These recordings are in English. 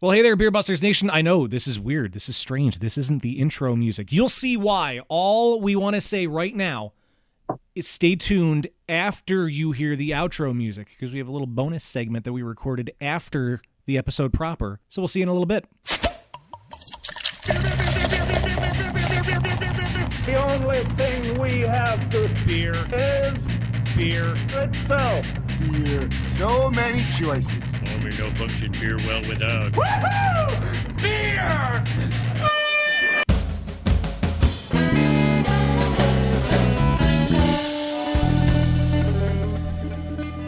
Well, hey there, Beer Busters Nation. I know this is weird. This is strange. This isn't the intro music. You'll see why. All we want to say right now is stay tuned after you hear the outro music, because we have a little bonus segment that we recorded after the episode proper. So we'll see you in a little bit. The only thing we have to Beer. is Beer. itself. Beer. So many choices. Only no function beer well without. Woohoo! Beer!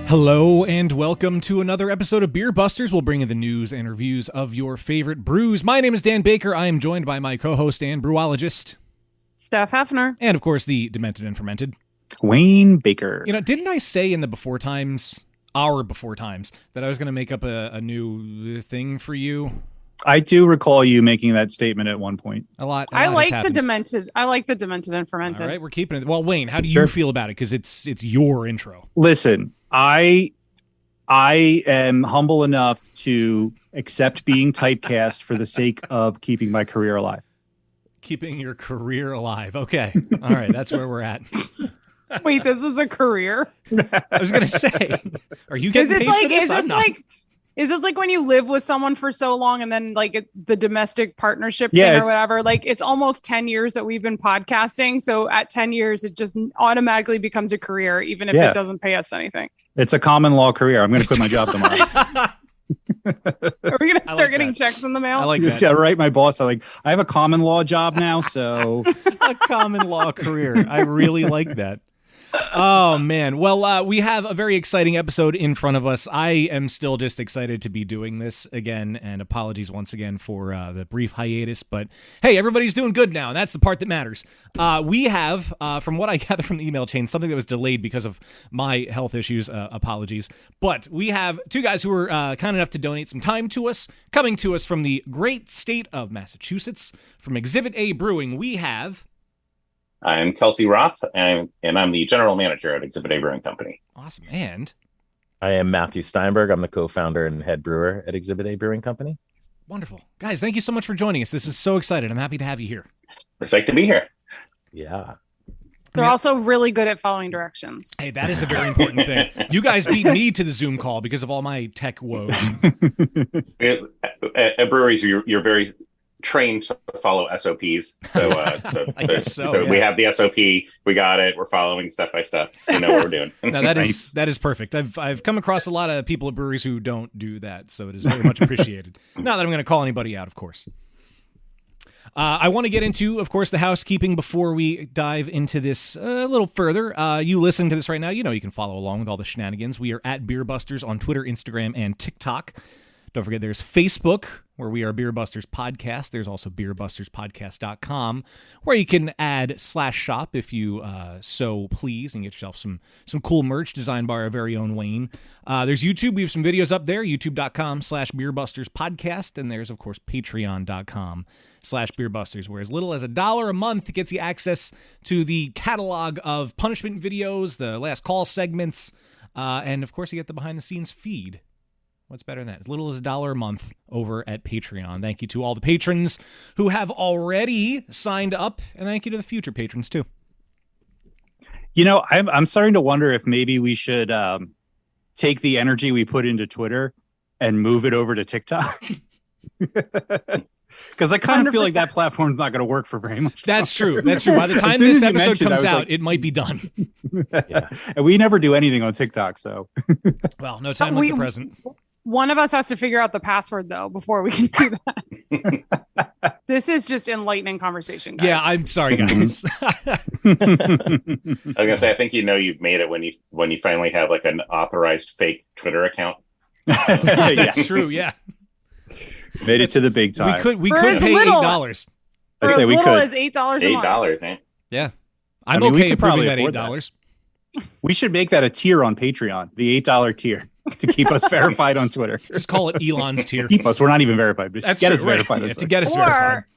Hello and welcome to another episode of Beer Busters. We'll bring you the news and reviews of your favorite brews. My name is Dan Baker. I am joined by my co-host and brewologist, Steph Hefner. and of course the demented and fermented, Wayne Baker. You know, didn't I say in the before times, that I was going to make up a new thing for you? I do recall you making that statement at one point. A lot I has like the happened. demented. I like the demented and fermented. All right, we're keeping it. Well, Wayne, how do you Sure. feel about it? Because it's your intro. Listen, I am humble enough to accept being typecast for the sake of keeping my career alive. Keeping your career alive. Okay. All right, that's where we're at. Wait, this is a career? I was going to say, are you Is getting this paid for like? this? Is I'm this not. like? Is this like when you live with someone for so long and then like the domestic partnership Yeah, thing or it's- whatever? Like it's almost 10 years that we've been podcasting. So at 10 years, it just automatically becomes a career, even if Yeah. it doesn't pay us anything. It's a common law career. I'm going to quit my job tomorrow. Are we going to I start like getting that. checks in the mail? I like that. Yeah, right. My boss, I have a common law job now, so A common law career. I really like that. Oh, man. Well, we have a very exciting episode in front of us. I am still just excited to be doing this again, and apologies once again for the brief hiatus. But hey, everybody's doing good now, and that's the part that matters. We have, from what I gather from the email chain, something that was delayed because of my health issues. Apologies. But we have two guys who were kind enough to donate some time to us, coming to us from the great state of Massachusetts, from Exhibit A Brewing. We have... I'm Kelsey Roth, and I'm the general manager at Exhibit A Brewing Company. Awesome. And... I am Matthew Steinberg. I'm the co-founder and head brewer at Exhibit A Brewing Company. Wonderful. Guys, thank you so much for joining us. This is so exciting. I'm happy to have you here. It's like to be here. Yeah. They're also really good at following directions. Hey, that is a very important thing. You guys beat me to the Zoom call because of all my tech woes. At breweries, you're very trained to follow SOPs. So, I guess so, yeah. we have the SOP. We got it. We're following step by step. We know what we're doing. No, that is perfect. I've come across a lot of people at breweries who don't do that, so it is very much appreciated. Not that I'm going to call anybody out, of course. I want to get into, of course, the housekeeping before we dive into this a little further. You listening to this right now, you know you can follow along with all the shenanigans. We are at Beer Busters on Twitter, Instagram, and TikTok. Don't forget there's Facebook, where we are Beer Busters Podcast. There's also beerbusterspodcast.com, where you can add /shop if you so please and get yourself some cool merch designed by our very own Wayne. There's YouTube. We have some videos up there, youtube.com/beerbusterspodcast. And there's, of course, patreon.com/beerbusters, where as little as $1 a month gets you access to the catalog of punishment videos, the last call segments, and, of course, you get the behind-the-scenes feed. What's better than that? As little as $1 a month over at Patreon. Thank you to all the patrons who have already signed up, and thank you to the future patrons, too. you know, I'm starting to wonder if maybe we should take the energy we put into Twitter and move it over to TikTok. Because I kind of feel like that platform's not going to work for very much. That's true. That's true. By the time this episode comes out, it might be done. Yeah. And we never do anything on TikTok, so. Well, no time like the present. One of us has to figure out the password, though, before we can do that. This is just enlightening conversation, guys. Yeah, I'm sorry, guys. I was gonna say, I think you've made it when you finally have like an authorized fake Twitter account. That's true. Yeah, made it to the big time. We could pay $8. For as little as $8 a month. $8, eh? Yeah, I'm okay approving that $8. We should make that a tier on Patreon, the $8 tier, to keep us verified on Twitter. Just call it Elon's tier. Keep us. We're not even verified. But That's get true, us verified. Yeah, to get us verified. Or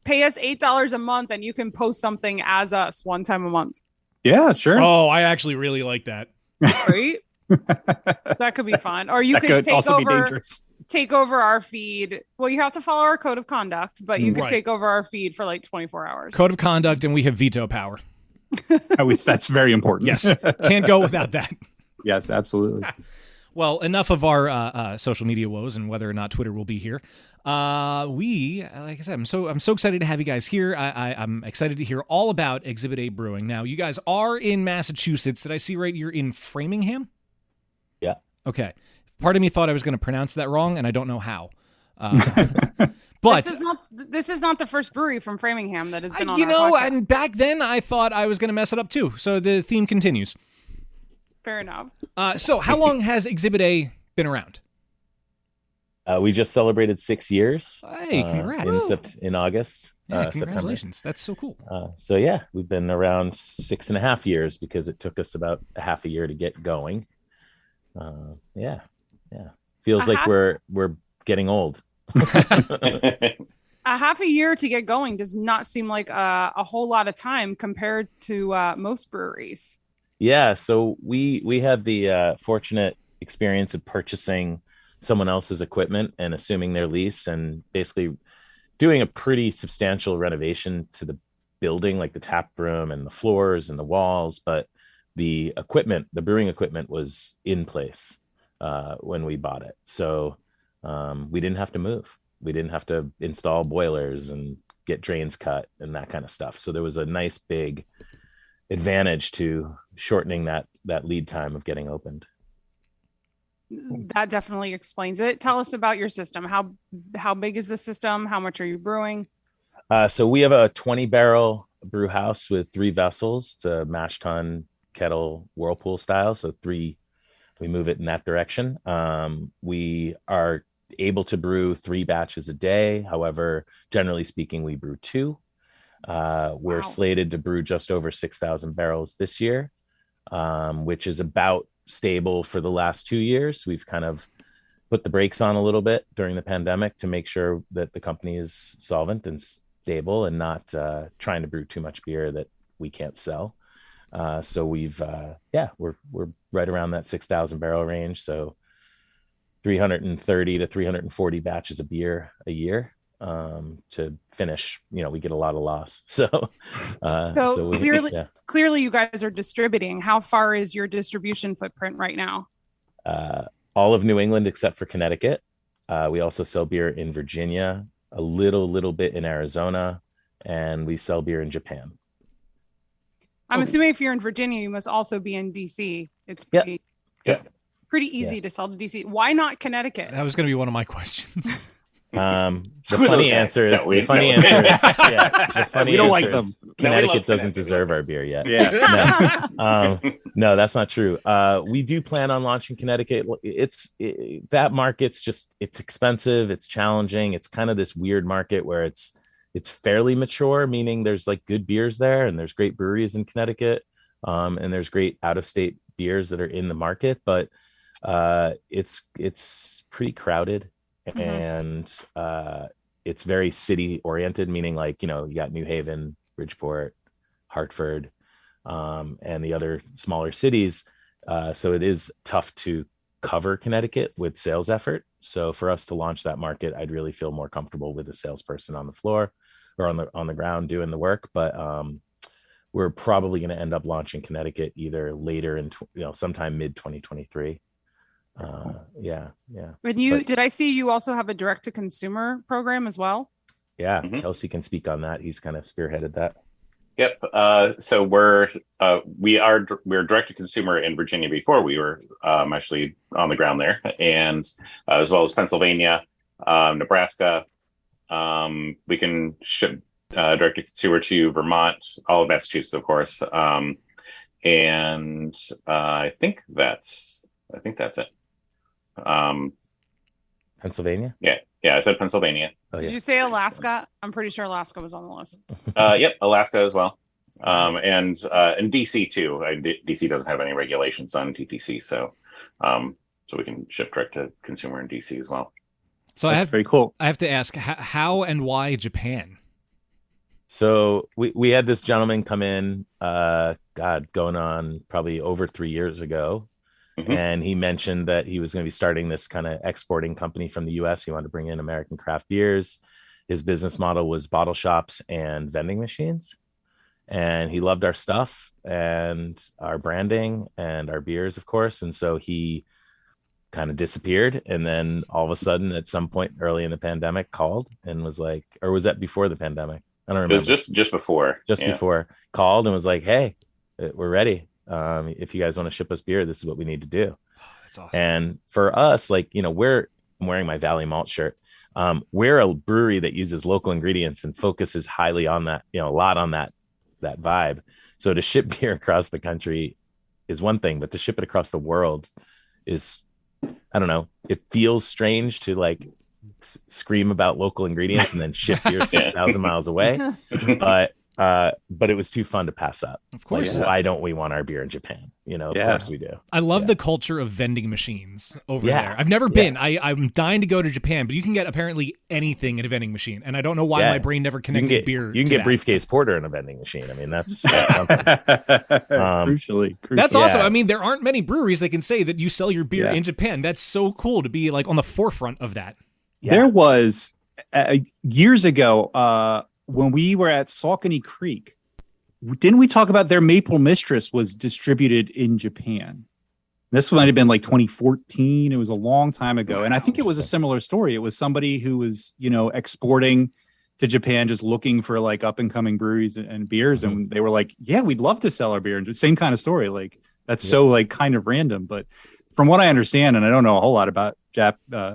pay us $8 a month and you can post something as us one time a month. Yeah, sure. Oh, I actually really like that. Right? That could be fun. Or you That could could take also be over dangerous. take over our feed. Well, you have to follow our code of conduct, but you could Right. take over our feed for like 24 hours. Code of conduct, and we have veto power. That's very important. Yes, can't go without that. Yes, absolutely. Well, enough of our social media woes and whether or not Twitter will be here. Like I said, I'm so excited to have you guys here. I'm excited to hear all about Exhibit A Brewing. Now, you guys are in Massachusetts. Did I see right? You're in Framingham? Yeah. Okay. Part of me thought I was going to pronounce that wrong, and I don't know how. But this is not the first brewery from Framingham that has been on you our know, podcast. and back then I thought I was going to mess it up too. So the theme continues. Fair enough. So how long has Exhibit A been around? We just celebrated 6 years. Hey, congrats. In August. Yeah, September. congratulations. That's so cool. So yeah, we've been around 6.5 years because it took us about a half a year to get going. Yeah. Feels like we're getting old. A half a year to get going does not seem like a whole lot of time compared to most breweries. Yeah, so we had the fortunate experience of purchasing someone else's equipment and assuming their lease and basically doing a pretty substantial renovation to the building, like the tap room and the floors and the walls. But the equipment, the brewing equipment, was in place when we bought it. So we didn't have to move. We didn't have to install boilers and get drains cut and that kind of stuff. So there was a nice big advantage to shortening that lead time of getting opened. That definitely explains it. Tell us about your system. How big is the system? How much are you brewing? So we have a 20 barrel brew house with 3 vessels. It's a mash tun kettle whirlpool style. So we move it in that direction. We are able to brew 3 batches a day. However, generally speaking, we brew 2. We're slated to brew just over 6,000 barrels this year, which is about stable for the last 2 years. We've kind of put the brakes on a little bit during the pandemic to make sure that the company is solvent and stable and not trying to brew too much beer that we can't sell. So we're right around that 6,000 barrel range. So 330 to 340 batches of beer a year to finish. We get a lot of loss. So clearly you guys are distributing. How far is your distribution footprint right now? All of New England except for Connecticut. We also sell beer in Virginia, a little bit in Arizona, and we sell beer in Japan. I'm assuming if you're in Virginia, you must also be in DC. It's pretty easy to sell to DC. Why not Connecticut? That was going to be one of my questions. The funny answer is we don't like them. Connecticut doesn't deserve our beer yet. Yeah. No, that's not true. We do plan on launching Connecticut. That market's it's expensive. It's challenging. It's kind of this weird market where it's fairly mature, meaning there's like good beers there and there's great breweries in Connecticut. And there's great out of state beers that are in the market, but it's pretty crowded. And it's very city oriented, meaning like, you got New Haven, Bridgeport, Hartford, and the other smaller cities. So it is tough to cover Connecticut with sales effort. So for us to launch that market, I'd really feel more comfortable with a salesperson on the floor or on the ground doing the work. But we're probably going to end up launching Connecticut either later in sometime mid 2023. Did I see you also have a direct to consumer program as well? Yeah, Kelsey can speak on that. He's kind of spearheaded that. Yep. So we're direct to consumer in Virginia before we were actually on the ground there, and as well as Pennsylvania, Nebraska. We can ship direct to consumer to Vermont, all of Massachusetts, of course, and I think that's it. Pennsylvania? Yeah, I said Pennsylvania. Did you say Alaska? I'm pretty sure Alaska was on the list. Yep, Alaska as well, and DC too. DC doesn't have any regulations on TTC, so we can ship direct to consumer in DC as well. So that's very cool. I have to ask, how and why Japan? So we had this gentleman come in, going on probably over 3 years ago. And he mentioned that he was going to be starting this kind of exporting company from the US. He wanted to bring in American craft beers. His business model was bottle shops and vending machines. And he loved our stuff and our branding and our beers, of course. And so he kind of disappeared. And then all of a sudden, at some point early in the pandemic, called and was like, or was that before the pandemic? I don't remember. It was just before. Before. Called and was like, hey, we're ready. If you guys want to ship us beer, this is what we need to do. That's awesome. And for us, like, I'm wearing my Valley Malt shirt. We're a brewery that uses local ingredients and focuses highly on that, a lot on that vibe. So to ship beer across the country is one thing, but to ship it across the world is, I don't know, it feels strange to like scream about local ingredients and then ship beer 6,000 miles away. But it was too fun to pass up. Of course. Like, why don't we want our beer in Japan? Of course we do. I love the culture of vending machines over there. I've never been. I'm dying to go to Japan, but you can get apparently anything in a vending machine. And I don't know why my brain never connected beer. You can get briefcase porter in a vending machine. I mean, that's something. Crucially. That's awesome. I mean, there aren't many breweries that can say that you sell your beer in Japan. That's so cool to be like on the forefront of that. Yeah. There was years ago, when we were at Saucony Creek, didn't we talk about their Maple Mistress was distributed in Japan? This might have been like 2014. It was a long time ago. And I think it was a similar story. It was somebody who was, exporting to Japan, just looking for like up and coming breweries and beers. And they were like, yeah, we'd love to sell our beer. And same kind of story. Like that's so like kind of random. But from what I understand, and I don't know a whole lot about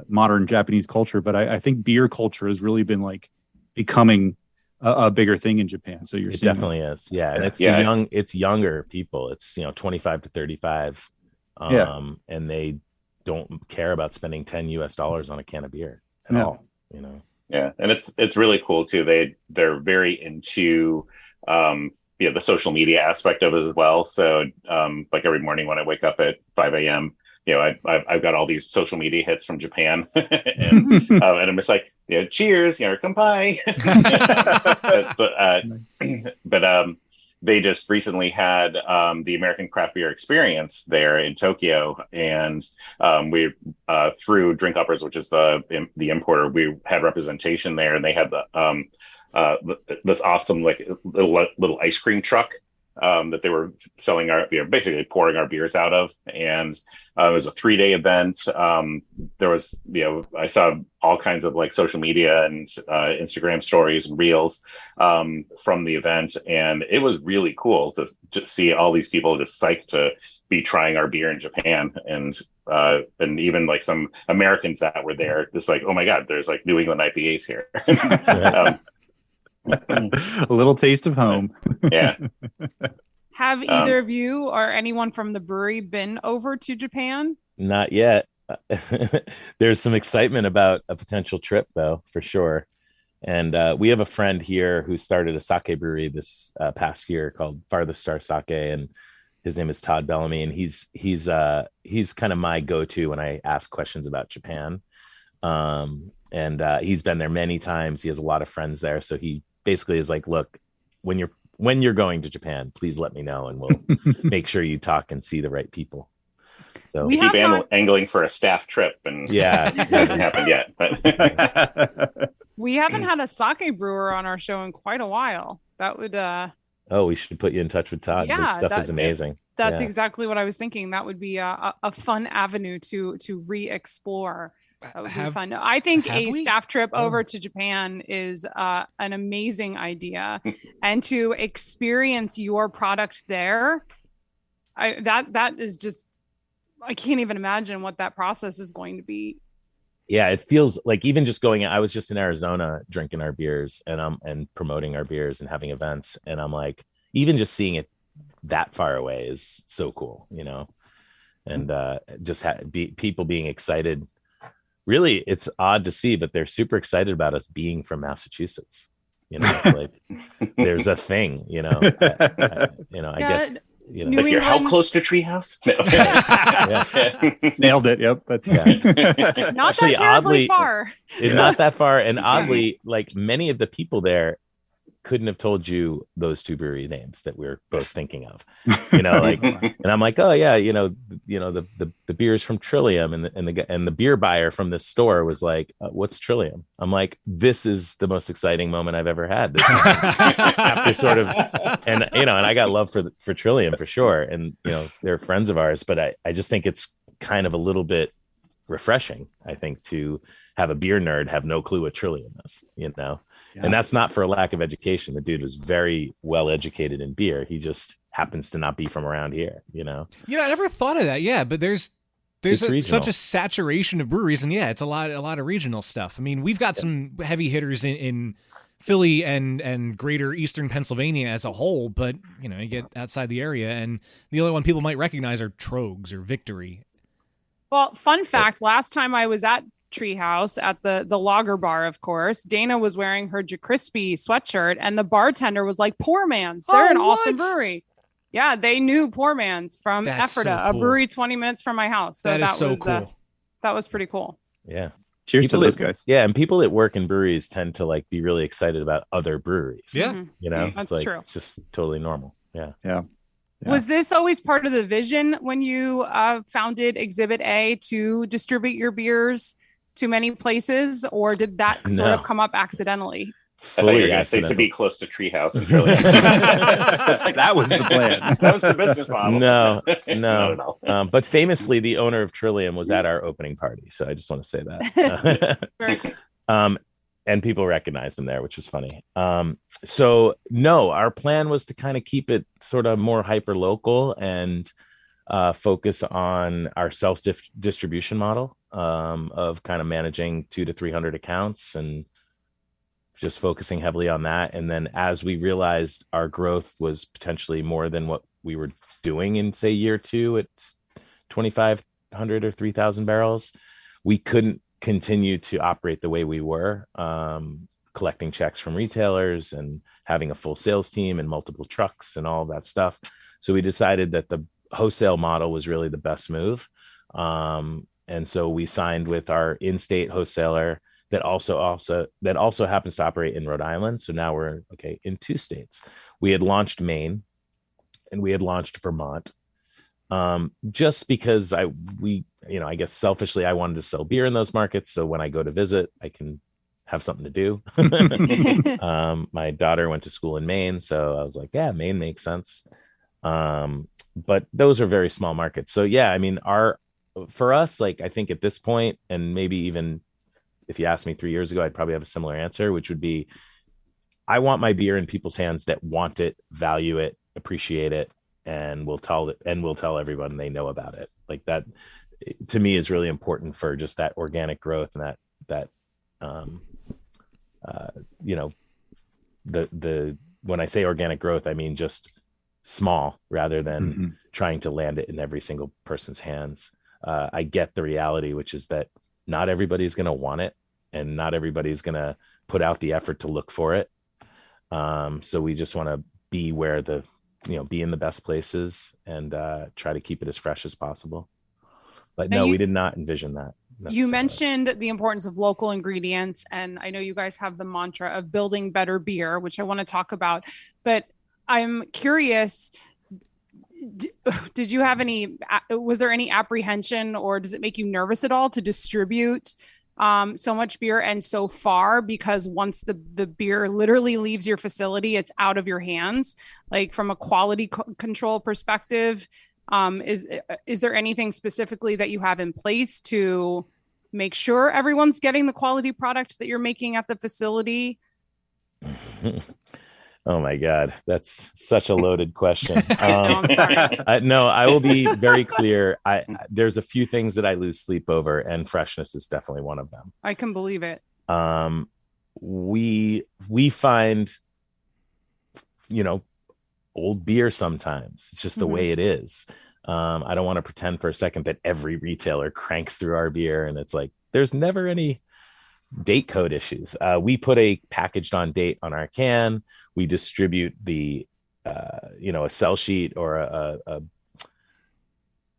modern Japanese culture, but I think beer culture has really been like becoming a bigger thing in Japan. So it definitely is. Yeah. And it's younger people. It's, 25 to 35. And they don't care about spending $10 on a can of beer at all, Yeah. And it's really cool too. They're very into, the social media aspect of it as well. So, like every morning when I wake up at 5 a.m., I've got all these social media hits from Japan, and I'm just like, cheers, kanpai. but they just recently had the American Craft Beer Experience there in Tokyo, and we through Drink Uppers, which is the importer, we had representation there, and they had this awesome like little ice cream truck that they were selling basically pouring our beers out of. And it was a 3-day event. There was, I saw all kinds of like social media and Instagram stories and reels from the event. And it was really cool to just see all these people just psyched to be trying our beer in Japan. And even like some Americans that were there, just like, oh my God, there's like New England IPAs here. A little taste of home. Yeah. Have either of you or anyone from the brewery been over to Japan? Not yet. There's some excitement about a potential trip, though, for sure. And we have a friend here who started a sake brewery this past year called Farthest Star Sake, and his name is Todd Bellamy, and he's kind of my go-to when I ask questions about Japan. And he's been there many times. He has a lot of friends there, so he basically is like, look, when you're going to Japan, please let me know, and we'll make sure you talk and see the right people. So we keep angling for a staff trip, and it hasn't happened yet. But we haven't had a sake brewer on our show in quite a while. That would we should put you in touch with Todd. This stuff is amazing. That's exactly what I was thinking. That would be a fun avenue to re-explore. That would be fun. I think staff trip over to Japan is an amazing idea, and to experience your product there, that is just, I can't even imagine what that process is going to be. Yeah, it feels like even just going. I was just in Arizona drinking our beers and promoting our beers and having events, and I'm like, even just seeing it that far away is so cool, and just people being excited. Really, it's odd to see, but they're super excited about us being from Massachusetts. Like there's a thing, I guess, like you're how close to Treehouse? No. Nailed it. Yep. But not actually, that terribly far. It's not that far. And oddly, like many of the people there couldn't have told you those two brewery names that we're both thinking of, like, and I'm like, oh yeah, the beers from Trillium, and the beer buyer from this store was like, what's Trillium? I'm like, this is the most exciting moment I've ever had. After sort of, and I got love for Trillium for sure, and they're friends of ours, but I just think it's kind of a little bit refreshing, I think, to have a beer nerd have no clue what Trillium is, Yeah. And that's not for a lack of education. The dude was very well educated in beer. He just happens to not be from around here, I never thought of that. Yeah, but there's such a saturation of breweries, and it's a lot of regional stuff. I mean, we've got some heavy hitters in Philly and greater Eastern Pennsylvania as a whole, but you get outside the area, and the only one people might recognize are Trogs or Victory. Well, fun fact, last time I was at Treehouse at the lager bar, of course, Dana was wearing her Crispy sweatshirt, and the bartender was like, Poor Man's. They're an awesome brewery. Yeah, they knew Poor Man's from Ephrata, a brewery 20 minutes from my house. So that was cool. That was pretty cool. Yeah. Cheers to those guys. Yeah, and people that work in breweries tend to be really excited about other breweries. Yeah. That's true. It's just totally normal. Yeah. Yeah. Was this always part of the vision when you founded Exhibit A to distribute your beers to many places, or did that sort of come up accidentally? I thought you were going to say to be close to Treehouse. That was the plan. That was the business model. No. But famously, the owner of Trillium was at our opening party, so I just want to say that. Very cool. And people recognized him there, which was funny. So no, our plan was to kind of keep it sort of more hyper local and focus on our self distribution model of kind of managing 200 to 300 accounts and just focusing heavily on that. And then as we realized our growth was potentially more than what we were doing in, say, year two at 2,500 or 3,000 barrels, we couldn't continue to operate the way we were, collecting checks from retailers and having a full sales team and multiple trucks and all of that stuff. So we decided that the wholesale model was really the best move. And so we signed with our in-state wholesaler that also happens to operate in Rhode Island. So now we're in 2 states. We had launched Maine and we had launched Vermont. Just because I guess selfishly I wanted to sell beer in those markets. So when I go to visit, I can have something to do. My daughter went to school in Maine, so I was like, yeah, Maine makes sense. But those are very small markets. So yeah, I mean, for us, I think at this point, and maybe even if you asked me 3 years ago, I'd probably have a similar answer, which would be, I want my beer in people's hands that want it, value it, appreciate it, and will tell everyone they know about it. That to me is really important for just that organic growth and that when I say organic growth, I mean just small rather than trying to land it in every single person's hands. I get the reality, which is that not everybody's going to want it and not everybody's going to put out the effort to look for it. So we just want to be where be in the best places and try to keep it as fresh as possible. But no, we did not envision that. You mentioned the importance of local ingredients, and I know you guys have the mantra of building better beer, which I want to talk about. But I'm curious, was there any apprehension, or does it make you nervous at all to distribute so much beer and so far? Because once the beer literally leaves your facility, it's out of your hands. From a quality control perspective, is there anything specifically that you have in place to make sure everyone's getting the quality product that you're making at the facility? Oh my God, that's such a loaded question. No, I'm sorry. No, I will be very clear. There's a few things that I lose sleep over, and freshness is definitely one of them. I can believe it. We find, old beer sometimes. It's just the way it is. I don't want to pretend for a second that every retailer cranks through our beer and it's there's never any date code issues. We put a packaged on date on our can. We distribute a sell sheet or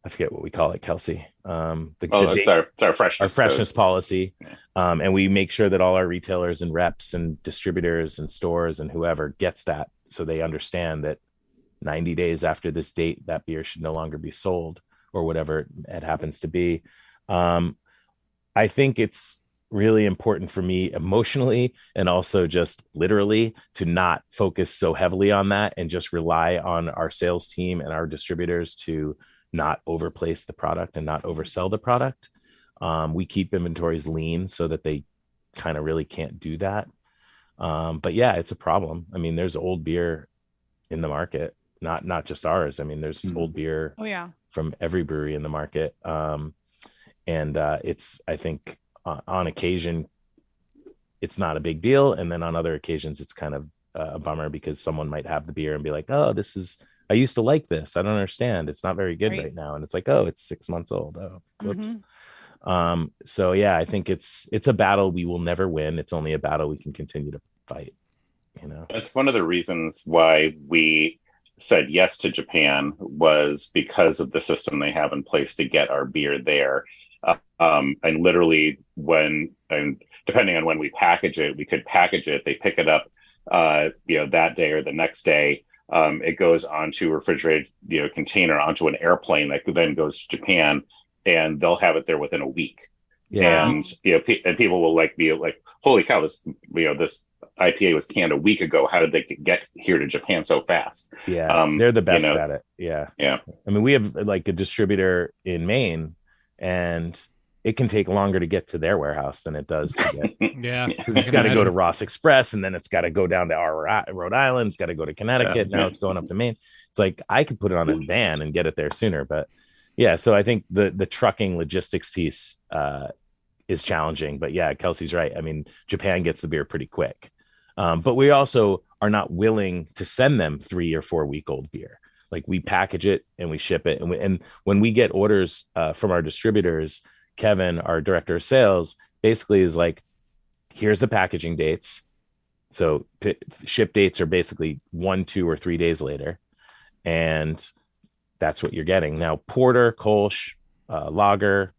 I forget what we call it, Kelsey. It's our freshness policy. And we make sure that all our retailers and reps and distributors and stores and whoever gets that, so they understand that 90 days after this date, that beer should no longer be sold, or whatever it happens to be. I think it's really important for me emotionally and also just literally to not focus so heavily on that and just rely on our sales team and our distributors to not overplace the product and not oversell the product. We keep inventories lean so that they kind of really can't do that. But yeah, it's a problem. I mean, there's old beer in the market, not just ours. I mean, there's old beer from every brewery in the market. It's, I think, on occasion, it's not a big deal. And then on other occasions, it's kind of a bummer because someone might have the beer and be like, oh, I used to like this. I don't understand. It's not very good right now. And it's like, oh, it's 6 months old. Oh, whoops. So yeah, I think it's a battle we will never win. It's only a battle we can continue to fight. It's one of the reasons why we said yes to Japan, was because of the system they have in place to get our beer there. And literally depending on when we package it, we could package it. They pick it up, that day or the next day. It goes onto a refrigerated, container onto an airplane that then goes to Japan, and they'll have it there within a week. Yeah. And, and people will be like, holy cow, this IPA was canned a week ago. How did they get here to Japan so fast? Yeah. They're the best at it. Yeah. Yeah. I mean, we have a distributor in Maine, and it can take longer to get to their warehouse than it does to get. Yeah. Because it's got to go to Ross Express, and then it's got to go down to our Rhode Island. It's got to go to Connecticut. Now it's going up to Maine. It's like, I could put it on a van and get it there sooner. But yeah, so I think the trucking logistics piece is challenging. But yeah, Kelsey's right. I mean, Japan gets the beer pretty quick. But we also are not willing to send them 3 or 4 week old beer. Like, we package it and we ship it. And when we get orders from our distributors, Kevin, our director of sales, basically is like, here's the packaging dates. So ship dates are basically 1, 2, or 3 days later. And that's what you're getting. Now, porter, Kolsch, lager,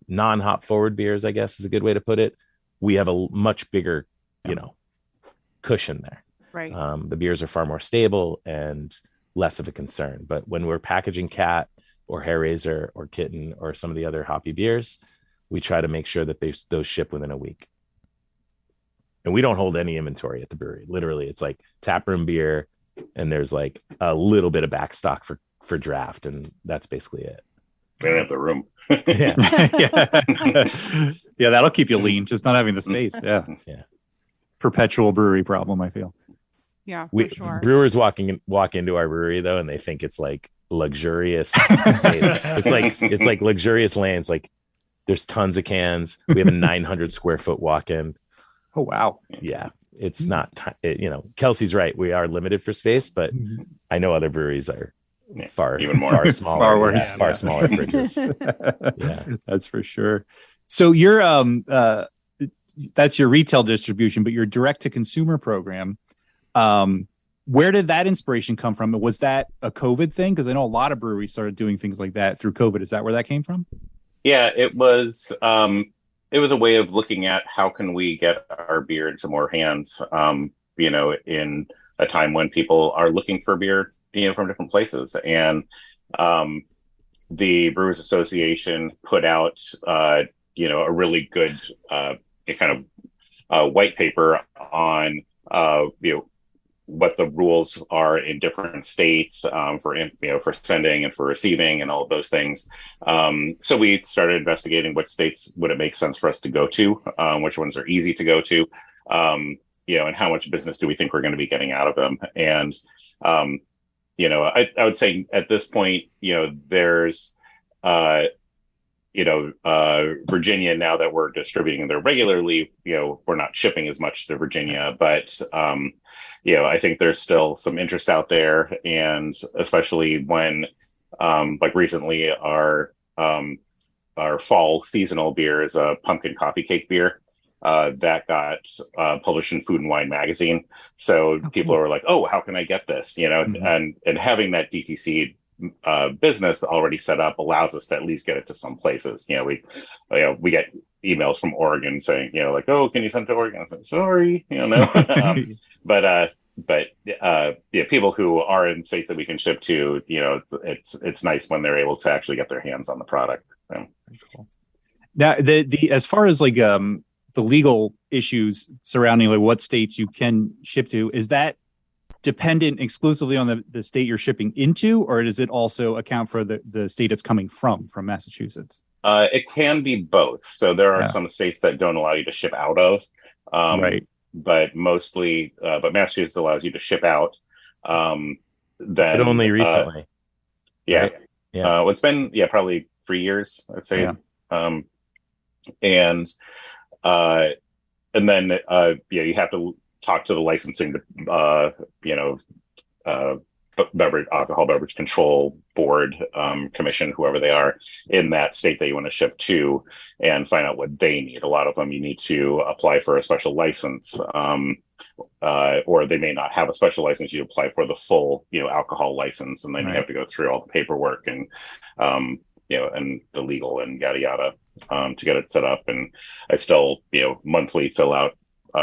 non-hop forward beers, I guess is a good way to put it. We have a much bigger, cushion there. Right. The beers are far more stable and less of a concern. But when we're packaging Cat or Hair Razor or Kitten or some of the other hoppy beers, we try to make sure that those ship within a week. And we don't hold any inventory at the brewery. Literally, it's like taproom beer, and there's like a little bit of backstock for draft, and that's basically it. We don't have the room. Yeah, that'll keep you lean, just not having the space. Yeah. Perpetual brewery problem, I feel. Yeah, sure. Brewers walk into our brewery though, and they think it's like luxurious. it's like luxurious lands. Like, there's tons of cans. We have a 900 square foot walk-in. Oh wow. Yeah, it's not. Kelsey's right. We are limited for space, but I know other breweries are far smaller. Far worse. Far smaller fridges. Yeah, that's for sure. So you're that's your retail distribution, but your direct to consumer program. Where did that inspiration come from? Was that a COVID thing? Because I know a lot of breweries started doing things like that through COVID. Is that where that came from? Yeah, it was a way of looking at how can we get our beer into more hands, in a time when people are looking for beer, from different places. And the Brewers Association put out, a really good kind of white paper on, what the rules are in different states for sending and for receiving and all of those things. So we started investigating which states would it make sense for us to go to, which ones are easy to go to, and how much business do we think we're going to be getting out of them. And, I would say at this point, there's, Virginia, now that we're distributing there regularly, we're not shipping as much to Virginia, but, I think there's still some interest out there. And especially when, like recently, our fall seasonal beer is a pumpkin coffee cake beer that got published in Food and Wine magazine. So people are like, oh, how can I get this? And having that DTC business already set up allows us to at least get it to some places. We get emails from Oregon saying, like, oh, can you send to Oregon? I said, sorry, but people who are in states that we can ship to, it's nice when they're able to actually get their hands on the product. So. Cool. Now, the as far as like the legal issues surrounding like what states you can ship to, is that dependent exclusively on the state you're shipping into, or does it also account for the state it's coming from Massachusetts? It can be both. So there are some states that don't allow you to ship out of, right? But mostly, but Massachusetts allows you to ship out. Then, but only recently. Right? Yeah. It's been probably 3 years, I'd say. Yeah. And then you have to talk to the licensing, alcohol beverage control board, commission, whoever they are in that state that you want to ship to, and find out what they need. A lot of them you need to apply for a special license, or they may not have a special license. You apply for the full, alcohol license, and then you have to go through all the paperwork and, and the legal and yada yada, to get it set up. And I still, monthly fill out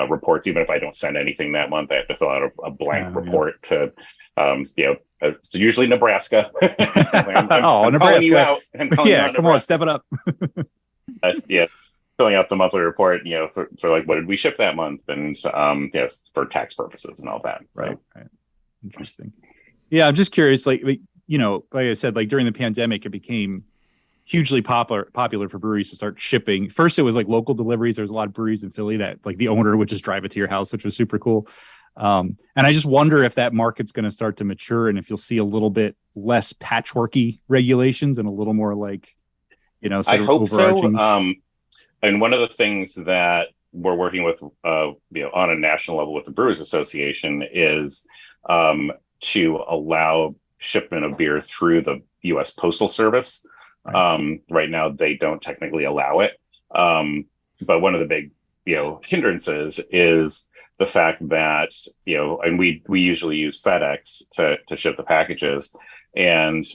reports. Even if I don't send anything that month, I have to fill out a blank report to, it's usually Nebraska. I'm Nebraska. Calling you out. Come on, step it up. Filling out the monthly report, for like, what did we ship that month? And for tax purposes and all that. So. Right. Interesting. Yeah, I'm just curious, like I said, like during the pandemic, it became hugely popular for breweries to start shipping. First, it was like local deliveries. There's a lot of breweries in Philly that like the owner would just drive it to your house, which was super cool. And I just wonder if that market's going to start to mature and if you'll see a little bit less patchworky regulations and a little more like, I hope overarching. So. And one of the things that we're working with, on a national level with the Brewers Association is to allow shipment of beer through the U.S. Postal Service. Right now, they don't technically allow it. But one of the big, hindrances is the fact that, and we usually use FedEx to ship the packages. And,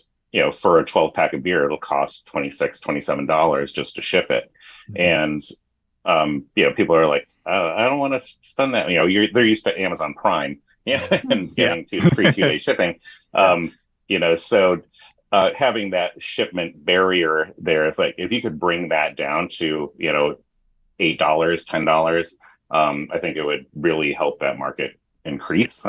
for a 12 pack of beer, it'll cost $26, $27 just to ship it. And, people are like, I don't want to spend that. They're used to Amazon Prime, and getting free 2-day shipping. So having that shipment barrier there, if you could bring that down to, $8, $10, I think it would really help that market increase.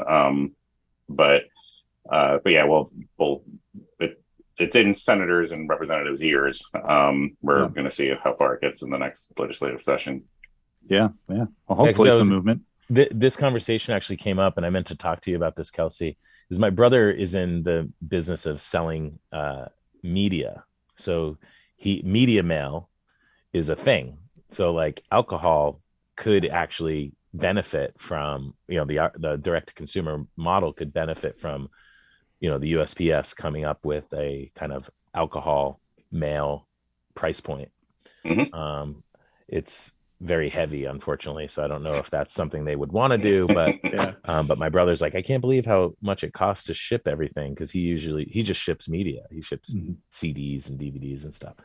It's in senators and representatives' ears. We're going to see how far it gets in the next legislative session. Yeah. Well, hopefully some movement. This conversation actually came up, and I meant to talk to you about this, Kelsey, is my brother is in the business of selling media. So media mail is a thing. So like alcohol could actually benefit from, the direct to consumer model could benefit from, the USPS coming up with a kind of alcohol mail price point. Mm-hmm. It's very heavy, unfortunately, so I don't know if that's something they would want to do, but but my brother's like, I can't believe how much it costs to ship everything, because he just ships media. He ships CDs and DVDs and stuff.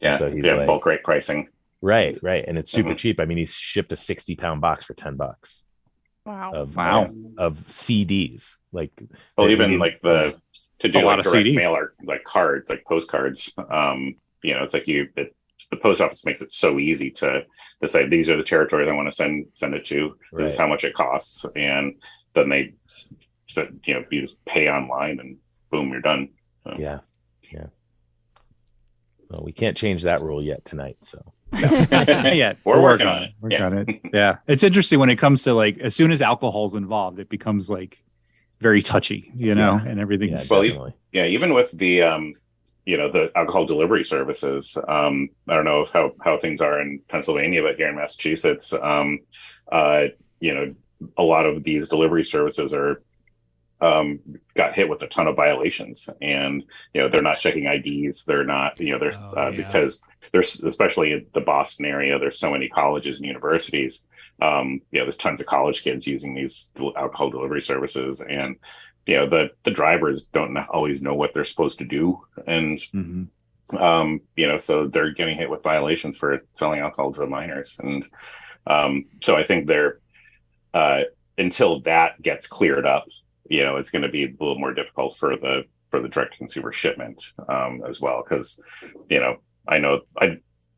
And so he's like, bulk rate pricing. Right, and it's super cheap. I mean, he's shipped a 60-pound box for $10. Wow. Of CDs. Like, even like to do a lot of direct CDs. mailer, like cards, like postcards. It's like the post office makes it so easy to say, these are the territories I want to send it to. This is how much it costs, and then they said, you just pay online, and boom, you're done. So. Yeah. Well, we can't change that rule yet tonight, so. Yeah, we're working on it. Working on it. Yeah, it's interesting when it comes to like, as soon as alcohol's involved, it becomes like very touchy, and everything. Even with the the alcohol delivery services. I don't know how things are in Pennsylvania, but here in Massachusetts, a lot of these delivery services are got hit with a ton of violations, and they're not checking IDs. They're not, because there's, especially in the Boston area, there's so many colleges and universities. There's tons of college kids using these alcohol delivery services, and the drivers don't always know what they're supposed to do, and so they're getting hit with violations for selling alcohol to minors, and so I think they're until that gets cleared up, it's going to be a little more difficult for the direct consumer shipment as well, because I know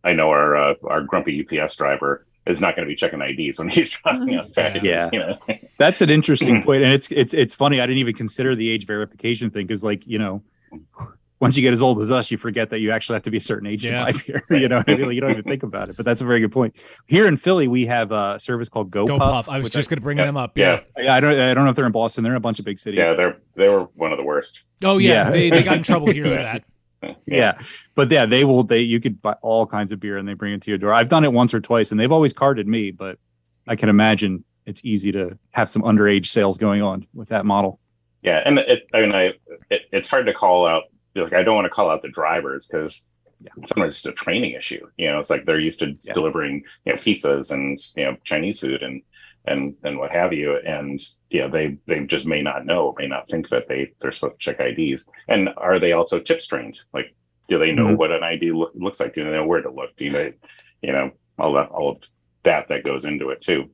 our grumpy UPS driver is not going to be checking IDs when he's dropping out packages. Yeah. That's an interesting point, and it's funny. I didn't even consider the age verification thing, because once you get as old as us, you forget that you actually have to be a certain age to buy beer. You don't even think about it. But that's a very good point. Here in Philly, we have a service called GoPuff. I was just going to bring them up. Yeah. I don't know if they're in Boston. They're in a bunch of big cities. Yeah, they were one of the worst. Oh yeah, they got in trouble here for that. Yeah. But you could buy all kinds of beer and they bring it to your door. I've done it once or twice and they've always carded me, but I can imagine it's easy to have some underage sales going on with that model. Yeah. And it's hard to call out. I don't want to call out the drivers, because sometimes it's a training issue. It's like they're used to delivering pizzas and Chinese food and what have you, and they just may not think that they're supposed to check IDs. And are they also tip trained? Like, do they know what an ID looks like? Do they know where to look? Do they all of that goes into it too.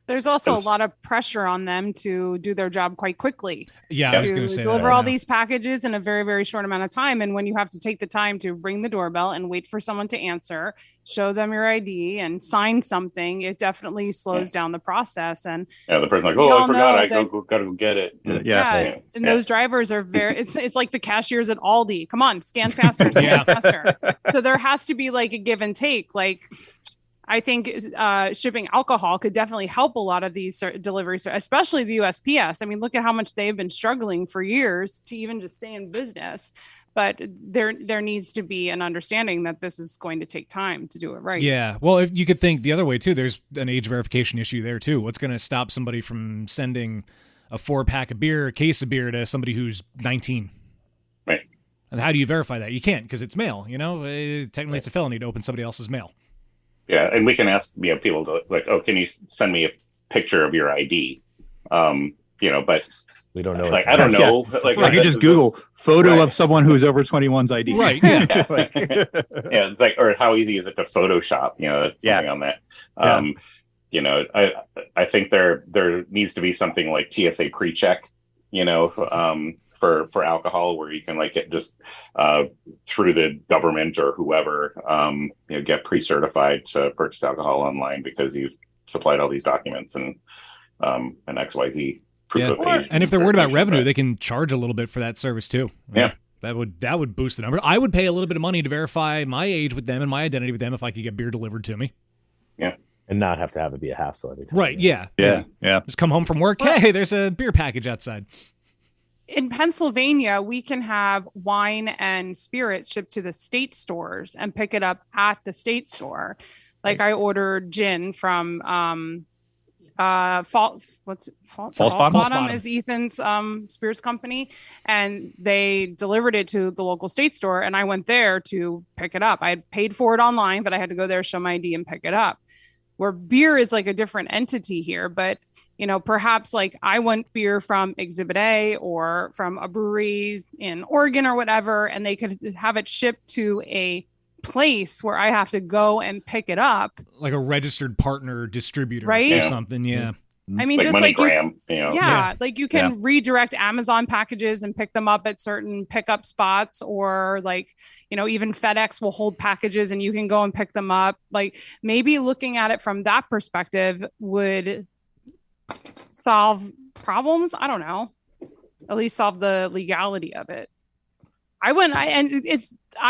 There's also a lot of pressure on them to do their job quite quickly. Yeah, I was going to say deliver all these packages in a very, very short amount of time. And when you have to take the time to ring the doorbell and wait for someone to answer, show them your ID and sign something, it definitely slows down the process. And the person like, I forgot, I gotta go get it. And those drivers are it's like the cashiers at Aldi. Come on, scan faster, faster. So there has to be like a give and take. Like, I think shipping alcohol could definitely help a lot of these deliveries, especially the USPS. I mean, look at how much they've been struggling for years to even just stay in business. But there needs to be an understanding that this is going to take time to do it right. Yeah. Well, if you could think the other way too, there's an age verification issue there too. What's going to stop somebody from sending a 4-pack of beer, a case of beer to somebody who's 19? Right. And how do you verify that? You can't, because it's mail. Technically it's a felony to open somebody else's mail. Yeah, and we can ask people to can you send me a picture of your ID? But we don't know. I don't know. Yeah. I could just Google photo of someone who's over 21's ID. Right. Yeah. It's like, or how easy is it to Photoshop? Something on that. I think there needs to be something like TSA pre-check. For alcohol, where you can get just through the government or whoever get pre-certified to purchase alcohol online because you've supplied all these documents and an XYZ proof of age. And if they're worried about revenue, they can charge a little bit for that service too. Yeah. That would boost the number. I would pay a little bit of money to verify my age with them and my identity with them if I could get beer delivered to me. Yeah. And not have to have it be a hassle every time. Right. Yeah. Just come home from work. Hey, there's a beer package outside. In Pennsylvania, we can have wine and spirits shipped to the state stores and pick it up at the state store. Like I ordered gin from False Bottom is Ethan's spirits company, and they delivered it to the local state store, and I went there to pick it up. I had paid for it online, but I had to go there, show my ID, and pick it up. Where beer is like a different entity here, but perhaps like I want beer from Exhibit A or from a brewery in Oregon or whatever, and they could have it shipped to a place where I have to go and pick it up. Like a registered partner distributor, right? Or something, yeah. I mean, just like like you can Yeah. redirect Amazon packages and pick them up at certain pickup spots, or like, even FedEx will hold packages and you can go and pick them up. Like maybe looking at it from that perspective would solve problems. I don't know, at least solve the legality of it. I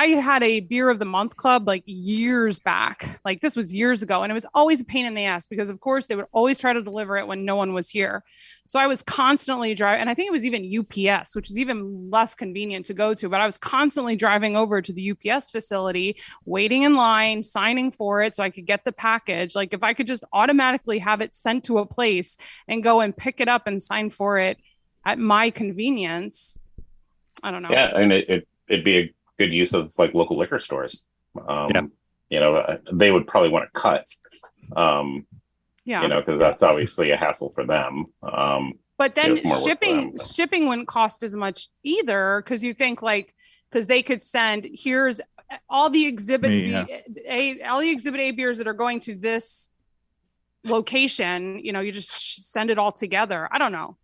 had a beer of the month club like years back. Like this was years ago. And it was always a pain in the ass because of course they would always try to deliver it when no one was here. So I was constantly driving, and I think it was even UPS, which is even less convenient to go to, but I was constantly driving over to the UPS facility, waiting in line, signing for it so I could get the package. Like if I could just automatically have it sent to a place and go and pick it up and sign for it at my convenience. I don't know. Yeah, and it'd be a good use of like local liquor stores. They would probably want to cut. Because that's obviously a hassle for them. But then more work for them. shipping wouldn't cost as much either, because you think like, because they could send, here's all the exhibit all the exhibit A beers that are going to this location. You know, you just send it all together. I don't know.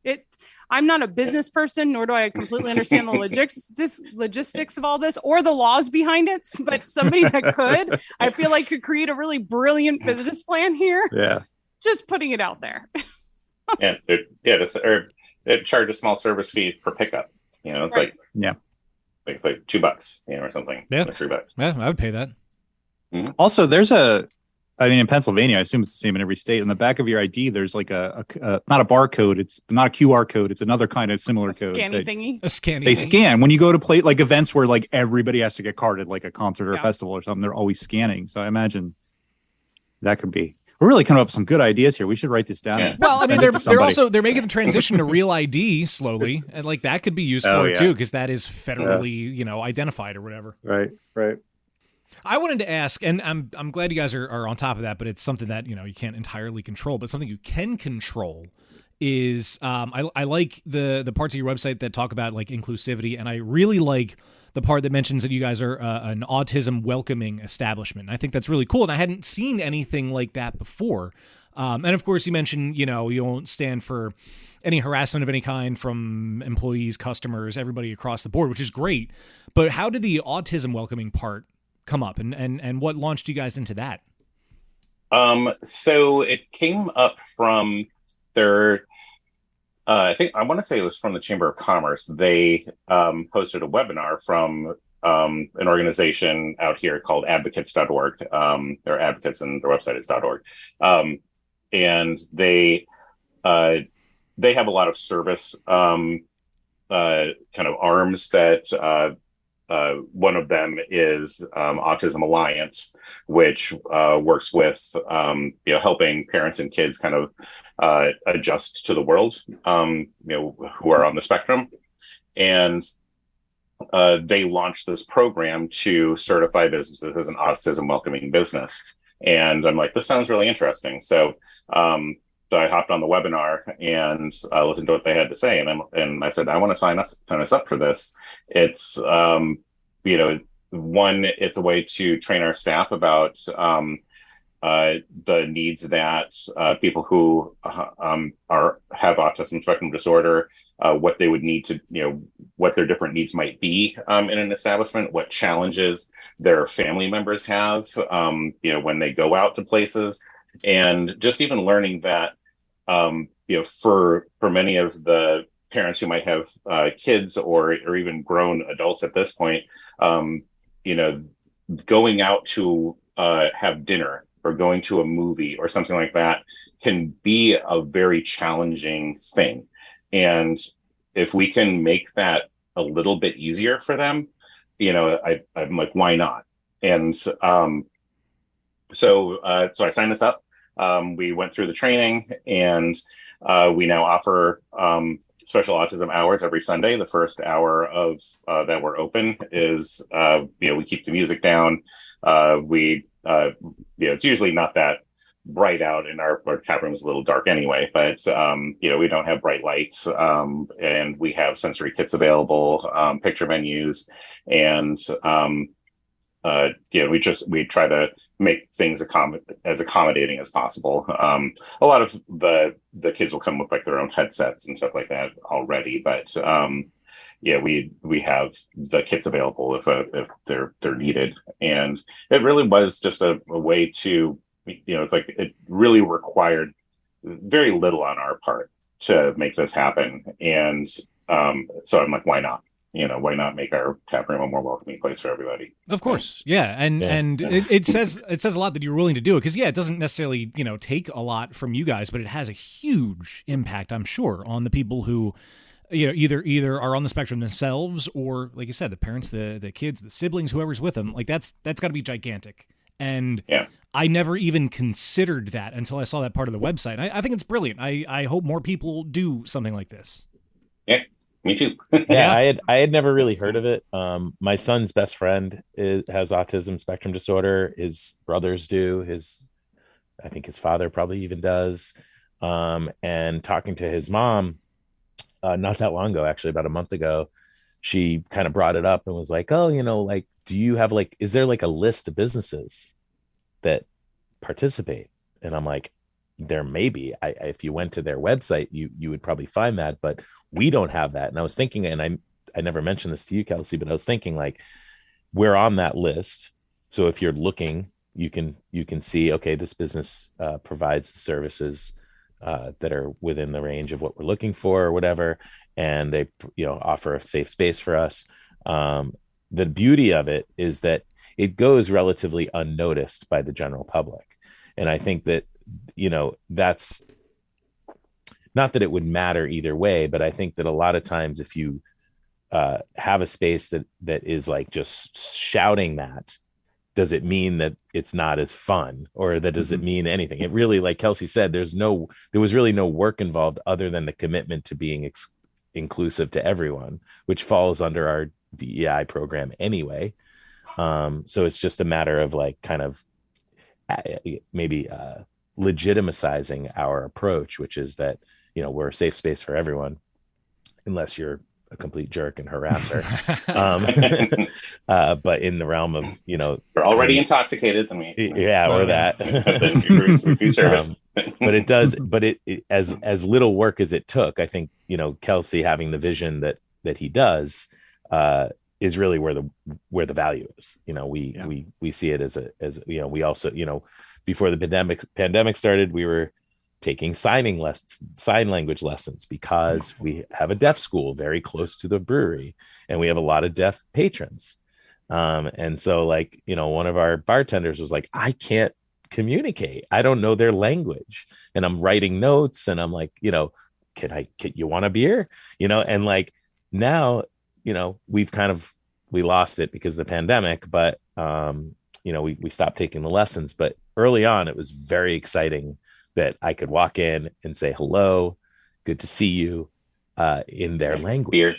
I'm not a business person, nor do I completely understand the logistics of all this or the laws behind it. But somebody that could, I feel like, could create a really brilliant business plan here. Yeah. Just putting it out there. It charge a small service fee for pickup. You know, it's right. like $2, you know, or something. Yeah, $3. Yeah, I would pay that. Mm-hmm. Also, in Pennsylvania, I assume it's the same in every state. On the back of your ID, there's like a not a barcode. It's not a QR code. It's another kind of similar code. Scanning thingy. A scanning. They scan when you go to play like events where like everybody has to get carded, like a concert or a festival or something. They're always scanning. So I imagine that could be. We're really coming up with some good ideas here. We should write this down. Yeah. Well, I mean, they're making the transition to real ID slowly, and like that could be used for it too, because that is federally, identified or whatever. Right. I wanted to ask, and I'm glad you guys are on top of that, but it's something that you can't entirely control. But something you can control is I like the parts of your website that talk about like inclusivity, and I really like the part that mentions that you guys are an autism welcoming establishment. I think that's really cool, and I hadn't seen anything like that before. And of course, you mentioned you won't stand for any harassment of any kind from employees, customers, everybody across the board, which is great. But how did the autism welcoming part come up, and what launched you guys into that? So it came up from their I want to say it was from the Chamber of Commerce. They hosted a webinar from an organization out here called advocates.org. They're advocates and their website is .org. And they have a lot of service kind of arms that one of them is Autism Alliance, which works with helping parents and kids kind of adjust to the world, who are on the spectrum. And they launched this program to certify businesses as an autism welcoming business. And I'm like, this sounds really interesting. So I hopped on the webinar and listened to what they had to say. And I said, I want to sign us up for this. It's, one, it's a way to train our staff about the needs that people who have autism spectrum disorder, what they would need to, what their different needs might be in an establishment, what challenges their family members have, when they go out to places, and just even learning that, for many of the parents who might have kids or even grown adults at this point, going out to have dinner or going to a movie or something like that can be a very challenging thing. And if we can make that a little bit easier for them, I'm like, why not? And so I signed us up. We went through the training, and we now offer special autism hours every Sunday. The first hour of that we're open is, we keep the music down. It's usually not that bright out, and our tap room is a little dark anyway, but we don't have bright lights, and we have sensory kits available, picture menus, and we try to make things as accommodating as possible. A lot of the kids will come with like their own headsets and stuff like that already, but we have the kits available if they're needed. And it really was just a way to, it's like it really required very little on our part to make this happen. And so I'm like, why not? Why not make our tap room a more welcoming place for everybody? Of course. Yeah. And it says a lot that you're willing to do it, because it doesn't necessarily, take a lot from you guys, but it has a huge impact, I'm sure, on the people who, either are on the spectrum themselves, or like you said, the parents, the kids, the siblings, whoever's with them. Like that's got to be gigantic. And I never even considered that until I saw that part of the website. I think it's brilliant. I hope more people do something like this. Yeah. Me too. I had never really heard of it. My son's best friend has autism spectrum disorder. His brothers do. I think his father probably even does. And talking to his mom, not that long ago, actually, about a month ago, she kind of brought it up and was like, oh, like, do you have like, is there like a list of businesses that participate? And I'm like, there may be. If you went to their website, you would probably find that, but we don't have that. And I was thinking, and I never mentioned this to you, Kelsey, but I was thinking like, we're on that list. So if you're looking, you can see, okay, this business provides the services that are within the range of what we're looking for or whatever, and they offer a safe space for us. The beauty of it is that it goes relatively unnoticed by the general public, and I think that that's not that it would matter either way, but I think that a lot of times if you have a space that is like just shouting that, does it mean that it's not as fun, or that does it mean anything? It really, like Kelsey said, there was really no work involved other than the commitment to being inclusive to everyone, which falls under our DEI program anyway. So it's just a matter of like kind of maybe legitimizing our approach, which is that, we're a safe space for everyone, unless you're a complete jerk and harasser. But in the realm of, we're already intoxicated. I mean, or that. But it does, but it as little work as it took, I think, Kelsey having the vision that he does, is really where the value is. We see it as we also, before the pandemic started, we were taking sign language lessons because we have a deaf school very close to the brewery, and we have a lot of deaf patrons. And so like, one of our bartenders was like, I can't communicate. I don't know their language. And I'm writing notes, and I'm like, can you want a beer? And like now, we lost it because of the pandemic, but we stopped taking the lessons. But early on, it was very exciting that I could walk in and say, hello, good to see you, in their language. Beer.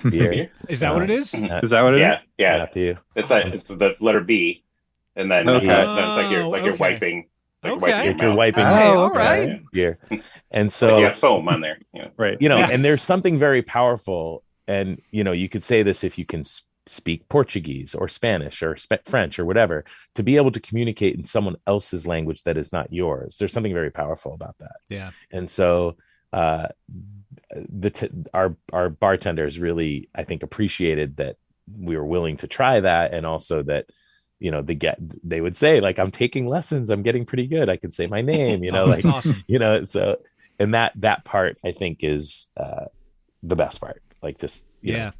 Beer. Is that what it is? Is that what it is? Yeah. Matthew. It's the letter B, and then, Okay. then it's you're wiping. You're wiping. All right. Beer. And so you have foam on there. Right. And there's something very powerful. And, you could say this if you can speak Portuguese or Spanish or French or whatever, to be able to communicate in someone else's language that is not yours. There's something very powerful about that. Yeah. And so our bartenders really, I think, appreciated that we were willing to try that. And also that, they would say like, I'm taking lessons, I'm getting pretty good, I can say my name, that's awesome. So, and that part I think is the best part. Like just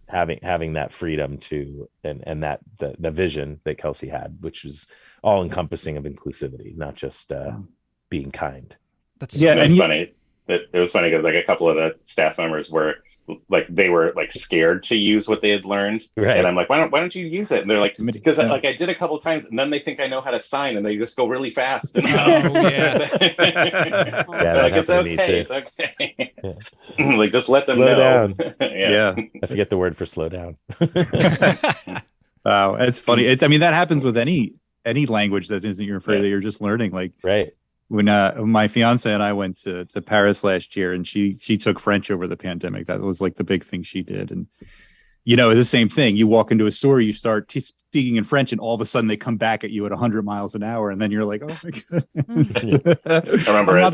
having that freedom to and that the vision that Kelsey had, which is all encompassing of inclusivity, not just being kind. That's funny. It was funny because like a couple of the staff members were like, they were like scared to use what they had learned, right. And I'm like, why don't you use it? And they're like, because like I did a couple of times, and then they think I know how to sign, and they just go really fast. And, like it's okay, it's okay. Yeah. Like just let them slow know. Down. Yeah, I forget the word for slow down. Wow, it's funny. That happens with any language that isn't your afraid that you're just learning. Like right. When my fiance and I went to Paris last year, and she took French over the pandemic. That was like the big thing she did. And, the same thing. You walk into a store, you start speaking in French, and all of a sudden they come back at you at 100 miles an hour. And then you're like, oh my God. I remember as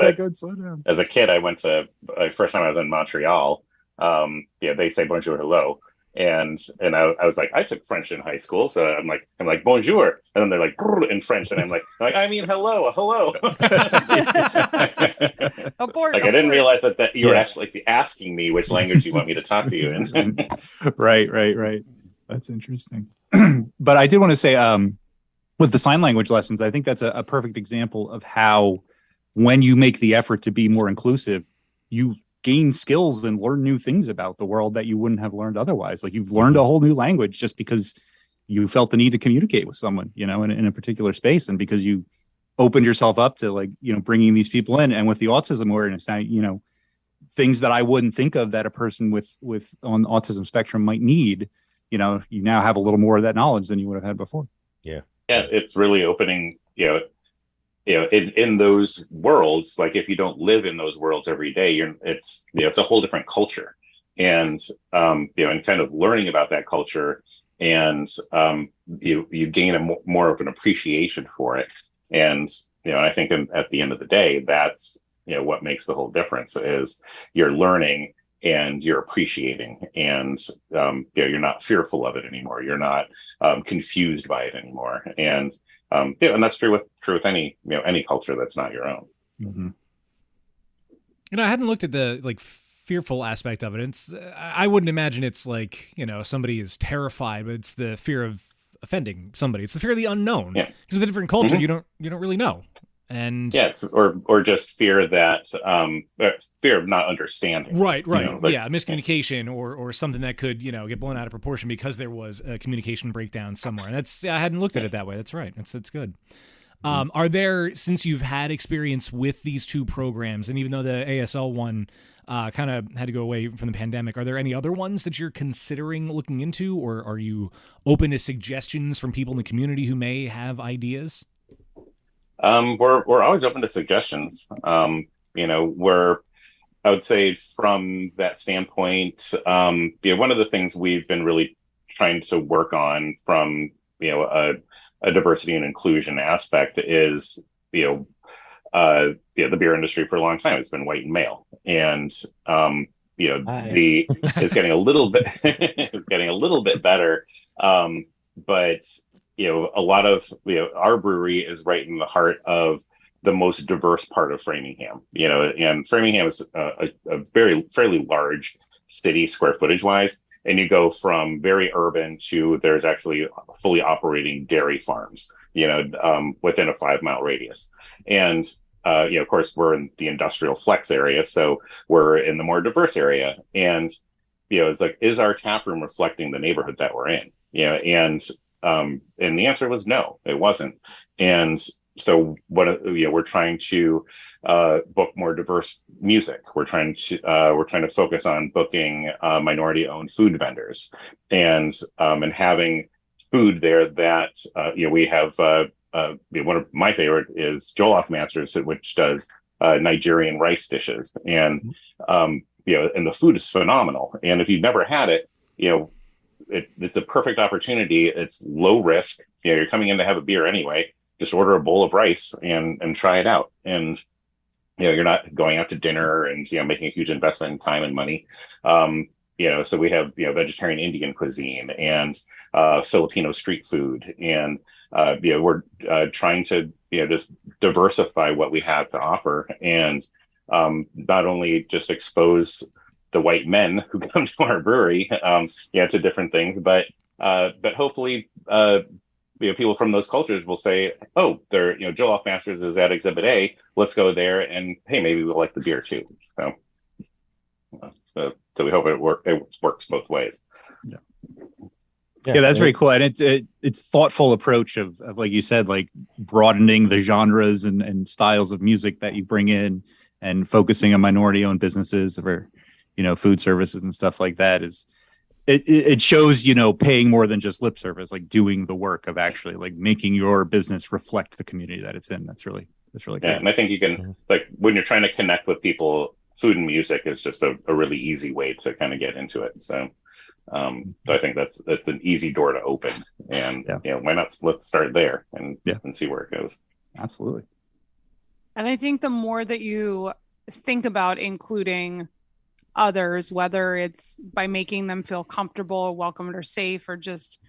a kid, I went to, first time I was in Montreal. They say bonjour, hello. And I was like, I took French in high school, so I'm like bonjour, and then they're like in French, and I'm like I mean hello. Abort, like I didn't realize that you were actually asking me which language you want me to talk to you in. Right. That's interesting. But I did want to say, with the sign language lessons, I think that's a perfect example of how, when you make the effort to be more inclusive, you gain skills and learn new things about the world that you wouldn't have learned otherwise. Like you've learned a whole new language just because you felt the need to communicate with someone, in a particular space, and because you opened yourself up to bringing these people in. And with the autism awareness now, things that I wouldn't think of that a person with on the autism spectrum might need, you now have a little more of that knowledge than you would have had before. Yeah. It's really opening, in those worlds, like if you don't live in those worlds every day, it's a whole different culture. And and kind of learning about that culture, and you gain more of an appreciation for it. And I think at the end of the day, that's what makes the whole difference is you're learning and you're appreciating, and you're not fearful of it anymore. You're not confused by it anymore. And and that's true with any any culture that's not your own. Mm-hmm. I hadn't looked at the fearful aspect of it. I wouldn't imagine it's somebody is terrified, but it's the fear of offending somebody. It's the fear of the unknown. Yeah. Because with a different culture, you don't really know. And yes, or just fear that fear of not understanding. Right. Miscommunication or something that could get blown out of proportion because there was a communication breakdown somewhere. And I hadn't looked at it that way. That's right. That's good. Are there, since you've had experience with these two programs, and even though the ASL one kind of had to go away from the pandemic, are there any other ones that you're considering looking into, or are you open to suggestions from people in the community who may have ideas? We're always open to suggestions. I would say from that standpoint, one of the things we've been really trying to work on from a diversity and inclusion aspect is the beer industry for a long time has been white and male, and it's getting a little bit better, but a lot of our brewery is right in the heart of the most diverse part of Framingham. And Framingham is a fairly large city square footage wise, and you go from very urban to there's actually fully operating dairy farms within a 5-mile radius. And of course we're in the industrial flex area, so we're in the more diverse area. And it's like, is our tap room reflecting the neighborhood that we're in? And the answer was no, it wasn't. And so we're trying to book more diverse music. We're trying to focus on booking minority owned food vendors, and having food there that we have. One of my favorite is Jollof Masters, which does Nigerian rice dishes, and and the food is phenomenal. And if you've never had it, it's a perfect opportunity. It's low risk. You're coming in to have a beer anyway. Just order a bowl of rice and try it out. And you're not going out to dinner and making a huge investment in time and money. So we have vegetarian Indian cuisine and Filipino street food, and we're trying to just diversify what we have to offer, and not only just expose the white men who come to our brewery to different things, but hopefully people from those cultures will say, oh, they're Jollof Masters is at Exhibit A, let's go there, and hey, maybe we'll like the beer too. So we hope it works both ways. Yeah, that's very cool. And it's thoughtful approach of like you said, like broadening the genres and styles of music that you bring in, and focusing on minority owned businesses or food services and stuff like that. Is it shows paying more than just lip service, like doing the work of actually like making your business reflect the community that it's in. That's really great. Yeah, and I think you can, like, when you're trying to connect with people, food and music is just a really easy way to kind of get into it. So I think that's an easy door to open, and why not, let's start there and see where it goes. Absolutely. And I think the more that you think about including others, whether it's by making them feel comfortable, welcomed, or safe, or just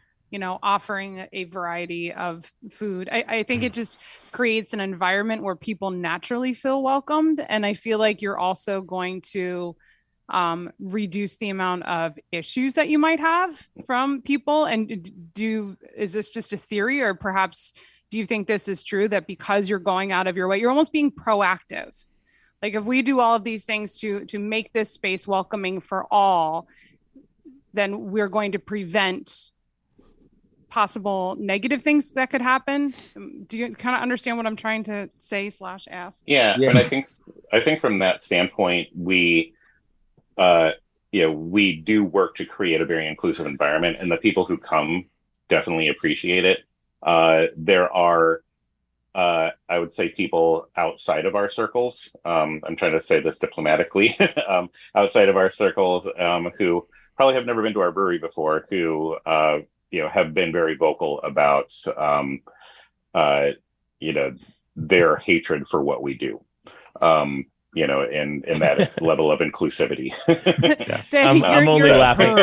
offering a variety of food, I think it just creates an environment where people naturally feel welcomed. And I feel like you're also going to reduce the amount of issues that you might have from people. And is this just a theory, or perhaps do you think this is true, that because you're going out of your way, you're almost being proactive? Like, if we do all of these things to make this space welcoming for all, then we're going to prevent possible negative things that could happen. Do you kind of understand what I'm trying to say / ask? Yeah. And I think from that standpoint, we do work to create a very inclusive environment, and the people who come definitely appreciate it. There are I would say people outside of our circles. I'm trying to say this diplomatically. Outside of our circles, who probably have never been to our brewery before, who have been very vocal about uh, you know their hatred for what we do. In that level of inclusivity. Yeah. I'm only laughing.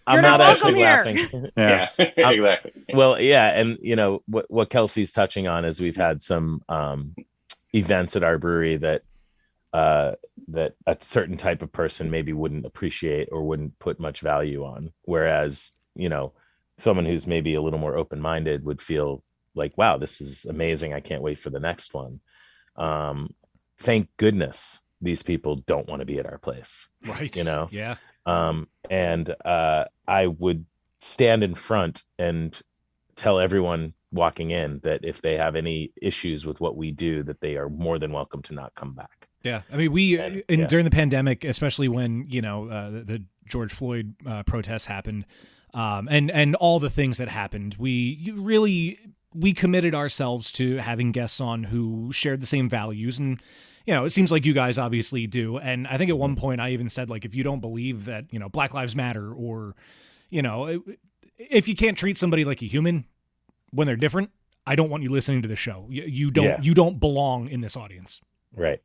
I'm not actually laughing. Yeah, exactly. Well, yeah, and what Kelsey's touching on is we've had some events at our brewery that that a certain type of person maybe wouldn't appreciate or wouldn't put much value on, whereas someone who's maybe a little more open-minded would feel like, wow, this is amazing, I can't wait for the next one. Thank goodness these people don't want to be at our place, right? Yeah. And I would stand in front and tell everyone walking in that if they have any issues with what we do, that they are more than welcome to not come back. Yeah, I mean, during the pandemic, especially when the George Floyd protests happened, and all the things that happened, we committed ourselves to having guests on who shared the same values, and it seems like you guys obviously do. And I think at one point I even said, like, if you don't believe that Black Lives Matter, or if you can't treat somebody like a human when they're different, I don't want you listening to the show. You don't belong in this audience. Right.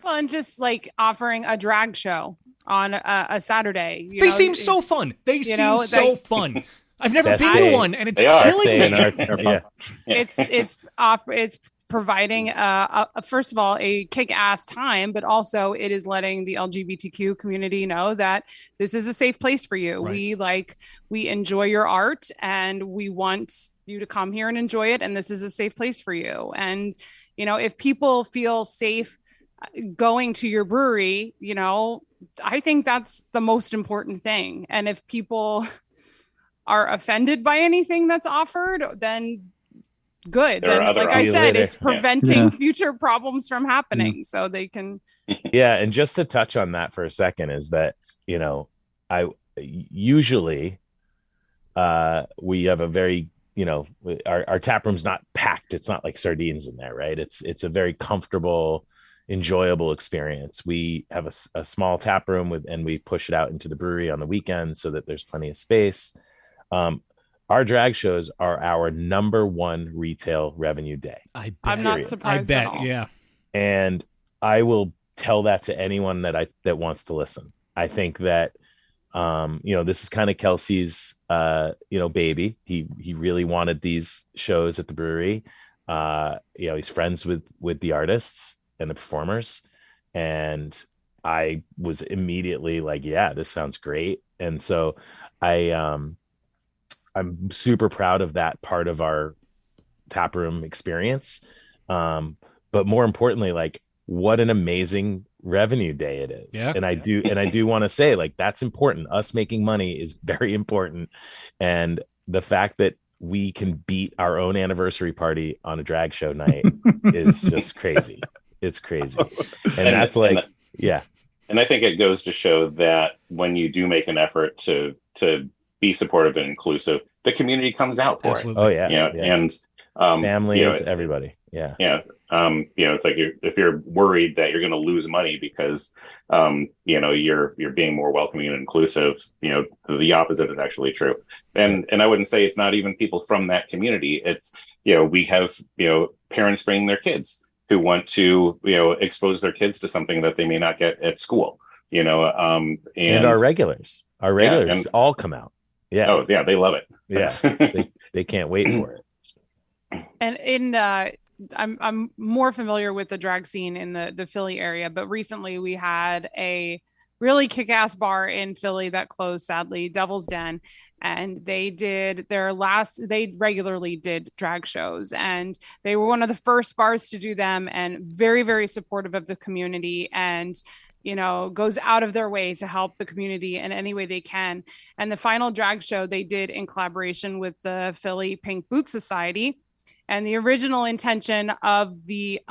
Well, and just like offering a drag show on a Saturday. They seem so fun. They seem so fun. I've never been to one, and it's killing me. It's providing first of all a kick-ass time, but also it is letting the LGBTQ community know that this is a safe place for you. Right. We enjoy your art, and we want you to come here and enjoy it, and this is a safe place for you. And if people feel safe going to your brewery, I think that's the most important thing. And if people are offended by anything that's offered, then good. Then, like I said, it's preventing future problems from happening, so they can. Yeah, and just to touch on that for a second is that I usually we have a very our tap room's not packed. It's not like sardines in there, right? It's a very comfortable, enjoyable experience. We have a small tap room and we push it out into the brewery on the weekends so that there's plenty of space. Our drag shows are our number one retail revenue day. I'm not surprised. I bet, at all. yeah. And I will tell that to anyone that wants to listen. I think that this is kind of Kelsey's baby. He really wanted these shows at the brewery. He's friends with the artists and the performers, and I was immediately like, yeah, this sounds great. And so I'm super proud of that part of our taproom experience. But more importantly, like, what an amazing revenue day it is. Yeah. And I do want to say, like, that's important. Us making money is very important. And the fact that we can beat our own anniversary party on a drag show night is just crazy. It's crazy. And that's like, yeah. And I think it goes to show that when you do make an effort to be supportive and inclusive, the community comes out for it. Oh yeah. And families, everybody. Yeah. It's like if you're worried that you're going to lose money because you're being more welcoming and inclusive, the opposite is actually true. And I wouldn't say it's not even people from that community. It's we have parents bringing their kids who want to expose their kids to something that they may not get at school. And our regulars all come out. Yeah. Oh yeah, they love it. Yeah, they can't wait for it. And I'm more familiar with the drag scene in the Philly area, but recently we had a really kick-ass bar in Philly that closed, sadly, Devil's Den, and they regularly did drag shows, and they were one of the first bars to do them, and very, very supportive of the community, and goes out of their way to help the community in any way they can. And the final drag show they did in collaboration with the Philly Pink Boot Society. And the original intention of the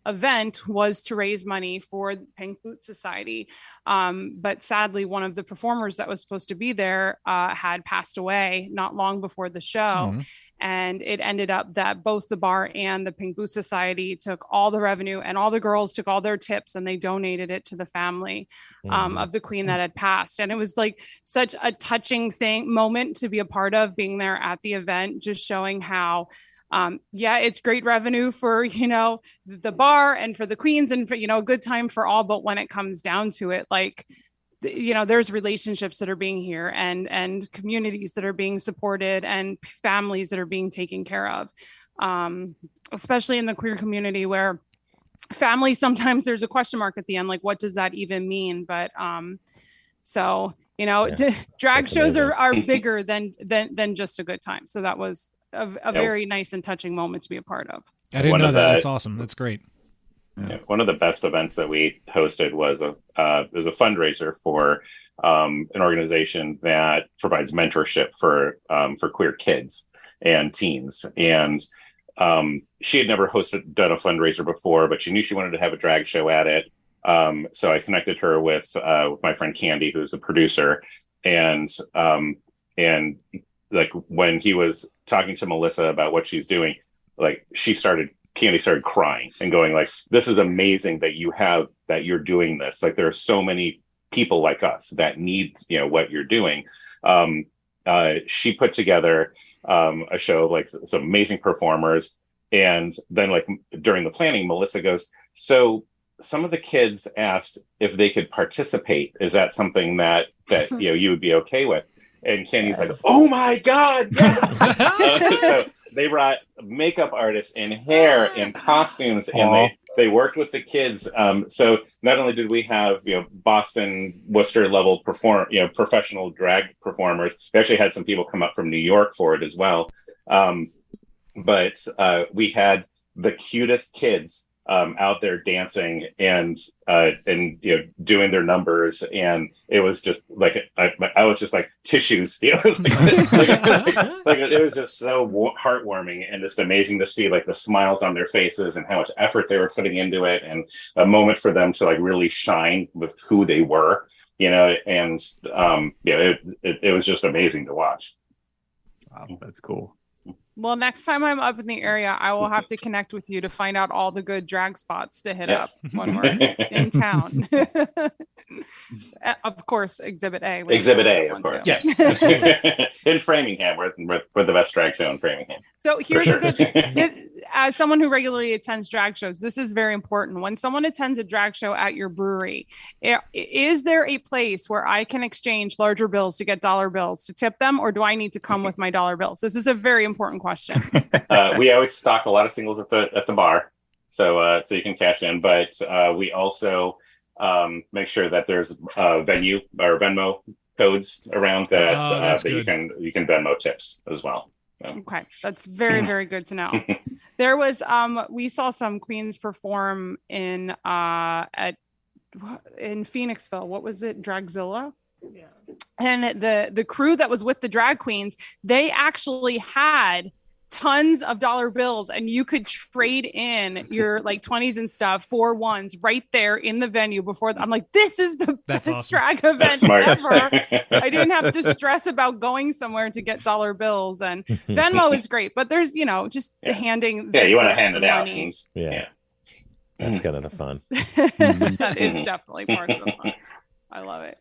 event was to raise money for the Pink Boot Society. But sadly, one of the performers that was supposed to be there had passed away not long before the show. Mm-hmm. And it ended up that both the bar and the Pink Boots Society took all the revenue, and all the girls took all their tips and they donated it to the family of the queen that had passed. And it was like such a touching moment to be a part of, being there at the event, just showing how it's great revenue for, the bar and for the queens and for, a good time for all. But when it comes down to it, like, there's relationships that are being here, and communities that are being supported, and families that are being taken care of, especially in the queer community, where family, sometimes there's a question mark at the end, like, what does that even mean? But drag shows are bigger than just a good time. So that was a very nice and touching moment to be a part of. I didn't know that. That's awesome. That's great. Yeah, one of the best events that we hosted was a fundraiser for an organization that provides mentorship for queer kids and teens. And she had never done a fundraiser before, but she knew she wanted to have a drag show at it. So I connected her with my friend Candy, who's the producer, and like when he was talking to Melissa about what she's doing, like Candy started crying and going like, this is amazing that you're doing this. Like, there are so many people like us that need, what you're doing. She put together a show, like some amazing performers. And then like during the planning, Melissa goes, so some of the kids asked if they could participate. Is that something that you would be okay with? And Candy's like, oh my God. Yes. So they brought makeup artists and hair and costumes, and they worked with the kids. So not only did we have, Boston, Worcester level professional drag performers, we actually had some people come up from New York for it as well. But we had the cutest kids out there dancing and doing their numbers, and it was just like I was just like tissues, it was like it was just so heartwarming and just amazing to see like the smiles on their faces and how much effort they were putting into it, and a moment for them to like really shine with who they were, and it was just amazing to watch. Wow, that's cool. Well, next time I'm up in the area, I will have to connect with you to find out all the good drag spots to hit up when we're in town. Of course, Exhibit A. Exhibit A, of course. Yes. In Framingham, we're the best drag show in Framingham. So here's a good, as someone who regularly attends drag shows, this is very important. When someone attends a drag show at your brewery, is there a place where I can exchange larger bills to get dollar bills to tip them, or do I need to come with my dollar bills? This is a very important question. We always stock a lot of singles at the bar, so you can cash in. But we also make sure that there's venue or Venmo codes around that you can Venmo tips as well. So. Okay, that's very, very good to know. There was we saw some queens perform in Phoenixville. What was it? Dragzilla? Yeah. And the crew that was with the drag queens, they actually had tons of dollar bills, and you could trade in your like 20s and stuff for ones right there in the venue before. I'm like, this is the best awesome. Drag event ever. I didn't have to stress about going somewhere to get dollar bills, and Venmo is great, but there's just handing. Yeah, you want to hand it out. Yeah. That's kind of the fun. That is definitely part of the fun. I love it.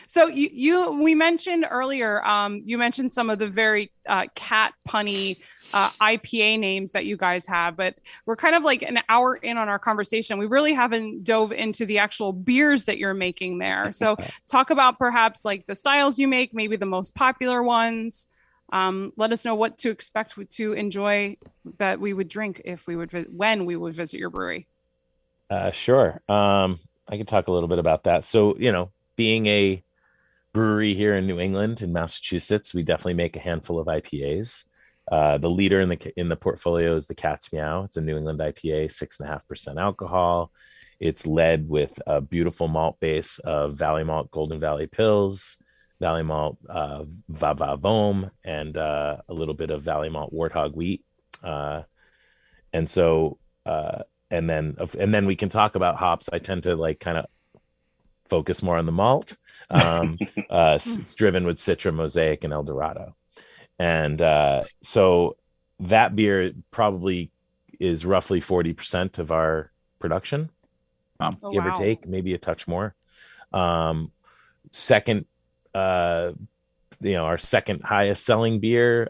So we mentioned earlier, you mentioned some of the very cat punny IPA names that you guys have, but we're kind of like an hour in on our conversation. We really haven't dove into the actual beers that you're making there. So talk about perhaps like the styles you make, maybe the most popular ones. Let us know what to expect to enjoy that we would drink when we would visit your brewery. Sure. I can talk a little bit about that. So, being a brewery here in New England, in Massachusetts, we definitely make a handful of IPAs. The leader in the portfolio is the Cat's Meow. It's a New England IPA, 6.5% alcohol. It's led with a beautiful malt base of Valley Malt Golden Valley Pils, Valley Malt Va Va Voom, and a little bit of Valley Malt Warthog Wheat. And then we can talk about hops. I tend to like kind of focus more on the malt. It's driven with Citra, Mosaic, and Eldorado. And so that beer probably is roughly 40% of our production, give or take, maybe a touch more. Second, our second highest selling beer,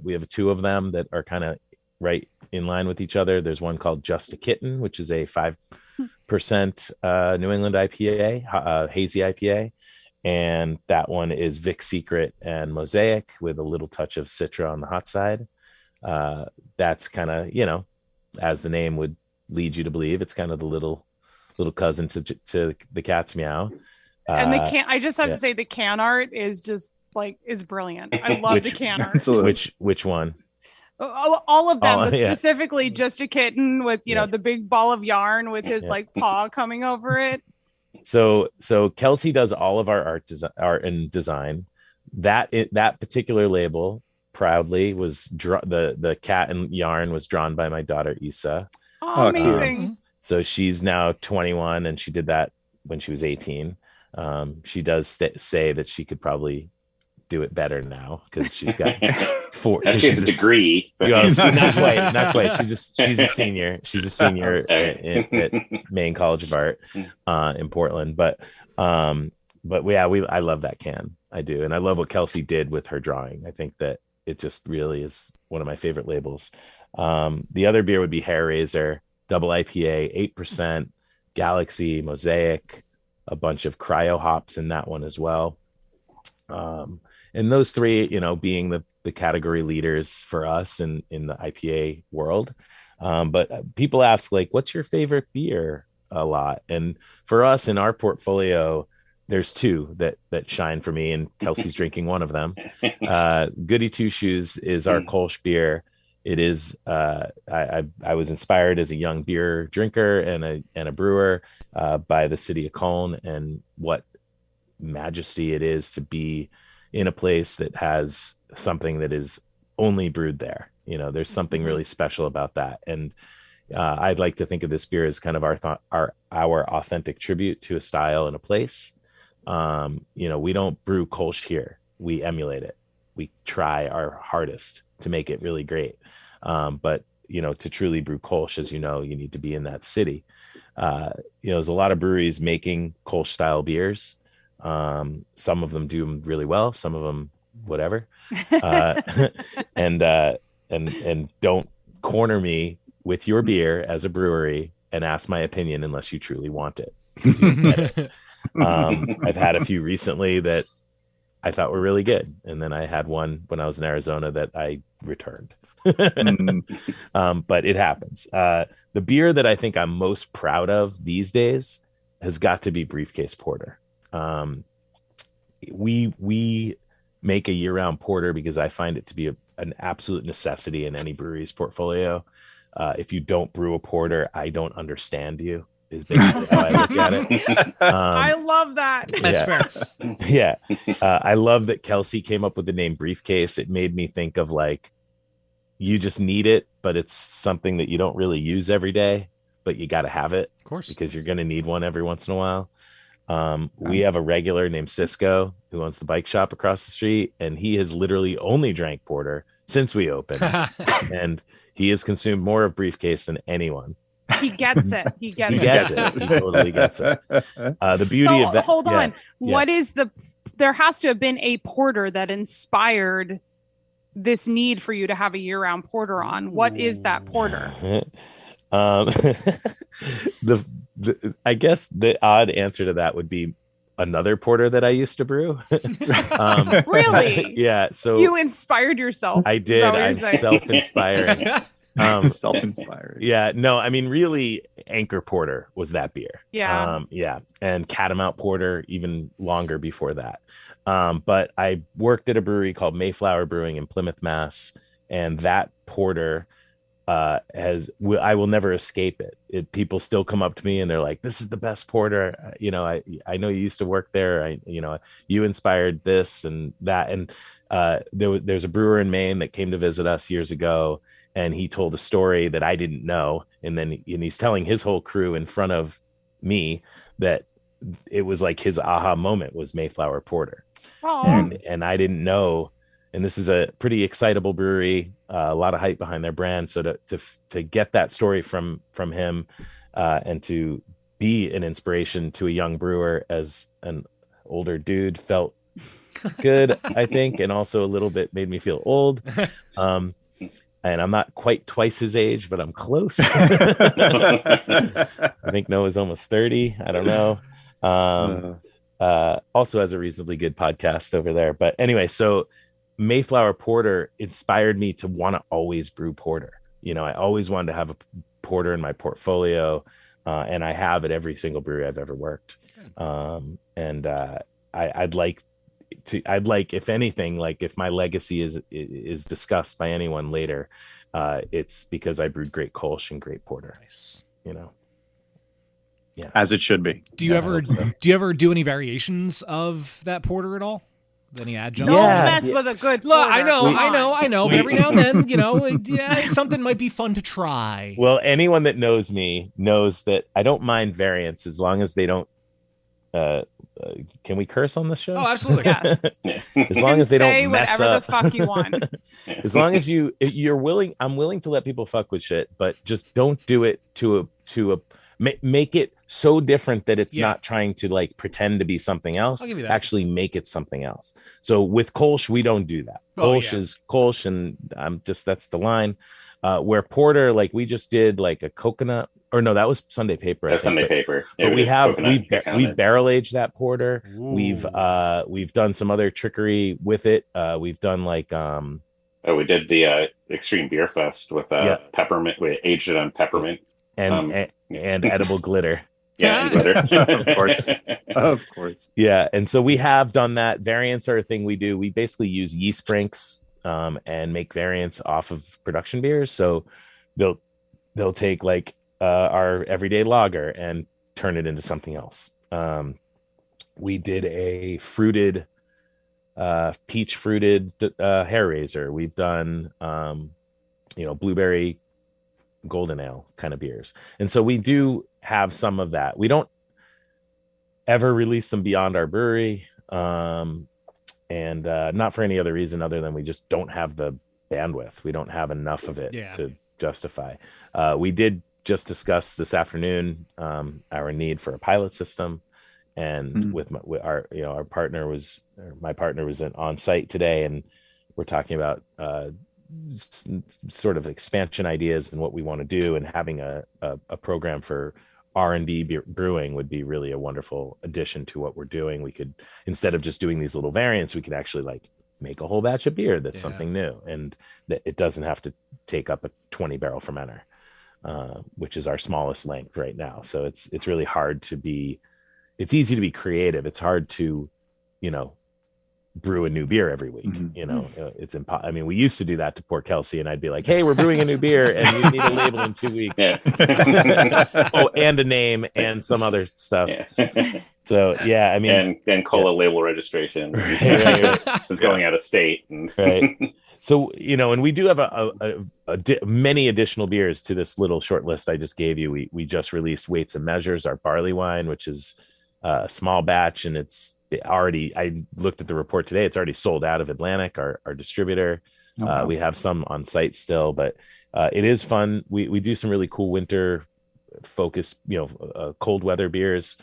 we have two of them that are kind of right in line with each other. There's one called Just a Kitten, which is a 5% New England IPA, hazy IPA. And that one is Vic Secret and Mosaic with a little touch of Citra on the hot side. That's kind of, as the name would lead you to believe, it's kind of the little cousin to the Cat's Meow. And I just have to say the can art is just is brilliant. I love the can art. Which one? All of them, but specifically Just a Kitten with the big ball of yarn with his paw coming over it. So Kelsey does all of our art and design. That particular label proudly was the cat and yarn was drawn by my daughter Issa. Oh, amazing! So she's now 21, and she did that when she was 18. She does say that she could probably do it better now because she's got she has a degree. Not quite. She's a senior. She's a senior at Maine College of Art in Portland. But I love that can. I do, and I love what Kelsey did with her drawing. I think that it just really is one of my favorite labels. The other beer would be Hair Razor, double IPA, 8%, Galaxy, Mosaic, a bunch of cryo hops in that one as well. And those three, being the category leaders for us in the IPA world. But people ask, what's your favorite beer a lot? And for us in our portfolio, there's two that shine for me, and Kelsey's drinking one of them. Goody Two Shoes is our Kolsch beer. It is I was inspired as a young beer drinker and a brewer by the city of Cologne, and what majesty it is to be in a place that has something that is only brewed there. There's something really special about that. And I'd like to think of this beer as kind of our authentic tribute to a style and a place. We don't brew Kolsch here. We emulate it. We try our hardest to make it really great. But to truly brew Kolsch, as you need to be in that city. There's a lot of breweries making Kolsch style beers. Some of them do them really well, some of them whatever. And don't corner me with your beer as a brewery and ask my opinion unless you truly want it. I've had a few recently that I thought were really good, and then I had one when I was in Arizona that I returned. But it happens. The beer that I think I'm most proud of these days has got to be Briefcase Porter. We make a year-round porter because I find it to be an absolute necessity in any brewery's portfolio. If you don't brew a porter, I don't understand you, is basically how I look at it. I love that. That's fair. Yeah. I love that Kelsey came up with the name Briefcase. It made me think of you just need it, but it's something that you don't really use every day, but you got to have it, of course, because you're going to need one every once in a while. We have a regular named Cisco who owns the bike shop across the street, and he has literally only drank porter since we opened, and he has consumed more of Briefcase than anyone. He gets it. He gets it. He totally gets it. The beauty of that. Hold on. What is there has to have been a porter that inspired this need for you to have a year-round porter on. What is that porter? I guess the odd answer to that would be another porter that I used to brew. Really? Yeah. So you inspired yourself. I did. I'm self-inspiring. Self-inspired. Yeah. No, I mean, really, Anchor Porter was that beer. Yeah. Yeah. And Catamount Porter even longer before that. But I worked at a brewery called Mayflower Brewing in Plymouth, Mass. And that porter I will never escape it. People still come up to me and they're like, this is the best porter. I know you used to work there. You inspired this and that. And there's a brewer in Maine that came to visit us years ago, and he told a story that I didn't know. And he's telling his whole crew in front of me that it was like his aha moment was Mayflower Porter. And I didn't know. and this is a pretty excitable brewery, a lot of hype behind their brand. So to get that story from him, and to be an inspiration to a young brewer as an older dude felt good, I think, and also a little bit made me feel old. And I'm not quite twice his age, but I'm close. I think Noah's almost 30. I don't know. Also has a reasonably good podcast over there. But anyway, so Mayflower Porter inspired me to want to always brew porter. I always wanted to have a porter in my portfolio, and I have at every single brewery I've ever worked. I'd like, if anything, like if my legacy is discussed by anyone later, it's because I brewed great Kolsch and great porter. Nice. Yeah, as it should be. Do you ever do any variations of that porter at all? Any adjuncts? Don't mess with a good porter. Look, I know. But every now and then, something might be fun to try. Well, anyone that knows me knows that I don't mind variants as long as they don't. Can we curse on this show? Oh, absolutely. Yes. As long as they don't mess whatever up. the fuck you want. As long as you're willing, I'm willing to let people fuck with shit, but just don't do it to a make it so different that it's not trying to like pretend to be something else. I'll give you that. Actually make it something else. So with Kolsch, we don't do that. Kolsch is Kolsch, and that's the line. Where porter, like we just did like a coconut, or no, that was Sunday Paper. Sunday Paper. Yeah, but we've barrel aged that porter. Ooh. We've done some other trickery with it. We've done like we did the Extreme Beer Fest with peppermint. We aged it on peppermint and edible glitter. Yeah, and glitter. Of course. Yeah, and so we have done that. Variants are a thing we do. We basically use yeast drinks and make variants off of production beers. So they'll take like our everyday lager and turn it into something else. We did a fruited, peach fruited hair raiser. We've done, blueberry golden ale kind of beers. And so we do have some of that. We don't ever release them beyond our brewery. And not for any other reason other than we just don't have the bandwidth. We don't have enough of it to justify. We did just discuss this afternoon our need for a pilot system, and with our partner was, my partner was on site today, and we're talking about sort of expansion ideas and what we want to do, and having a program for R&D brewing would be really a wonderful addition to what we're doing. We could, instead of just doing these little variants, we could actually like make a whole batch of beer that's something new, and that it doesn't have to take up a 20 barrel fermenter, which is our smallest length right now. So it's really hard to be, it's easy to be creative. It's hard to, brew a new beer every week. It's impossible. I mean, we used to do that to poor Kelsey, and I'd be like, hey, we're brewing a new beer and we need a label in 2 weeks. Oh, and a name and some other stuff. So I mean, and cola label registration. It's going out of state. Right. So, and we do have many additional beers to this little short list I just gave you. We just released Weights and Measures, our barley wine, which is a small batch, and I looked at the report today. It's already sold out of Atlantic, our distributor. Oh, wow. We have some on site still, but it is fun. We do some really cool winter focused, cold weather beers.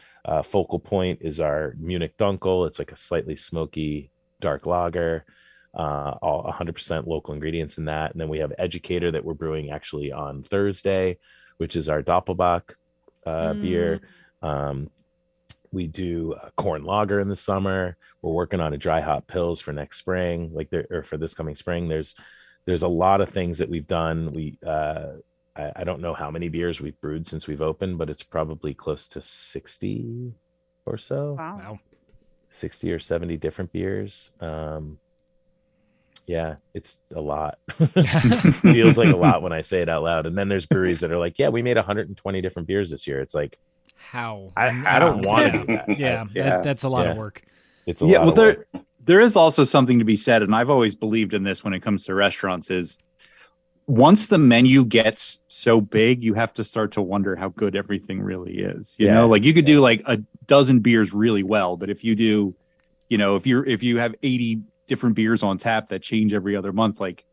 Focal Point is our Munich Dunkel. It's like a slightly smoky dark lager, all 100% local ingredients in that. And then we have Educator that we're brewing actually on Thursday, which is our Doppelbock beer. We do a corn lager in the summer. We're working on a dry hop pills for next spring, or for this coming spring. There's a lot of things that we've done. I don't know how many beers we've brewed since we've opened, but it's probably close to 60 or so. Wow. 60 or 70 different beers. It's a lot. Feels like a lot when I say it out loud. And then there's breweries that are like, we made 120 different beers this year. It's like, how? I don't want to do that. That's a lot of work. It's a lot of work. There is also something to be said, and I've always believed in this when it comes to restaurants, is once the menu gets so big, you have to start to wonder how good everything really is. You know, like you could do like a dozen beers really well, but if you do, if you have 80 different beers on tap that change every other month, like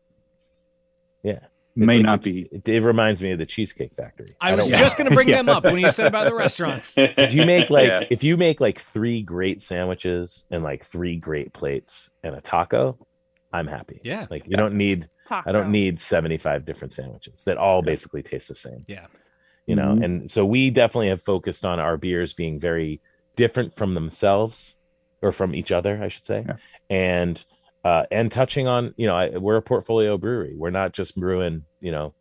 Yeah. may like not be. It reminds me of the Cheesecake Factory. I was just going to bring them up when you said about the restaurants. If you make like Yeah. if you make like 3 great sandwiches and like 3 great plates and a taco, I'm happy. Yeah. Like you don't need Taco. I don't need 75 different sandwiches that all basically taste the same. Yeah. You know, and so we definitely have focused on our beers being very different from themselves or from each other, I should say. Yeah. And touching on, you know, we're a portfolio brewery. We're not just brewing, you know,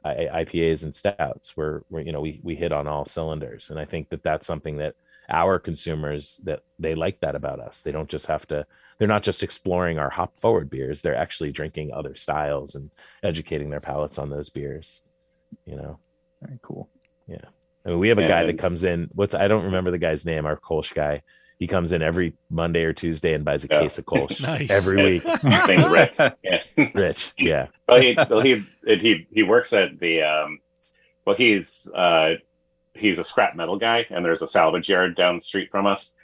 IPAs and stouts. We're you know, we hit on all cylinders. And I think that that's something that our consumers, that they like that about us. They don't just have to, they're not just exploring our hop forward beers. They're actually drinking other styles and educating their palates on those beers, you know. Very cool. Yeah. I mean, we have a guy that comes in, I don't remember the guy's name, our Kolsch guy. He comes in every Monday or Tuesday and buys a case of Kolsch every week. His name's Rick. Yeah. Rich. Yeah. Well, he works at the he's a scrap metal guy, and there's a salvage yard down the street from us.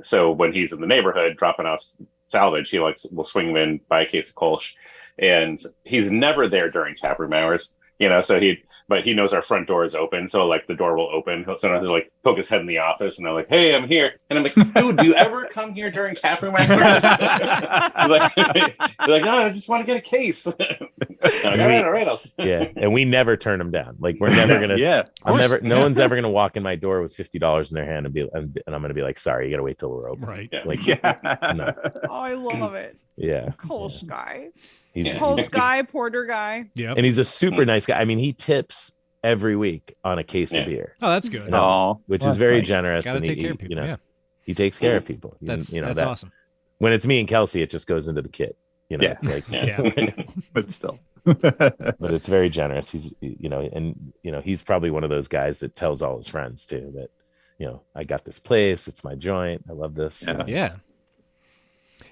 So when he's in the neighborhood dropping off salvage, will swing in, buy a case of Kolsch, and he's never there during taproom hours. You know, so he knows our front door is open, so like the door will open. He'll sometimes like poke his head in the office, and I'm like, "Hey, I'm here," and I'm like, "Dude, do you ever come here during taproom hours?" He's like, "No, I just want to get a case." I'm like, all right. Yeah, and we never turn them down. Like we're never gonna. No one's ever gonna walk in my door with $50 in their hand and I'm gonna be like, "Sorry, you gotta wait till we're open." Right. Yeah. Like, no. Oh, I love it. Yeah. Kolsch guy. He's Kolsch guy, porter guy. Yeah. And he's a super nice guy. I mean, he tips every week on a case of beer. Oh, that's good. Which is very generous. Gotta and take care of people. You know, yeah. he takes care of people. That's that's awesome. When it's me and Kelsey, it just goes into the kit. You know, Yeah. it's like, Yeah. But still. but it's very generous. He's, you know, and you know, he's probably one of those guys that tells all his friends too that, you know, I got this place. It's my joint. I love this. Yeah.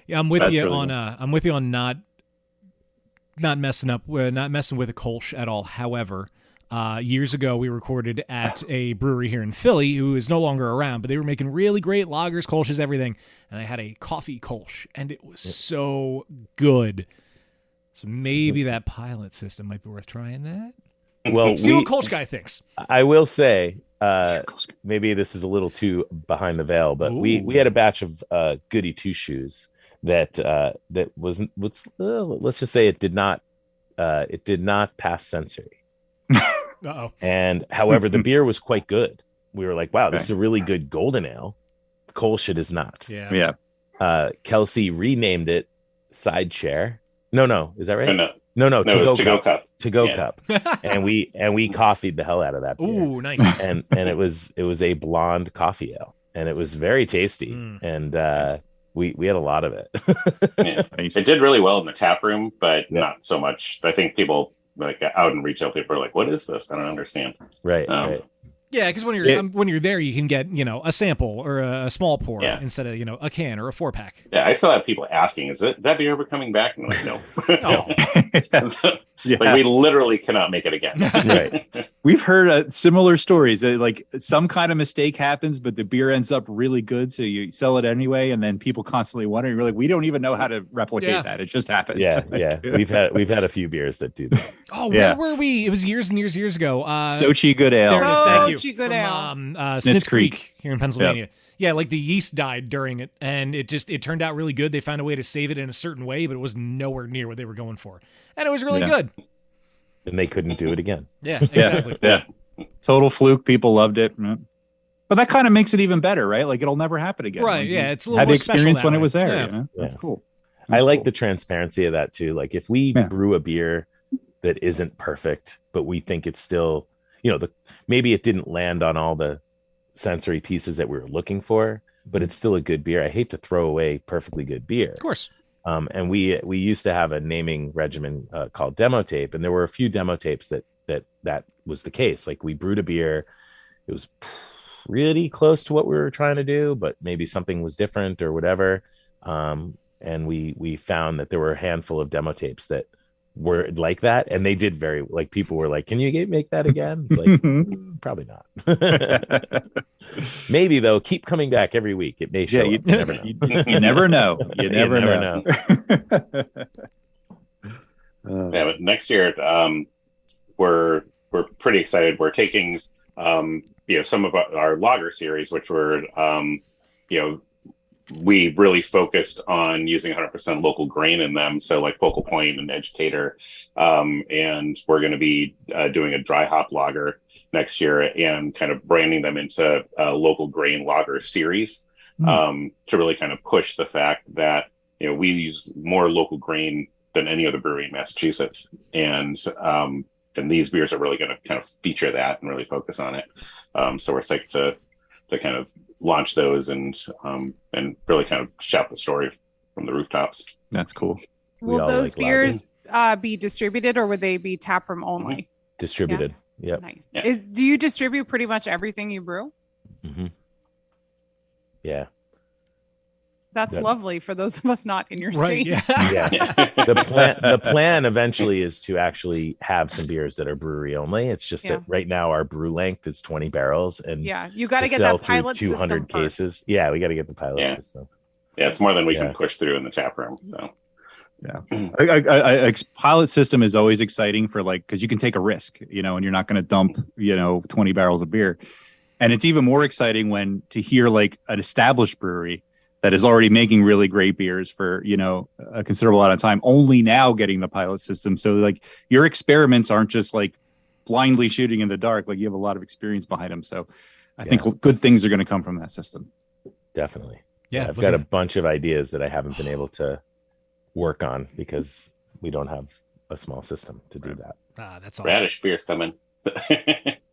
Yeah. I'm with That's you really on. cool. I'm with you on not messing with a Kolsch at all. However, years ago we recorded at a brewery here in Philly who is no longer around, but they were making really great lagers, Kolsch's, everything, and they had a coffee Kolsch, and it was so good. So maybe that pilot system might be worth trying that. Well, See what Kolsch guy thinks. I will say, maybe this is a little too behind the veil, but we had a batch of Goody Two Shoes that wasn't. Let's just say it did not pass sensory. Uh-oh. And however, the beer was quite good. We were like, wow, this is a really good golden ale. Kolsch it is not. Yeah. Kelsey renamed it Side Chair. No, is that right? No, To Go Cup. To Go Cup. and we coffeed the hell out of that beer. Ooh, nice. And it was a blonde coffee ale, and it was very tasty. And we had a lot of it. Yeah. It did really well in the tap room, but not so much. I think people like out in retail, people are like, "What is this? I don't understand." Right. Right. Yeah, because when you're there, you can get a sample or a small pour instead of a can or a 4-pack. Yeah, I still have people asking, "Is that beer ever coming back?" And I'm like, "No." Yeah. Like we literally cannot make it again. Right. We've heard similar stories that like some kind of mistake happens, but the beer ends up really good, so you sell it anyway, and then people constantly wondering, we're like, we don't even know how to replicate that. It just happens. Yeah, yeah. We've had a few beers that do that. Oh, where were we? It was years and years ago. Sochi Good Ale. There it is. Thank you. Sochi Good Ale. From Snitz Creek here in Pennsylvania. Yep. Yeah, like the yeast died during it, and it turned out really good. They found a way to save it in a certain way, but it was nowhere near what they were going for, and it was really good. And they couldn't do it again. Yeah, exactly. Yeah. Total fluke. People loved it. But that kind of makes it even better, right? Like it'll never happen again. Right. Like, Yeah. It's a little had more the experience special when that it was way. there. Yeah. You know? That's cool. I like the transparency of that too. Like if we brew a beer that isn't perfect, but we think it's still, maybe it didn't land on all the sensory pieces that we were looking for, but it's still a good beer. I hate to throw away perfectly good beer. Of course. And we used to have a naming regimen called demo tape, and there were a few demo tapes that was the case. Like we brewed a beer, it was pretty close to what we were trying to do, but maybe something was different or whatever. And we found that there were a handful of demo tapes that were like that, and they did very like people were like, "Can you make that again?" It's like probably not. Maybe though, keep coming back every week. It may show. You up. Never know. You never know. You never know. Yeah, but next year, we're pretty excited. We're taking some of our lager series, which were we really focused on using 100% local grain in them. So like Focal Point and Educator, and we're going to be doing a dry hop lager next year and kind of branding them into a local grain lager series to really kind of push the fact that we use more local grain than any other brewery in Massachusetts, and these beers are really going to kind of feature that and really focus on it. So we're psyched to kind of launch those and really kind of shout the story from the rooftops. That's cool. Will those beers be distributed, or would they be taproom only? Distributed. Yeah. Yep. Nice. Yeah. Do you distribute pretty much everything you brew? Mm-hmm. Yeah. That's lovely for those of us not in your state. Yeah. The plan eventually is to actually have some beers that are brewery only. It's just that right now our brew length is 20 barrels, and you got to get that pilot 200 system cases. First. Yeah, we got to get the pilot system. Yeah, it's more than we can push through in the tap room. So. Yeah, a pilot system is always exciting for because you can take a risk, and you're not going to dump 20 barrels of beer, and it's even more exciting when to hear an established brewery that is already making really great beers for a considerable amount of time, only now getting the pilot system. So your experiments aren't just blindly shooting in the dark. You have a lot of experience behind them. So I think good things are going to come from that system. Definitely. Yeah, I've got a bunch of ideas that I haven't been able to work on because we don't have a small system to do that. That's awesome. Radish beer's coming.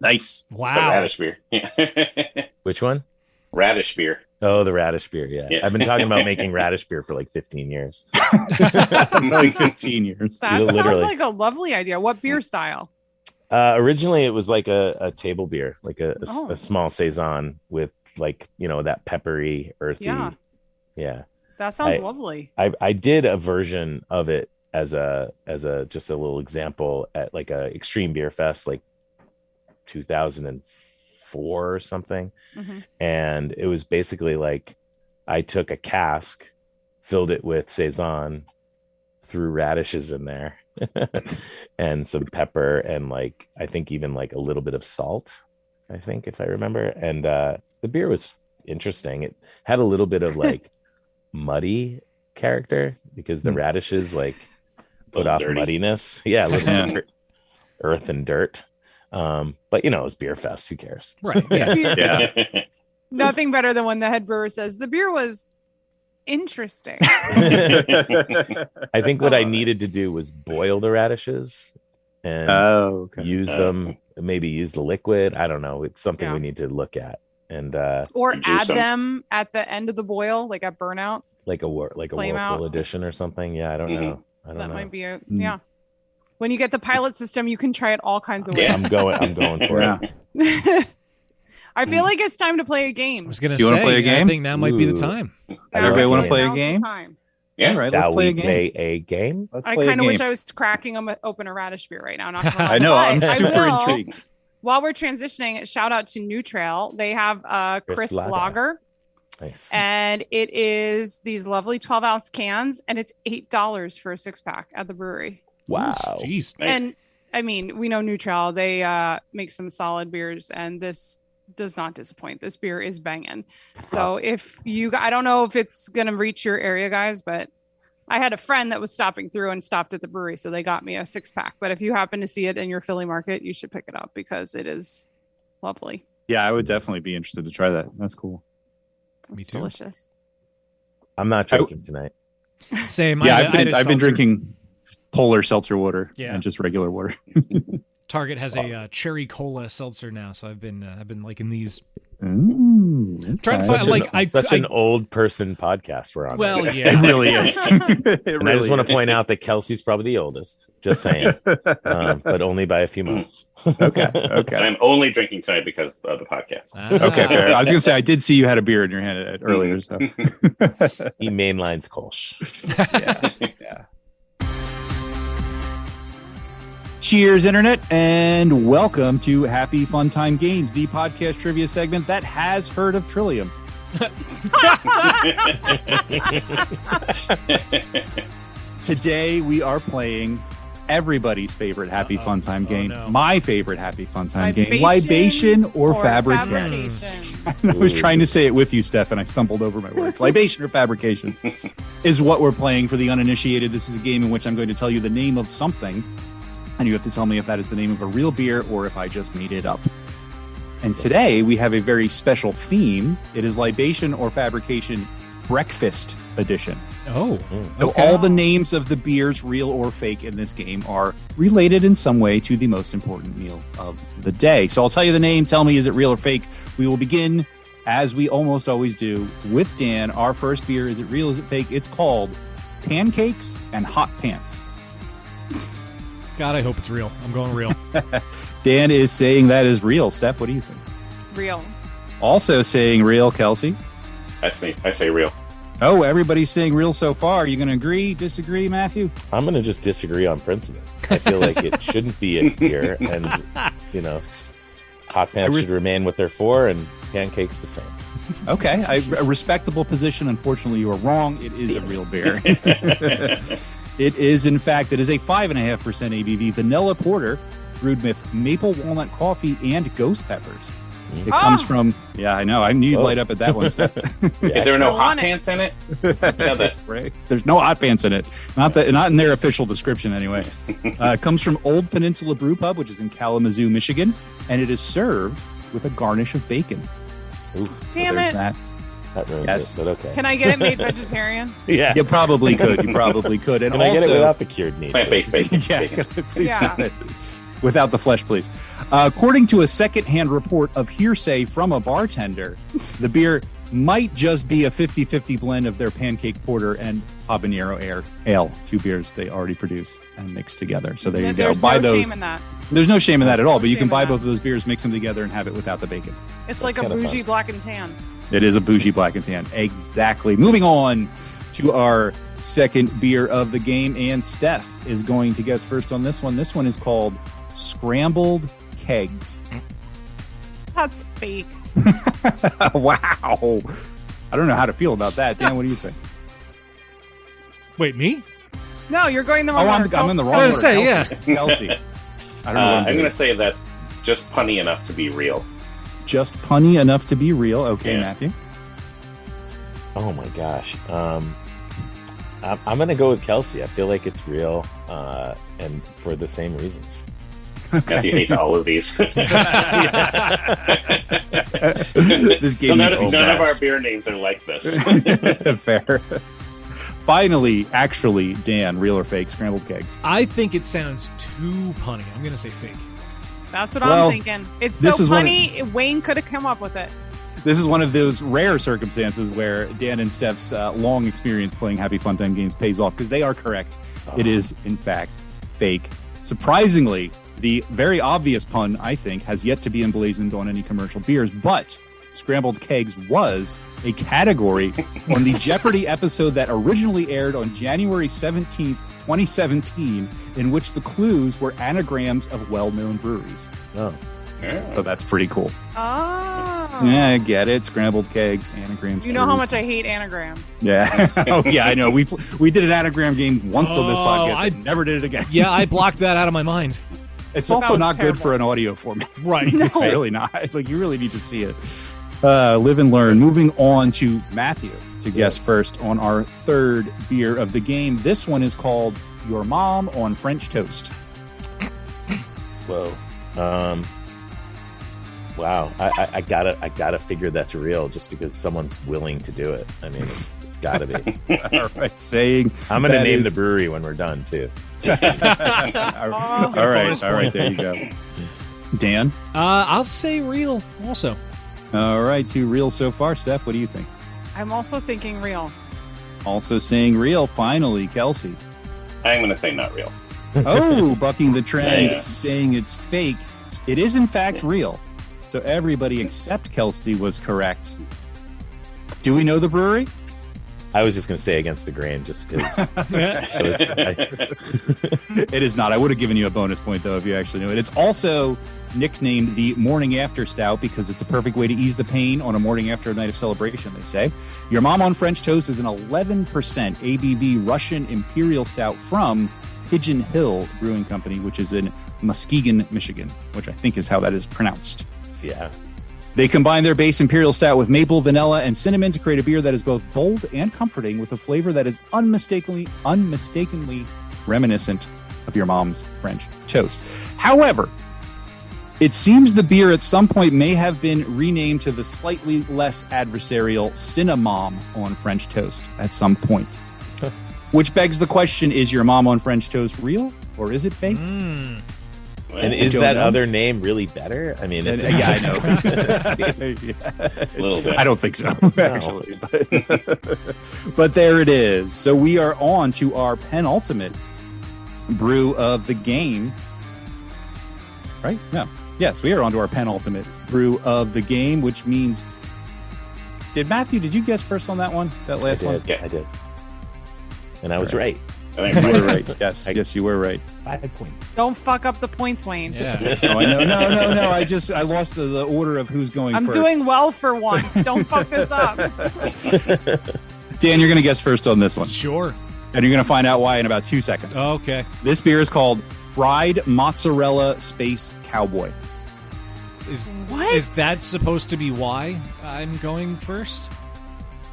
Nice. Wow. Radish beer. Which one? Radish beer. Oh, the radish beer. Yeah. I've been talking about making radish beer for 15 years. 15 years. That sounds like a lovely idea. What beer style? Originally, it was a table beer, a small saison with that peppery, earthy. Yeah. That sounds lovely. I did a version of it as a just a little example at a Extreme Beer Fest 2004 or something. Mm-hmm. And it was basically I took a cask, filled it with saison, threw radishes in there and some pepper and I think even a little bit of salt, I think, if I remember. And the beer was interesting. It had a little bit of muddy character because the radishes put off dirty. Muddiness. Yeah, a little earth and dirt. But it was Beer Fest. Who cares? Right. Yeah. Nothing better than when the head brewer says the beer was interesting. I think what I needed to do was boil the radishes and use them. Maybe use the liquid. I don't know. It's something we need to look at. And or add them at the end of the boil, a burnout, a Whirlpool edition or something. Yeah, I don't know. That might be When you get the pilot system, you can try it all kinds of ways. I'm going for it. I feel like it's time to play a game. I was going to say, play a game? I think now might be the time. Everybody want to play a game? Yeah. All right, let's play a game. Play a game? I kind of wish I was cracking open a radish beer right now. Not gonna lie. I know. I'm But super intrigued. While we're transitioning, shout out to New Trail. They have a crisp lager. Nice. And it is these lovely 12-ounce cans, and it's $8 for a 6-pack at the brewery. Wow. Jeez. Nice. And I mean, we know New Trail. They make some solid beers, and this does not disappoint. This beer is banging. So if I don't know if it's going to reach your area, guys, but I had a friend that was stopping through and stopped at the brewery, so they got me a 6-pack. But if you happen to see it in your Philly market, you should pick it up because it is lovely. Yeah, I would definitely be interested to try that. That's cool. It's delicious. I'm not drinking tonight. Same. Yeah, I've been drinking polar seltzer water and just regular water. Target has a cherry cola seltzer now, so I've been liking these. Trying to find such an old person podcast we're on. Well, right? yeah, it really is. And I just want to point out that Kelsey's probably the oldest. Just saying, but only by a few months. Okay. And I'm only drinking tonight because of the podcast. Okay, fair. I was gonna say I did see you had a beer in your hand earlier. So he mainlines Kolsch. Yeah. Cheers, Internet, and welcome to Happy Fun Time Games, the podcast trivia segment that has heard of Trillium. Today, we are playing everybody's favorite Happy Fun Time game, my favorite Happy Fun Time game, Libation or Fabrication. I was trying to say it with you, Steph, and I stumbled over my words. Libation or Fabrication is what we're playing for the uninitiated. This is a game in which I'm going to tell you the name of something, and you have to tell me if that is the name of a real beer or if I just made it up. And today, we have a very special theme. It is Libation or Fabrication Breakfast Edition. Oh, so all the names of the beers, real or fake, in this game are related in some way to the most important meal of the day. So I'll tell you the name. Tell me, is it real or fake? We will begin, as we almost always do, with Dan. Our first beer, is it real, is it fake? It's called Pancakes and Hot Pants. God, I hope it's real. I'm going real. Dan is saying that is real. Steph, what do you think? Real. Also saying real, Kelsey. I say real. Oh, everybody's saying real so far. Are you going to agree, disagree, Matthew? I'm going to just disagree on principle. I feel like it shouldn't be a beer, and, hot pants should remain what they're for, and pancakes the same. Okay, a respectable position. Unfortunately, you are wrong. It is a real beer. It is, in fact, it is a 5.5% ABV vanilla porter brewed with maple walnut coffee and ghost peppers. It comes from, I know. I knew you'd light up at that one, Steph. If there are no hot pants in it, right? There's no hot pants in it. Not in their official description, anyway. It comes from Old Peninsula Brew Pub, which is in Kalamazoo, Michigan, and it is served with a garnish of bacon. Ooh, Damn it! That ruins it, but okay. Can I get it made vegetarian? Yeah, you probably could. And Can also, I get it without the cured meat? Plant-based bacon. Please don't. Without the flesh, please. According to a secondhand report of hearsay from a bartender, the beer might just be a 50-50 blend of their pancake porter and habanero ale, two beers they already produce and mix together. So there you go. Buy those. Shame in that. There's no shame in that at all, but you can buy both of those beers, mix them together, and have it without the bacon. It's like a bougie black and tan. It is a bougie black and tan. Exactly. Moving on to our second beer of the game, and Steph is going to guess first on this one. This one is called Scrambled Kegs. That's fake. Wow. I don't know how to feel about that. Dan, what do you think? Wait, me? No, you're going the wrong order. I'm in the wrong I order. was say, Kelsey. I don't know. I'm going to say that's just punny enough to be real. Just punny enough to be real. Okay, Matthew. Oh my gosh. I'm going to go with Kelsey. I feel like it's real, and for the same reasons. Okay. Matthew hates all of these. This game none of our beer names are like this. Fair. Finally, actually, Dan, real or fake, scrambled kegs? I think it sounds too punny. I'm going to say fake. That's what I'm thinking. It's so funny. Wayne could have come up with it. This is one of those rare circumstances where Dan and Steph's long experience playing Happy Fun Time games pays off, because they are correct. It is, in fact, fake. Surprisingly, the very obvious pun, I think, has yet to be emblazoned on any commercial beers, but scrambled kegs was a category on the Jeopardy episode that originally aired on January 17th, 2017, in which the clues were anagrams of well-known breweries. Oh. Yeah. So that's pretty cool. Oh. Yeah, I get it. Scrambled kegs, anagrams. You know how much I hate anagrams. Yeah. Oh, yeah, I know. We did an anagram game once on this podcast. I never did it again. Yeah, I blocked that out of my mind. It's also not good for an audio format. Right. No. It's really not. Like, you really need to see it. Live and learn. Moving on to Matthew to guess first on our third beer of the game. This one is called Your Mom on French Toast. Whoa. Wow. I gotta figure that's real just because someone's willing to do it. I mean, it's gotta be. All right. Saying I'm gonna name the brewery when we're done too. All right. There you go. Dan? I'll say real also. All right. Two real so far. Steph, what do you think? I'm also thinking real. Also saying real. Finally, Kelsey. I'm going to say not real. Oh, bucking the trend, Nice. saying it's fake. It is, in fact, real. So everybody except Kelsey was correct. Do we know the brewery? I was just going to say against the grain just because it is not. I would have given you a bonus point, though, if you actually knew it. It's also nicknamed the Morning After Stout because it's a perfect way to ease the pain on a morning after a night of celebration, they say. Your Mom on French Toast is an 11% ABV Russian Imperial Stout from Pigeon Hill Brewing Company, which is in Muskegon, Michigan, which I think is how that is pronounced. Yeah. They combine their base Imperial Stout with maple, vanilla, and cinnamon to create a beer that is both bold and comforting with a flavor that is unmistakably reminiscent of your mom's French toast. However, it seems the beer at some point may have been renamed to the slightly less adversarial Cinnamom on French toast at some point. Which begs the question, is your mom on French toast real or is it fake? And is that other name really better? I mean, it's I know. A little bit. I don't think so, actually. But there it is. So we are on to our penultimate brew of the game. Right? No. Yes, we are on to our penultimate brew of the game, which means... Did you guess first on that one? That last one? Yeah. I did. And I was right. I think You were right. Yes, you were right. 5 points. Don't fuck up the points, Wayne. Yeah. Oh, I know. No. I lost the order of who's going I'm first. doing well for once. Don't fuck this up. Dan, you're going to guess first on this one. Sure. And you're going to find out why in about 2 seconds. Okay. This beer is called Fried Mozzarella Space Cowboy. What? Is that supposed to be why I'm going first?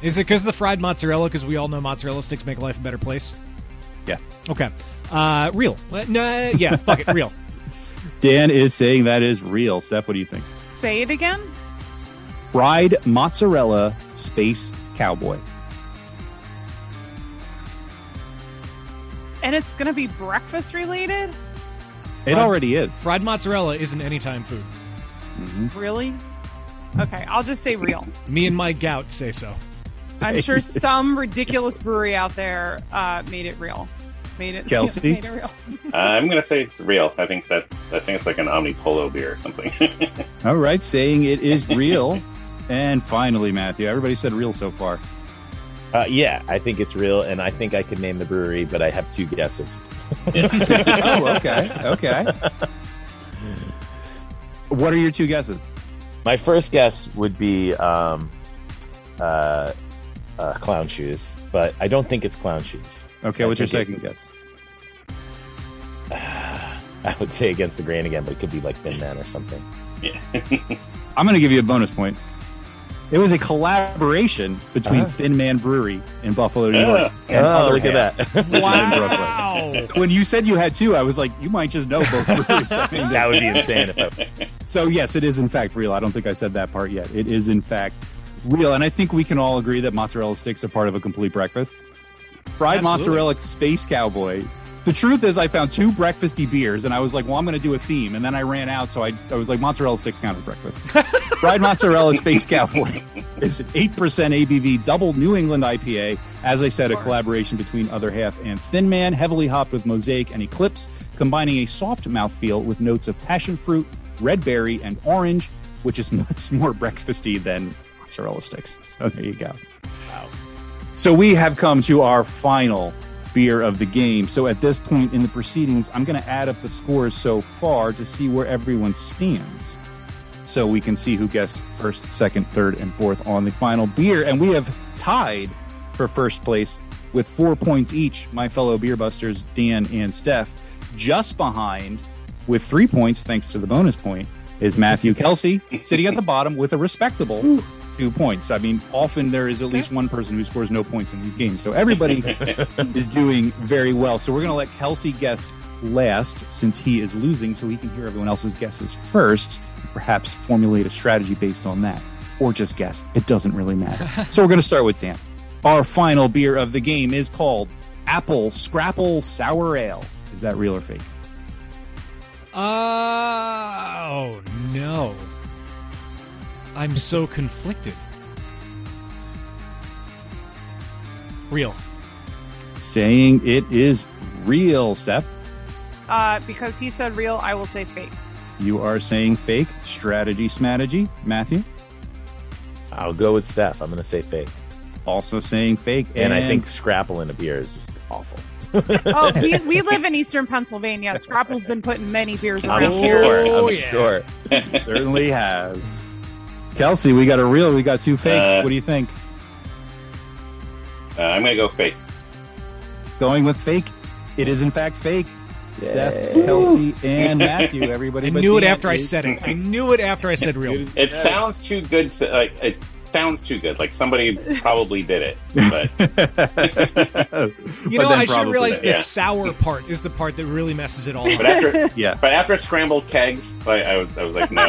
Is it because of the fried mozzarella? Because we all know mozzarella sticks make life a better place? Yeah. Okay. Real. Yeah, fuck it, real. Dan is saying that is real. Steph, what do you think? Say it again. Fried Mozzarella Space Cowboy. And it's going to be breakfast related? It already is. Fried mozzarella isn't anytime food. Really? Okay, I'll just say real. Me and my gout say so. I'm sure some ridiculous brewery out there made it real. Kelsey? Made it real. I'm going to say it's real. I think it's like an Omnipolo beer or something. All right, saying it is real. And finally, Matthew, everybody said real so far. Yeah, I think it's real, and I think I could name the brewery, but I have 2 guesses. Oh, okay. What are your 2 guesses? My first guess would be Clown Shoes, but I don't think it's Clown Shoes. Okay, what's your second guess? I would say Against the Grain again, but it could be like Thin Man or something. Yeah. I'm going to give you a bonus point. It was a collaboration between Thin Man Brewery in Buffalo, New York. And Look at that. Wow. When you said you had 2, I was like, you might just know both breweries. That would be insane. So, yes, it is in fact real. I don't think I said that part yet. It is in fact real. And I think we can all agree that mozzarella sticks are part of a complete breakfast. Fried Absolutely. Mozzarella Space Cowboy. The truth is I found 2 breakfasty beers, and I was like, well, I'm going to do a theme. And then I ran out, so I was like, mozzarella sticks count as breakfast. Fried Mozzarella Space Cowboy is an 8% ABV double New England IPA. As I said, a collaboration between Other Half and Thin Man, heavily hopped with Mosaic and Eclipse, combining a soft mouthfeel with notes of passion fruit, red berry, and orange, which is much more breakfasty than mozzarella sticks. So there you go. Wow. So we have come to our final beer of the game. So at this point in the proceedings, I'm going to add up the scores so far to see where everyone stands, so we can see who guessed first, second, third, and fourth on the final beer. And we have tied for first place with 4 points each, my fellow beer busters, Dan and Steph. Just behind, with 3 points, thanks to the bonus point, is Matthew Kelsey, sitting at the bottom with a respectable 2 points. I mean, often there is at least one person who scores no points in these games. So everybody is doing very well. So we're going to let Kelsey guess last, since he is losing, so he can hear everyone else's guesses first, and perhaps formulate a strategy based on that. Or just guess. It doesn't really matter. So we're going to start with Dan. Our final beer of the game is called Apple Scrapple Sour Ale. Is that real or fake? Oh, no. I'm so conflicted. Real. Saying it is real, Seth. Because he said real, I will say fake. You are saying fake. Strategy, smattegy. Matthew? I'll go with Steph. I'm going to say fake. also saying fake. And I think Scrapple in a beer is just awful. Oh, we live in Eastern Pennsylvania. Scrapple's been put in many beers around I'm here. sure. I'm sure. Certainly has. Kelsey, we got a real, we got two fakes. What do you think? I'm going to go fake. Going with fake. It is in fact fake. Steph, Kelsey, and Matthew. Everybody. I knew it after I said it. I knew it after I said real. It sounds too good. It sounds too good. Like somebody probably did it. But I should realize the sour part is the part that really messes it all up. But after scrambled kegs, I was like, no.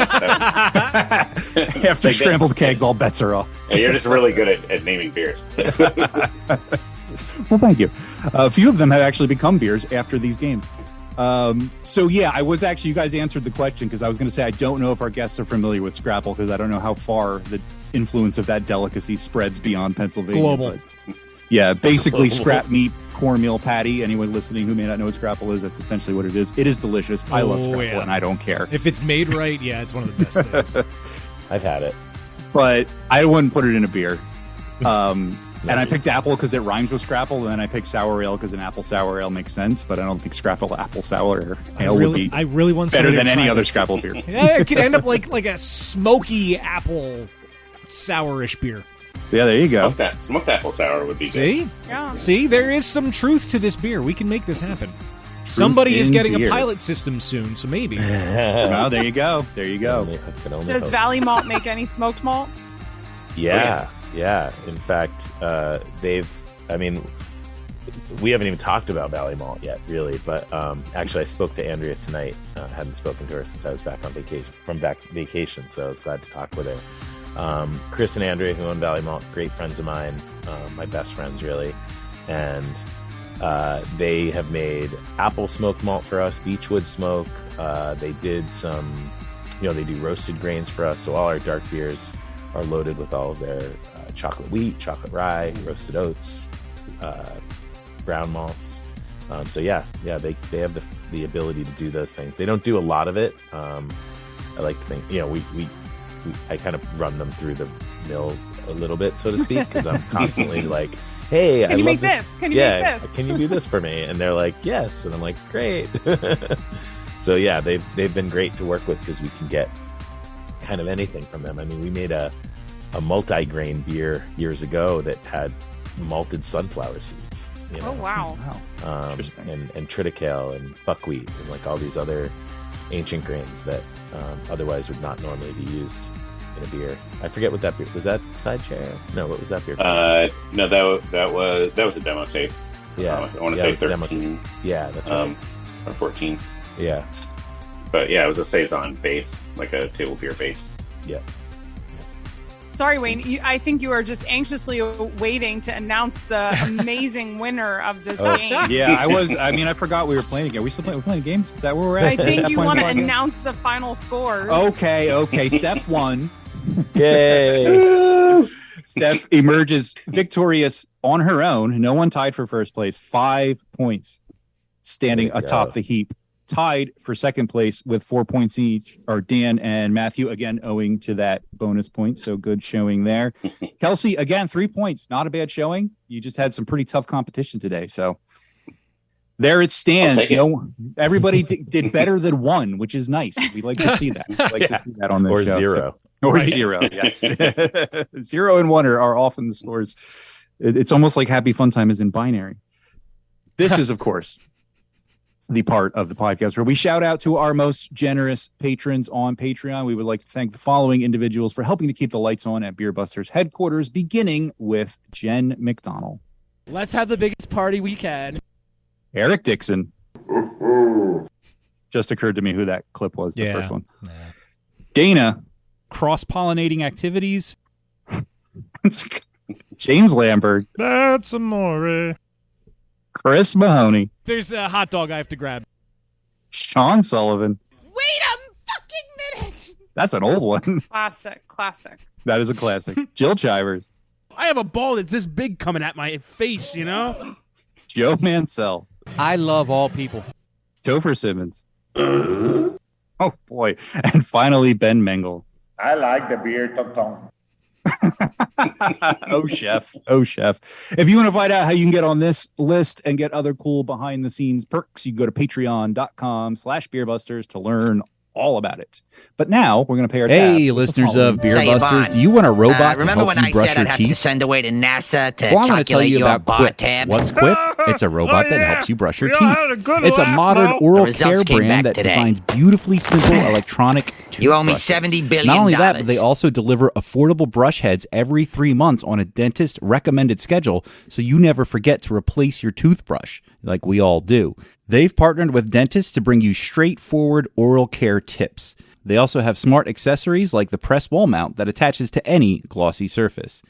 After scrambled kegs, all bets are off. Yeah, you're just really good at naming beers. Well, thank you. A few of them have actually become beers after these games. So yeah, I was actually, you guys answered the question because I was going to say I don't know if our guests are familiar with Scrapple because I don't know how far the influence of that delicacy spreads beyond Pennsylvania. Global. But yeah, basically scrap meat, cornmeal patty. Anyone listening who may not know what Scrapple is, that's essentially what it is. It is delicious. I love Scrapple and I don't care. If it's made right, yeah, it's one of the best things. I've had it. But I wouldn't put it in a beer. And I picked apple because it rhymes with Scrapple, and then I picked sour ale because an apple sour ale makes sense, but I don't think Scrapple apple sour ale would be better than any other Scrapple beer. Yeah, it could end up like a smoky apple sourish beer. Yeah, there you go. Smoked apple sour would be good. Yeah. See, there is some truth to this beer. We can make this happen. Somebody is getting a pilot system soon, so maybe. Well, there you go. There you go. Does Valley Malt make any smoked malt? Yeah. Yeah, in fact, we haven't even talked about Valley Malt yet, really. But actually, I spoke to Andrea tonight. Hadn't spoken to her since I was back on vacation, so I was glad to talk with her. Chris and Andrea, who own Valley Malt, great friends of mine, my best friends, really. And they have made apple smoked malt for us, Beechwood smoke. They did some, they do roasted grains for us. So all our dark beers are loaded with all of their chocolate wheat, chocolate rye, roasted oats, brown malts. They have the ability to do those things. They don't do a lot of it. I like to think, I kind of run them through the mill a little bit, so to speak, because I'm constantly like, hey, can you make this? Can you make this? Can you do this for me? And they're like, yes. And I'm like, great. So yeah, they've been great to work with because we can get kind of anything from them. I mean, we made a multi-grain beer years ago that had malted sunflower seeds. Oh wow! And triticale and buckwheat and like all these other ancient grains that otherwise would not normally be used in a beer. I forget what that beer was. That Sidechair? No, what was that beer? No, that was a demo tape. Yeah, I want to say 13. Yeah, that's right. Or 14. Yeah, but yeah, it was a saison base, like a table beer base. Yeah. Sorry, Wayne. I think you are just anxiously waiting to announce the amazing winner of this game. Yeah, I was. I mean, I forgot we were playing again. We're playing a game? Is that where we're at? I think you want to announce the final scores. Okay. Step one. Yay! Steph emerges victorious on her own. No one tied for first place. 5 points, standing atop the heap. Tied for second place with 4 points each are Dan and Matthew, again owing to that bonus point. So good showing there. Kelsey, again, 3 points. Not a bad showing. You just had some pretty tough competition today. So there it stands. Everybody did better than one, which is nice. We like to see that. We like to see that on this show. Zero. Or zero. Yes. 0 and 1 are often the scores. It's almost like Happy Fun Time is in binary. This is, of course, the part of the podcast where we shout out to our most generous patrons on Patreon. We would like to thank the following individuals for helping to keep the lights on at Beer Busters headquarters, beginning with Jen McDonald. Let's have the biggest party we can. Eric Dixon. Just occurred to me who that clip was, the first one. Yeah. Dana. Cross-pollinating activities. James Lambert. That's amore. Chris Mahoney. There's a hot dog I have to grab. Sean Sullivan. Wait a fucking minute. That's an old one. Classic. That is a classic. Jill Chivers. I have a ball that's this big coming at my face, Joe Mansell. I love all people. Topher Simmons. Oh, boy. And finally, Ben Mengel. I like the beer, Tom. Oh, chef. Oh, chef. If you want to find out how you can get on this list and get other cool behind the scenes perks, you go to patreon.com/beerbusters to learn all about it. But now we're going to pay our tab. Hey, listeners of Beer Say, Busters, Yvonne, do you want a robot to remember help when you I brush said your I'd have teeth? to send away to NASA to Well, I'm going to tell calculate you your about bar Quip. tab? What's Quip? It's a robot that helps you brush your We all teeth. had a good It's a laugh, modern Mo. oral The care results came brand back that today. designs beautifully simple electronic You owe me toothbrushes. $70 billion. Not only that, but they also deliver affordable brush heads every 3 months on a dentist recommended schedule, so you never forget to replace your toothbrush like we all do. They've partnered with dentists to bring you straightforward oral care tips. They also have smart accessories like the press wall mount that attaches to any glossy surface.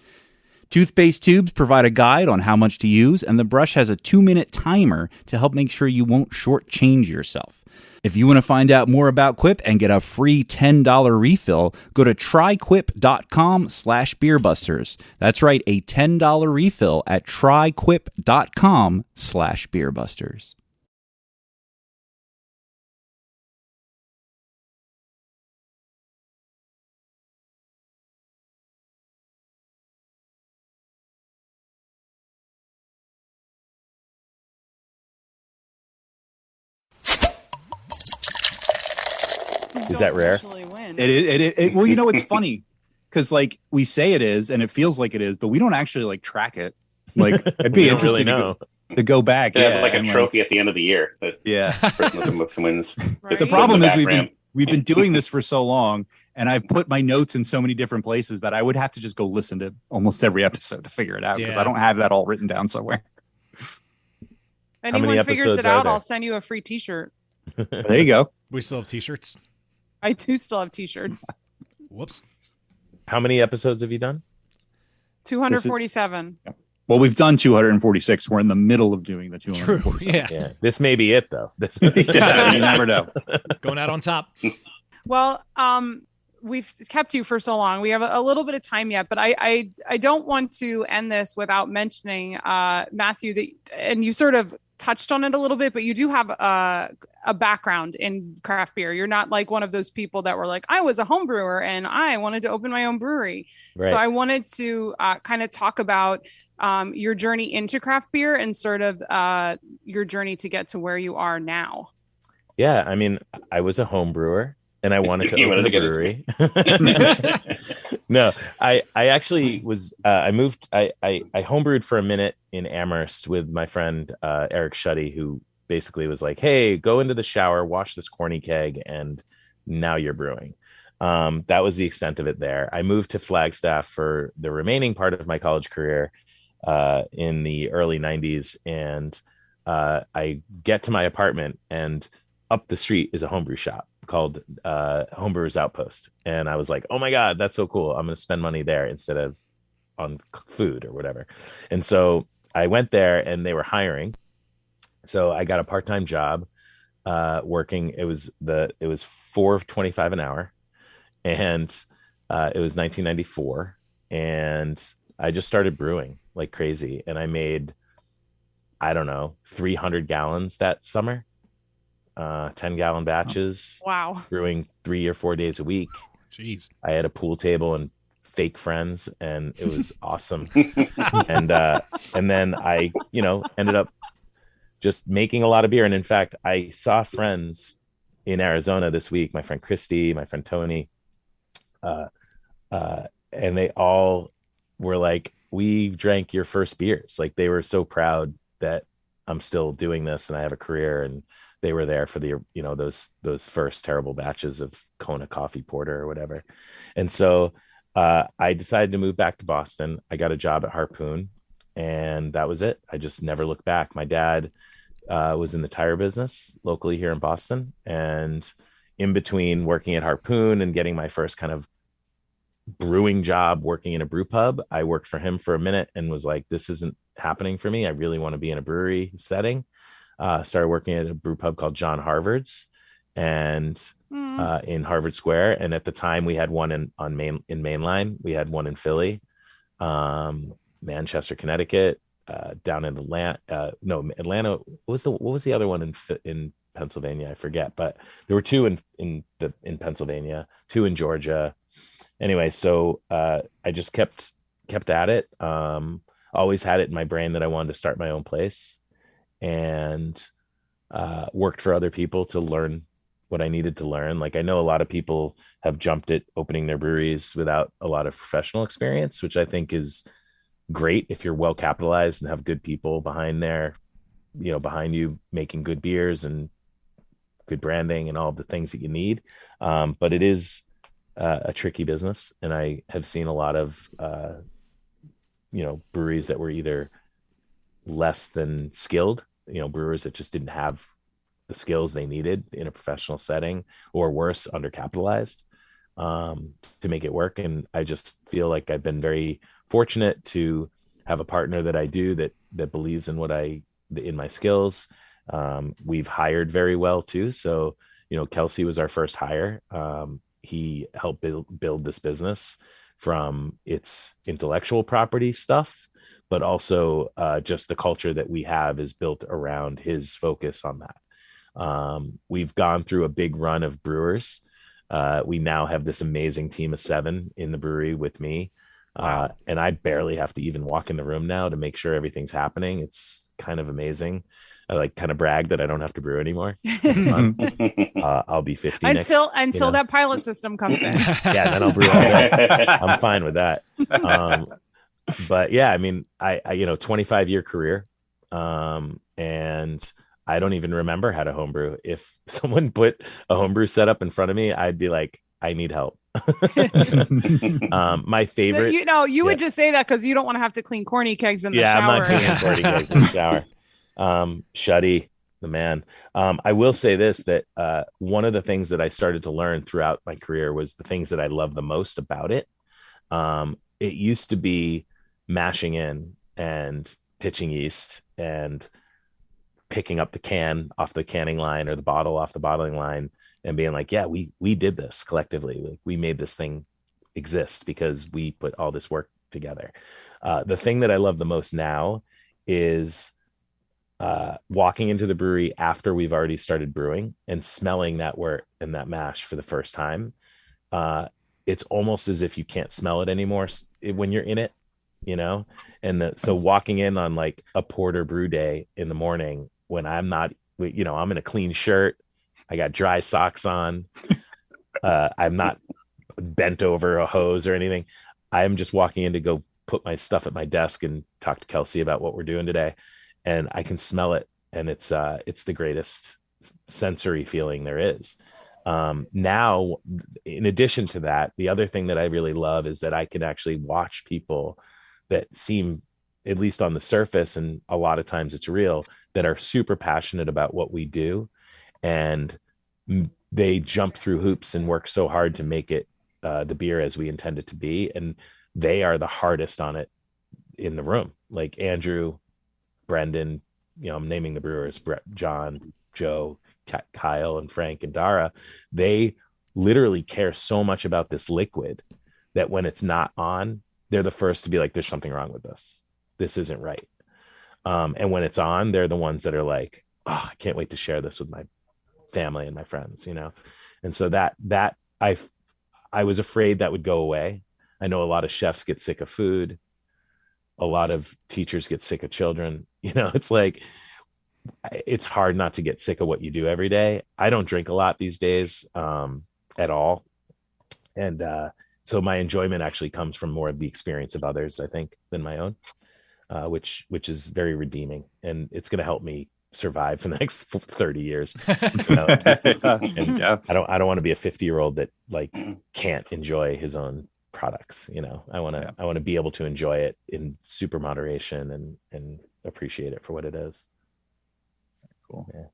Toothpaste tubes provide a guide on how much to use, and the brush has a 2-minute timer to help make sure you won't shortchange yourself. If you want to find out more about Quip and get a free $10 refill, go to tryquip.com/beerbusters. That's right, a $10 refill at tryquip.com/beerbusters. Is that rare? Well, you know, it's funny because like we say it is and it feels like it is, but we don't actually like track it. Like it'd be We don't interesting really to go back. They have like a trophy at the end of the year. Yeah. Person with the most wins. Right. The problem is we've been doing this for so long, and I've put my notes in so many different places that I would have to just go listen to almost every episode to figure it out because I don't have that all written down somewhere. Anyone figures it out, I'll send you a free T-shirt. There you go. We still have T-shirts. I do still have T-shirts. Whoops. How many episodes have you done? 247. Well, we've done 246. We're in the middle of doing the 247. True. Yeah. This may be it though. This You never know. Going out on top. Well, we've kept you for so long. We have a little bit of time yet, but I don't want to end this without mentioning Matthew that, and you sort of touched on it a little bit, but you do have a background in craft beer. You're not like one of those people that were like, I was a home brewer and I wanted to open my own brewery. Right. So I wanted to kind of talk about your journey into craft beer and sort of your journny to get to where you are now. Yeah, I mean, I was a home brewer and I wanted to open a brewery. No, I actually was. I moved. I homebrewed for a minute in Amherst with my friend Eric Shuddy, who basically was like, "Hey, go into the shower, wash this corny keg, and now you're brewing." That was the extent of it there. I moved to Flagstaff for the remaining part of my college career in the early 90s, and I get to my apartment, and up the street is a homebrew shop called Homebrewers Outpost, and I was like, oh my god, that's so cool. I'm going to spend money there instead of on food or whatever. And so I went there and they were hiring, so I got a part-time job working. It was $4.25 an hour, and it was 1994, and I just started brewing like crazy, and I made, I don't know, 300 gallons that summer. 10-gallon batches. Wow. Brewing 3 or 4 days a week. Jeez. I had a pool table and fake friends, and it was awesome. and then I, ended up just making a lot of beer. And in fact, I saw friends in Arizona this week, my friend Christy, my friend Tony, and they all were like, we drank your first beers. Like, they were so proud that I'm still doing this and I have a career, and they were there for the, those first terrible batches of Kona coffee porter or whatever. And so I decided to move back to Boston. I got a job at Harpoon, and that was it. I just never looked back. My dad was in the tire business locally here in Boston, and in between working at Harpoon and getting my first kind of brewing job working in a brew pub, I worked for him for a minute and was like, this isn't happening for me. I really want to be in a brewery setting. Started working at a brew pub called John Harvard's, and in Harvard Square. And at the time, we had one in Mainline. We had one in Philly, Manchester, Connecticut, down in Atlanta. Atlanta. What was the other one in Pennsylvania? I forget. But there were two in Pennsylvania, two in Georgia. Anyway, so I just kept kept at it. Always had it in my brain that I wanted to start my own place, and worked for other people to learn what I needed to learn. Like, I know a lot of people have jumped at opening their breweries without a lot of professional experience, which I think is great if you're well capitalized and have good people behind you making good beers and good branding and all of the things that you need. But it is a tricky business, and I have seen a lot of breweries that were either less than skilled, brewers that just didn't have the skills they needed in a professional setting, or worse, undercapitalized to make it work. And I just feel like I've been very fortunate to have a partner that I do that believes in in my skills. We've hired very well too. So, Kelsey was our first hire. He helped build this business from its intellectual property stuff, but also just the culture that we have is built around his focus on that. We've gone through a big run of brewers. We now have this amazing team of 7 in the brewery with me. And I barely have to even walk in the room now to make sure everything's happening. It's kind of amazing. I kind of brag that I don't have to brew anymore. I'll be 50 until that pilot system comes in. Yeah, then I'll brew all day. I'm fine with that. But yeah, I mean, I 25-year career, and I don't even remember how to homebrew. If someone put a homebrew setup in front of me, I'd be like, I need help. My favorite, you would just say that because you don't want to have to clean corny kegs in the shower. I'm not cleaning corny kegs in the shower. Shuddy, the man. I will say this, that one of the things that I started to learn throughout my career was the things that I love the most about it. It used to be mashing in and pitching yeast and picking up the can off the canning line or the bottle off the bottling line and being like, yeah, we did this collectively. Like, we made this thing exist because we put all this work together. The thing that I love the most now is walking into the brewery after we've already started brewing and smelling that wort and that mash for the first time. It's almost as if you can't smell it anymore when you're in it, so walking in on like a porter brew day in the morning when I'm not, I'm in a clean shirt, I got dry socks on, I'm not bent over a hose or anything. I'm just walking in to go put my stuff at my desk and talk to Kelsey about what we're doing today. And I can smell it. And it's the greatest sensory feeling there is. Now, in addition to that, the other thing that I really love is that I can actually watch people that seem, at least on the surface, and a lot of times it's real, that are super passionate about what we do. And they jump through hoops and work so hard to make it the beer as we intend it to be. And they are the hardest on it in the room. Like Andrew, Brendan, I'm naming the brewers, Brett, John, Joe, Kyle, and Frank and Dara. They literally care so much about this liquid that when it's not on, they're the first to be like, there's something wrong with this. This isn't right. And when it's on, they're the ones that are like, oh, I can't wait to share this with my family and my friends, And so that I was afraid that would go away. I know a lot of chefs get sick of food. A lot of teachers get sick of children. It's like, it's hard not to get sick of what you do every day. I don't drink a lot these days at all. And so my enjoyment actually comes from more of the experience of others, I think, than my own, which is very redeeming. And it's going to help me survive for the next 30 years. And I don't want to be a 50-year-old that like can't enjoy his own products. I want to be able to enjoy it in super moderation and appreciate it for what it is. Cool. Yeah.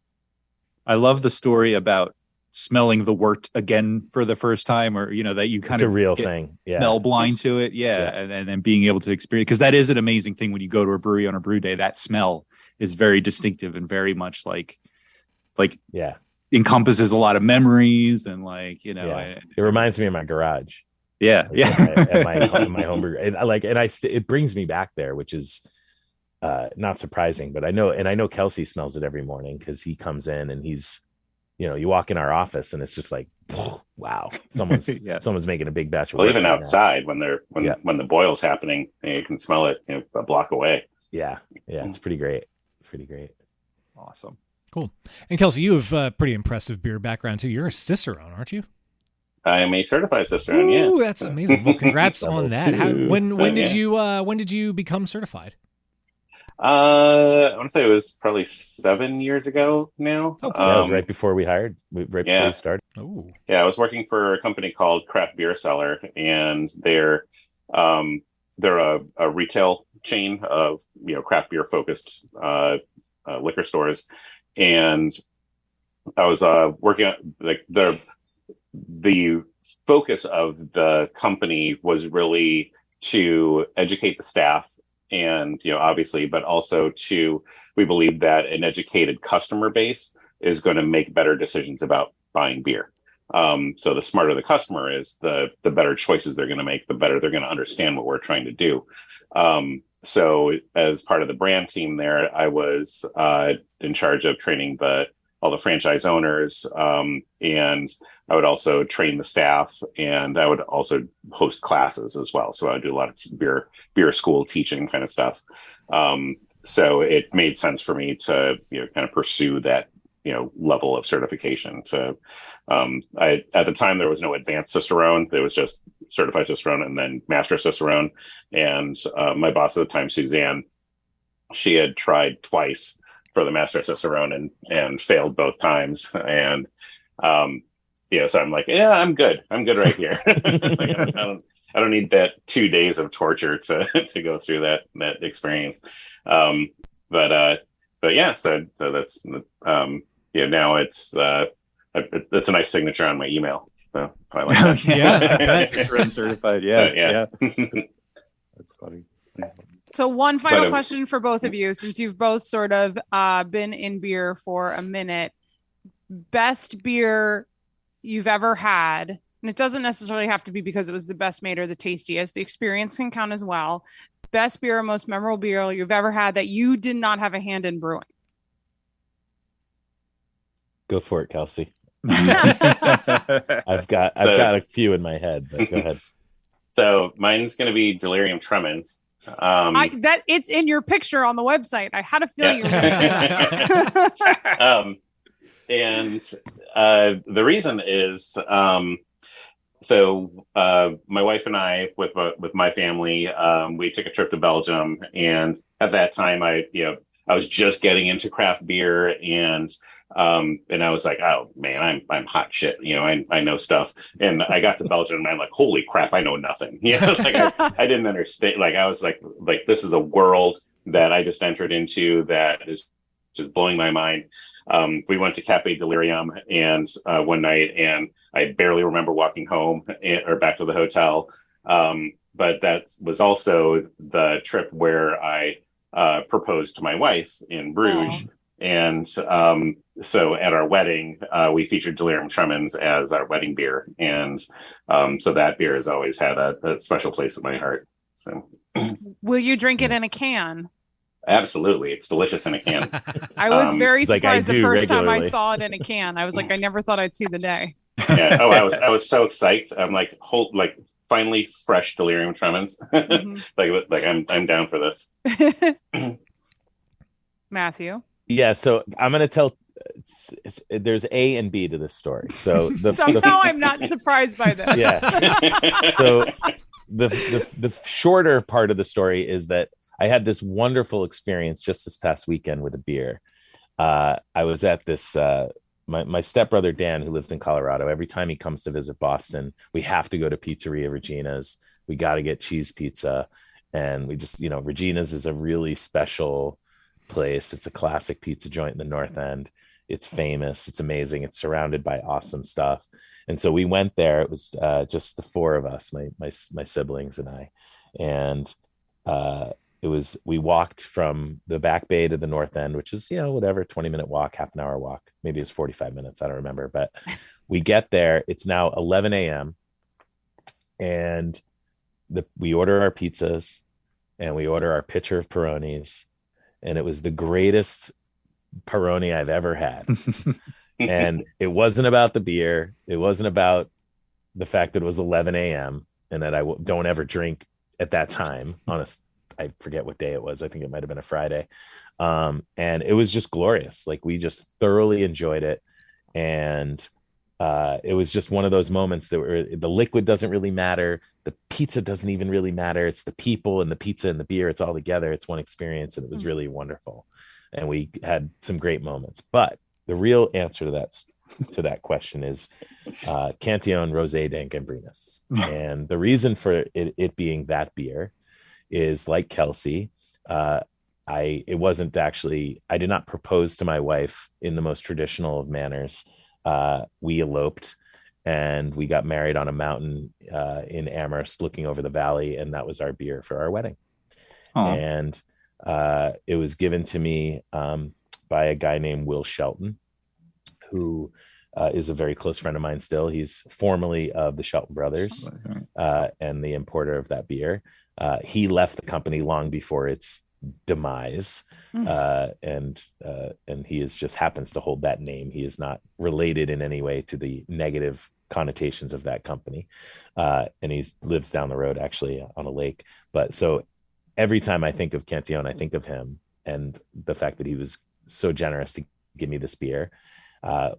I love the story about smelling the wort again for the first time, or that you kind of a real thing. Yeah. Smell blind to it. Yeah. And then being able to experience, because that is an amazing thing when you go to a brewery on a brew day. That smell is very distinctive and very much like encompasses a lot of memories and it reminds me of my garage. Yeah. At my homebrew. It brings me back there, which is not surprising, but I know Kelsey smells it every morning because he comes in and he's you walk in our office and it's just like, wow, someone's making a big batch of well, work even right outside when the boil's happening, you can smell it a block away. Yeah, it's pretty great. Awesome. Cool. And Kelsey, you have a pretty impressive beer background too. You're a Cicerone, aren't you? I am a certified Cicerone. Ooh, Yeah, that's amazing. Well, congrats on that. When did you become certified? I want to say it was probably 7 years ago now. Oh, cool. Yeah, it was right before we before we started. Oh, yeah, I was working for a company called Craft Beer Cellar, and they're a retail chain of craft beer focused liquor stores, and I was working on the focus of the company was really to educate the staff, and obviously, but also we believe that an educated customer base is going to make better decisions about buying beer. So the smarter the customer is, the better choices they're going to make, the better they're going to understand what we're trying to do. So as part of the brand team there, I was in charge of training all the franchise owners, and I would also train the staff, and I would also host classes as well. So I would do a lot of beer school teaching kind of stuff. So it made sense for me to kind of pursue that level of certification. So at the time there was no advanced Cicerone. There was just certified Cicerone and then master Cicerone. And my boss at the time, Suzanne, she had tried twice for the master Cicerone and failed both times. And so I'm like, yeah, I'm good right here. I don't need that 2 days of torture to go through that experience. But yeah, so that's now it's a nice signature on my email. So I like that. Yeah, Cicerone certified. Yeah. That's funny. So one final question for both of you, since you've both sort of been in beer for a minute. Best beer you've ever had, and it doesn't necessarily have to be because it was the best made or the tastiest. The experience can count as well. Best beer or most memorable beer you've ever had that you did not have a hand in brewing. Go for it, Kelsey. I've got a few in my head, but go ahead. So mine's going to be Delirium Tremens. That it's in your picture on the website. I had a feeling you were going to say that. And the reason is, my wife and I, with my family, we took a trip to Belgium, and at that time, I was just getting into craft beer, and I was like, oh man, I'm hot shit. I know stuff. And I got to Belgium and I'm like, holy crap, I know nothing. I didn't understand. I was like, this is a world that I just entered into that is just blowing my mind. We went to Cafe Delirium and one night, and I barely remember walking home or back to the hotel. But that was also the trip where I proposed to my wife in Bruges. Oh. And so at our wedding, we featured Delirium Tremens as our wedding beer. And so that beer has always had a special place in my heart. So, will you drink it in a can? Absolutely. It's delicious in a can. I was very surprised the first regularly. time I saw it in a can. I was like, I never thought I'd see the day. Yeah. Oh, I was so psyched. I'm like, finally fresh Delirium Tremens. Mm-hmm. I'm down for this. Matthew. Yeah, so I'm going to tell. There's A and B to this story. So somehow I'm not surprised by this. Yeah. So the shorter part of the story is that I had this wonderful experience just this past weekend with a beer. I was at this. My stepbrother Dan, who lives in Colorado, every time he comes to visit Boston, we have to go to Pizzeria Regina's. We got to get cheese pizza, and we just Regina's is a really special place. It's a classic pizza joint in the North End. It's famous. It's amazing. It's surrounded by awesome stuff. And so we went there. It was just the four of us, my siblings and I. And we walked from the Back Bay to the North End, which is, 20-minute walk, half an hour walk. Maybe it's 45 minutes. I don't remember. But we get there. It's now 11 a.m. And we order our pizzas and we order our pitcher of Peronis. And it was the greatest Peroni I've ever had. And it wasn't about the beer. It wasn't about the fact that it was 11 a.m. and that I don't ever drink at that time. I forget what day it was. I think it might have been a Friday. And it was just glorious. Like, we just thoroughly enjoyed it. And it was just one of those moments that the liquid doesn't really matter. The pizza doesn't even really matter. It's the people and the pizza and the beer. It's all together. It's one experience. And it was really wonderful. And we had some great moments. But the real answer to that question is Cantillon Rosé d'Angambrinus. And the reason for it being that beer is, like Kelsey, I did not propose to my wife in the most traditional of manners. We eloped and we got married on a mountain in Amherst looking over the valley, and that was our beer for our wedding. Aww. And it was given to me by a guy named Will Shelton, who is a very close friend of mine still. He's formerly of the Shelton Brothers and the importer of that beer. He left the company long before its demise, and he just happens to hold that name. He is not related in any way to the negative connotations of that company, and he lives down the road, actually, on a lake. But so every time I think of Cantillon, I think of him and the fact that he was so generous to give me this beer.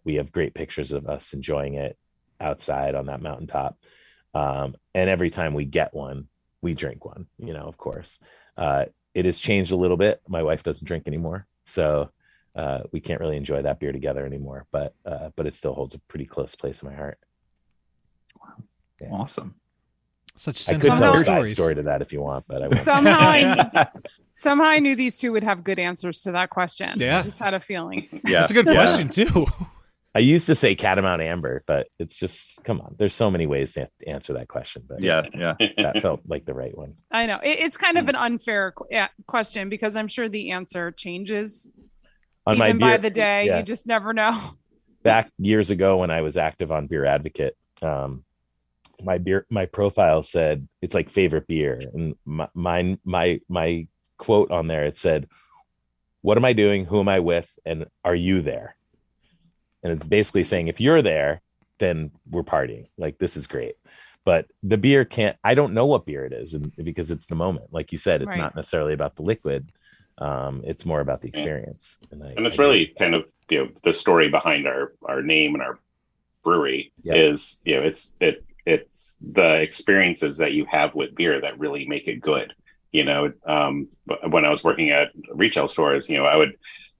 We have great pictures of us enjoying it outside on that mountaintop, and every time we get one, we drink one, of course. It has changed a little bit. My wife doesn't drink anymore, so we can't really enjoy that beer together anymore, but it still holds a pretty close place in my heart. Wow. Yeah. Awesome. Such I could tell a side story to that if you want, but I won't. Somehow I knew these two would have good answers to that question. Yeah. I just had a feeling. Yeah. That's a good question too. I used to say Catamount Amber, but it's just, come on. There's so many ways to answer that question. But yeah. That felt like the right one. I know. It's kind of an unfair question because I'm sure the answer changes by the day. Yeah. You just never know. Back years ago when I was active on Beer Advocate, my profile said it's like favorite beer, and my quote on there, it said, "What am I doing? Who am I with? And are you there?" And it's basically saying, if you're there, then we're partying. Like, this is great. But the beer I don't know what beer it is, because it's the moment. Like you said, it's not necessarily about the liquid. It's more about the experience. And it's really kind of, the story behind our name and our brewery is, it's the experiences that you have with beer that really make it good. When I was working at retail stores, I would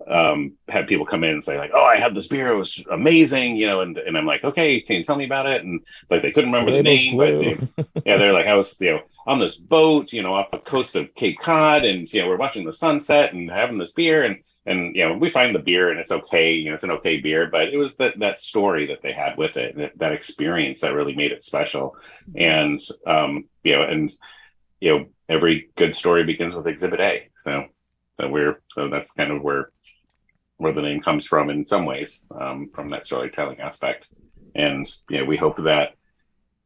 have people come in and say, like, "Oh, I had this beer, it was amazing," and I'm like, "Okay, can you tell me about it?" And like, they couldn't remember the name, but they're like, "I was on this boat off the coast of Cape Cod, and we're watching the sunset and having this beer, and we find the beer and it's okay, it's an okay beer, but it was that story that they had with it, that experience that really made it special." And every good story begins with Exhibit A. So that's kind of where the name comes from in some ways, from that storytelling aspect. And we hope that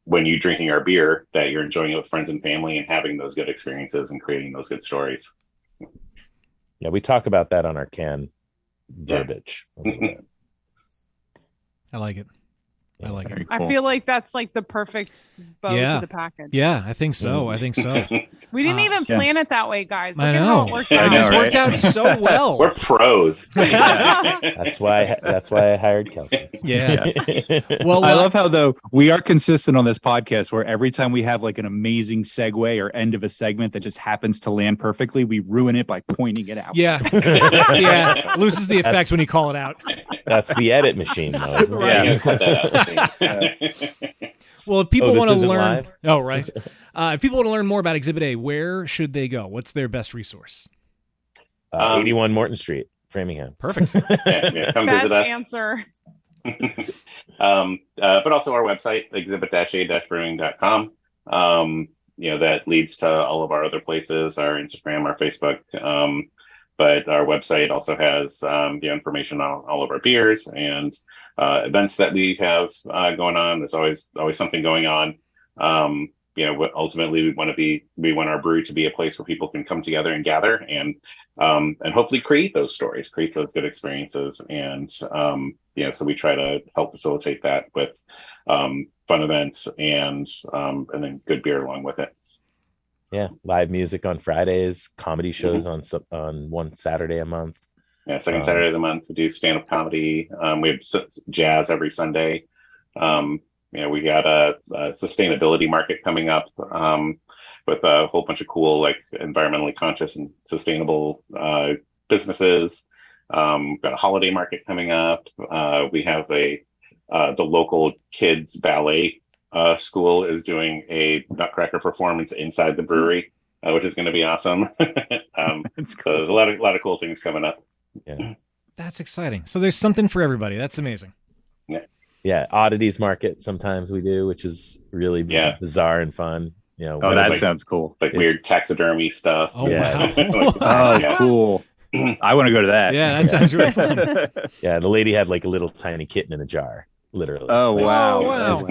when you're drinking our beer, that you're enjoying it with friends and family and having those good experiences and creating those good stories. Yeah, we talk about that on our can verbiage. I like it. I like it. Cool. I feel like that's like the perfect bow to the package. Yeah, I think so. We didn't even plan it that way, guys. Look I know. at how it worked out. It just worked out so well. We're pros. That's why I hired Kelsey. Yeah. Well, I love how, though, we are consistent on this podcast where every time we have like an amazing segue or end of a segment that just happens to land perfectly, we ruin it by pointing it out. Yeah. Yeah. Loses the effect when you call it out. That's the edit machine, though, isn't it? Yeah, cut that out. Well, if people want to learn, live? If people want to learn more about Exhibit A, where should they go? What's their best resource? 81 Morton Street, Framingham. Perfect. Come Best visit us. answer. But also our website, exhibit-a-brewing.com. That leads to all of our other places, our Instagram, our Facebook. But our website also has information on all of our beers and events that we have going on. There's always something going on. ultimately we want our brewery to be a place where people can come together and gather and hopefully create those stories, create those good experiences. And, so we try to help facilitate that with fun events and then good beer along with it. Yeah, live music on Fridays, comedy shows on one Saturday a month. Yeah, second Saturday of the month we do stand-up comedy. We have jazz every Sunday. We got a sustainability market coming up with a whole bunch of cool, like environmentally conscious and sustainable businesses. We've got a holiday market coming up. We have the local kids ballet school is doing a Nutcracker performance inside the brewery, which is going to be awesome. So there's a lot of cool things coming up. Yeah, that's exciting. So there's something for everybody. That's amazing. Yeah, oddities market sometimes we do, which is really bizarre and fun. That sounds cool. It's like weird taxidermy stuff. Oh, wow. Cool. I want to go to that. Yeah, that sounds really fun. Yeah, the lady had like a little tiny kitten in a jar, literally. Oh, wow. Wow.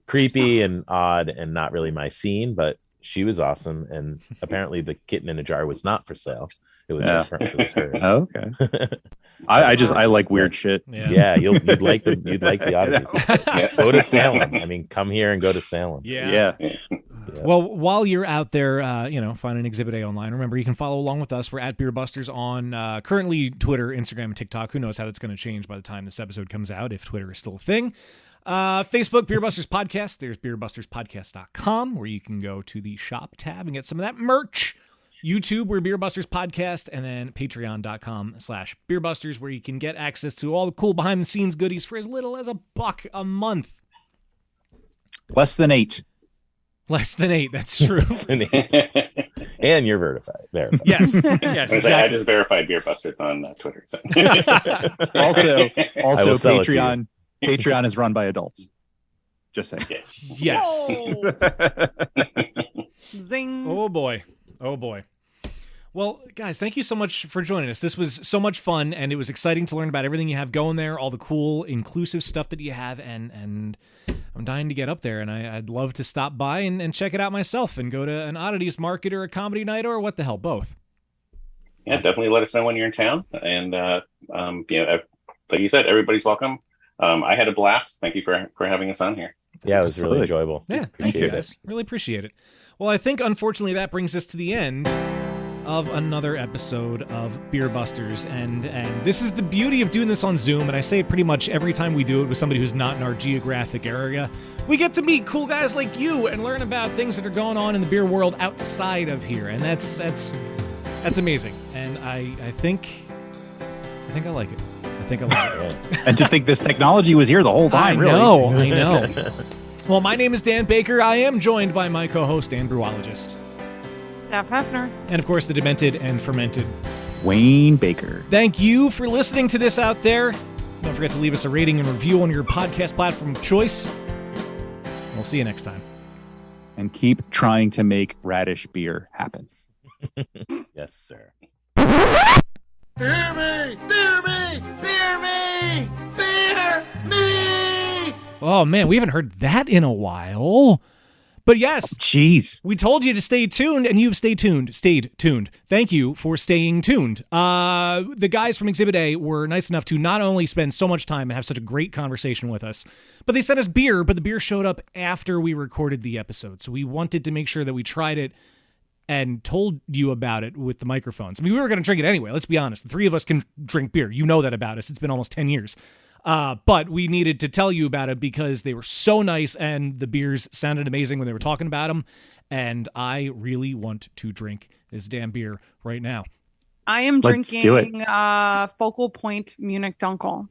Creepy and odd and not really my scene, but she was awesome. And apparently the kitten in a jar was not for sale. It was hers. Oh, okay. I like weird shit. Yeah, you'd like the oddities. Go to Salem. I mean, come here and go to Salem. Yeah. Well, while you're out there, finding Exhibit A online, remember you can follow along with us. We're at Beer Busters on currently Twitter, Instagram, and TikTok. Who knows how that's going to change by the time this episode comes out, if Twitter is still a thing. Facebook, Beer Busters Podcast. There's beerbusterspodcast.com, where you can go to the shop tab and get some of that merch. YouTube, we're Beer Busters Podcast, and then patreon.com/beerbusters, where you can get access to all the cool behind-the-scenes goodies for as little as $1 a month. Less than $8. Less than $8, that's true. And you're verified. Yes, exactly. I just verified Beer Busters on Twitter. So. Also, Patreon is run by adults. Just saying. Yes. Zing. Oh boy. Well, guys, thank you so much for joining us. This was so much fun, and it was exciting to learn about everything you have going there, all the cool, inclusive stuff that you have, and I'm dying to get up there, and I'd love to stop by and check it out myself and go to an oddities market or a comedy night or what the hell, both. Yeah, definitely let us know when you're in town. And, like you said, everybody's welcome. I had a blast. Thank you for having us on here. Yeah, it was really enjoyable. Yeah, thank you guys. Really appreciate it. Well, I think, unfortunately, that brings us to the end of another episode of Beer Busters. And this is the beauty of doing this on Zoom, and I say it pretty much every time we do it with somebody who's not in our geographic area. We get to meet cool guys like you and learn about things that are going on in the beer world outside of here, and that's amazing. And I think I like it. I think I like it. And to think this technology was here the whole time, I know. Well, my name is Dan Baker. I am joined by my co-host and brewologist, Steph Hefner. And, of course, the demented and fermented Wayne Baker. Thank you for listening to this out there. Don't forget to leave us a rating and review on your podcast platform of choice. We'll see you next time. And keep trying to make radish beer happen. Yes, sir. Beer me! Beer me! Beer me! Beer me! Oh, man, we haven't heard that in a while. But yes, jeez, we told you to stay tuned, and you've stayed tuned. Thank you for staying tuned. The guys from Exhibit A were nice enough to not only spend so much time and have such a great conversation with us, but they sent us beer, but the beer showed up after we recorded the episode. So we wanted to make sure that we tried it and told you about it with the microphones. I mean, we were going to drink it anyway. Let's be honest. The three of us can drink beer. You know that about us. It's been almost 10 years. But we needed to tell you about it because they were so nice and the beers sounded amazing when they were talking about them. And I really want to drink this damn beer right now. I am drinking Focal Point Munich Dunkel.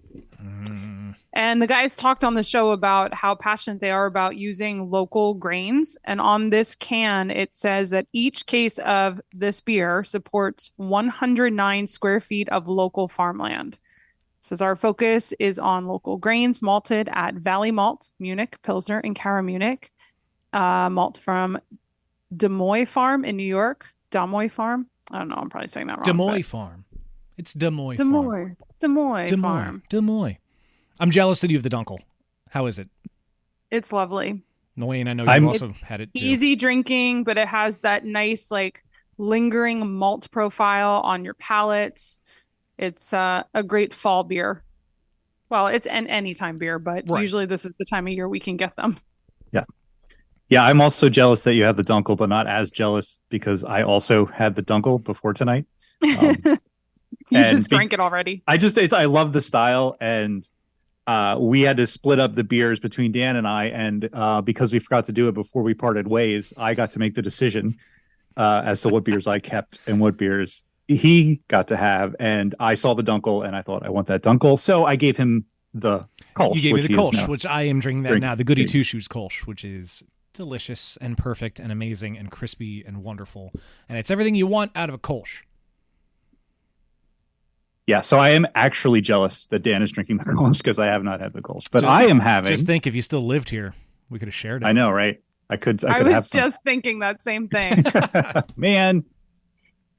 And the guys talked on the show about how passionate they are about using local grains. And on this can, it says that each case of this beer supports 109 square feet of local farmland. It says our focus is on local grains malted at Valley Malt, Munich, Pilsner, and Cara Munich. Malt from Demoy Farm in New York. Demoy Farm. I don't know. I'm probably saying that wrong. Demoy Farm. It's Demoy Farm. Demoy Farm. Demoy. I'm jealous that you have the Dunkel. How is it? It's lovely. Wayne, I know you also had it too. Easy drinking, but it has that nice, like, lingering malt profile on your palate. It's a great fall beer. Well, it's an anytime beer, but usually this is the time of year we can get them. Yeah. Yeah, I'm also jealous that you have the Dunkel, but not as jealous because I also had the Dunkel before tonight. You just drank it already. I love the style, and we had to split up the beers between Dan and I, and because we forgot to do it before we parted ways, I got to make the decision as to what beers I kept and what beers he got to have. And I saw the Dunkel, and I thought, I want that Dunkel, so I gave him the Kolsch. You gave me the Kolsch, which I am drinking that now, the Goody Two Shoes Kolsch, which is delicious and perfect and amazing and crispy and wonderful, and it's everything you want out of a Kolsch. Yeah, so I am actually jealous that Dan is drinking the Kolsch because I have not had the Kolsch. But I am having. Just think, if you still lived here, we could have shared it. I know, right? I could I was have some. just thinking that same thing. Man,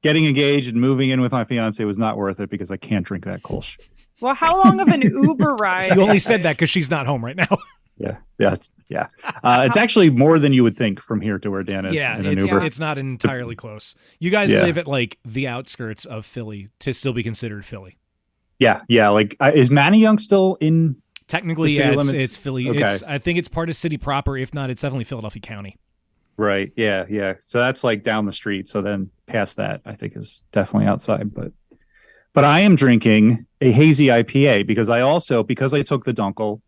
getting engaged and moving in with my fiance was not worth it because I can't drink that Kolsch. Well, how long of an Uber ride? You only said that because she's not home right now. Yeah. It's actually more than you would think from here to where Dan is. Yeah, in an Uber. It's not entirely close. You guys live at like the outskirts of Philly to still be considered Philly. Yeah. Like, is Manayunk still in? Technically, the city yeah, limits? it's Philly. Okay. I think it's part of city proper. If not, it's definitely Philadelphia County. Right. Yeah. So that's like down the street. So then past that, I think is definitely outside. But I am drinking a hazy IPA because I took the Dunkel,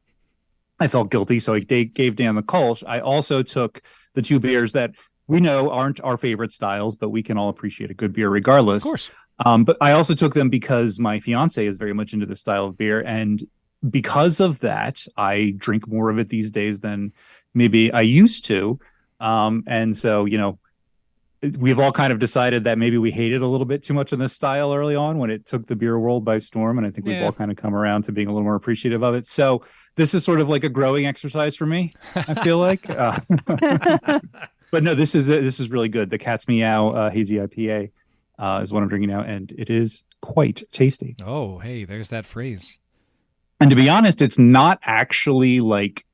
I felt guilty. So I gave Dan the Kolsch. I also took the two beers that we know aren't our favorite styles, but we can all appreciate a good beer regardless. Of course. But I also took them because my fiance is very much into this style of beer. And because of that, I drink more of it these days than maybe I used to. And so, we've all kind of decided that maybe we hated a little bit too much of this style early on when it took the beer world by storm. And I think we've all kind of come around to being a little more appreciative of it. So this is sort of like a growing exercise for me, I feel like. But no, this is really good. The Cat's Meow Hazy IPA is what I'm drinking now, and it is quite tasty. Oh, hey, there's that phrase. And to be honest, it's not actually like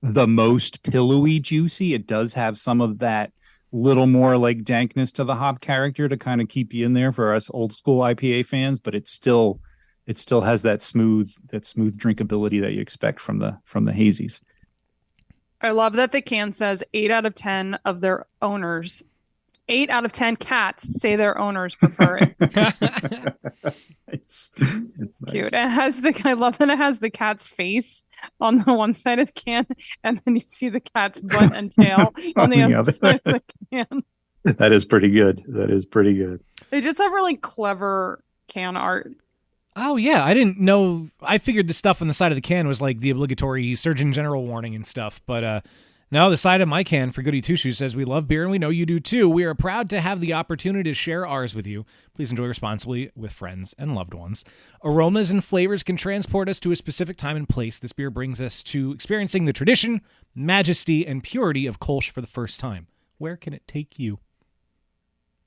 the most pillowy juicy. It does have some of that little more like dankness to the hop character to kind of keep you in there for us old school IPA fans, but it still has that smooth drinkability that you expect from the hazies. I love that the can says 8 out of 10 of their owners. 8 out of 10 cats say their owners prefer it. It's cute. Nice. I love that it has the cat's face on the one side of the can, and then you see the cat's butt and tail on the other side of the can. That is pretty good. They just have really clever can art. Oh, yeah. I didn't know. I figured the stuff on the side of the can was like the obligatory Surgeon General warning and stuff. But no, the side of my can for Goody Two Shoes says, "We love beer and we know you do too. We are proud to have the opportunity to share ours with you. Please enjoy responsibly with friends and loved ones. Aromas and flavors can transport us to a specific time and place. This beer brings us to experiencing the tradition, majesty, and purity of Kolsch for the first time. Where can it take you?"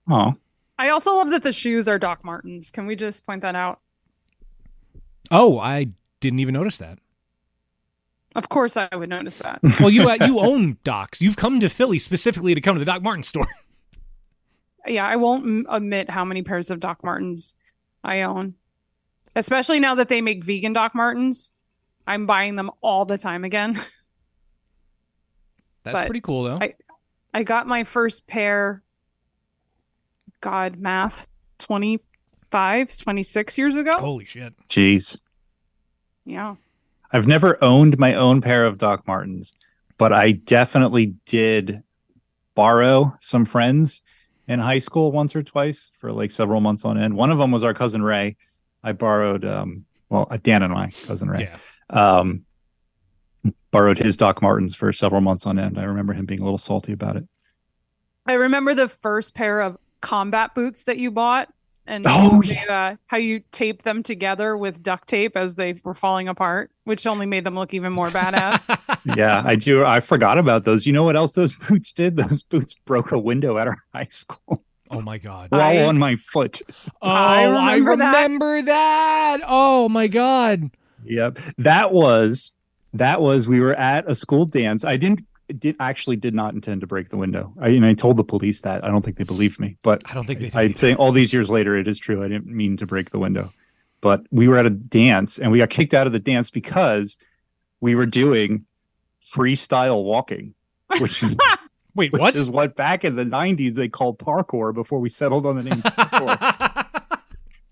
Oh. I also love that the shoes are Doc Martens. Can we just point that out? Oh, I didn't even notice that. Of course I would notice that. Well, you own Docs. You've come to Philly specifically to come to the Doc Martens store. Yeah, I won't admit how many pairs of Doc Martens I own. Especially now that they make vegan Doc Martens. I'm buying them all the time again. That's pretty cool, though. I got my first pair, God, math, 26 years ago. Holy shit. Jeez. Yeah. I've never owned my own pair of Doc Martens, but I definitely did borrow some friends in high school once or twice for like several months on end. One of them was our cousin Ray. I borrowed, Dan and my cousin Ray, borrowed his Doc Martens for several months on end. I remember him being a little salty about it. I remember the first pair of combat boots that you bought. And how you tape them together with duct tape as they were falling apart, which only made them look even more badass. Yeah, I do. I forgot about those. You know what else those boots did? Those boots broke a window at our high school. Oh my God. While on my foot. Oh, I remember that. Oh my God. Yep. That was we were at a school dance. did not intend to break the window. I told the police that. I don't think they believed me, but I don't think they did. I'm saying all these years later, it is true. I didn't mean to break the window, but we were at a dance and we got kicked out of the dance because we were doing freestyle walking, which is Wait, which what? is what back in the 90s they called parkour before we settled on the name parkour.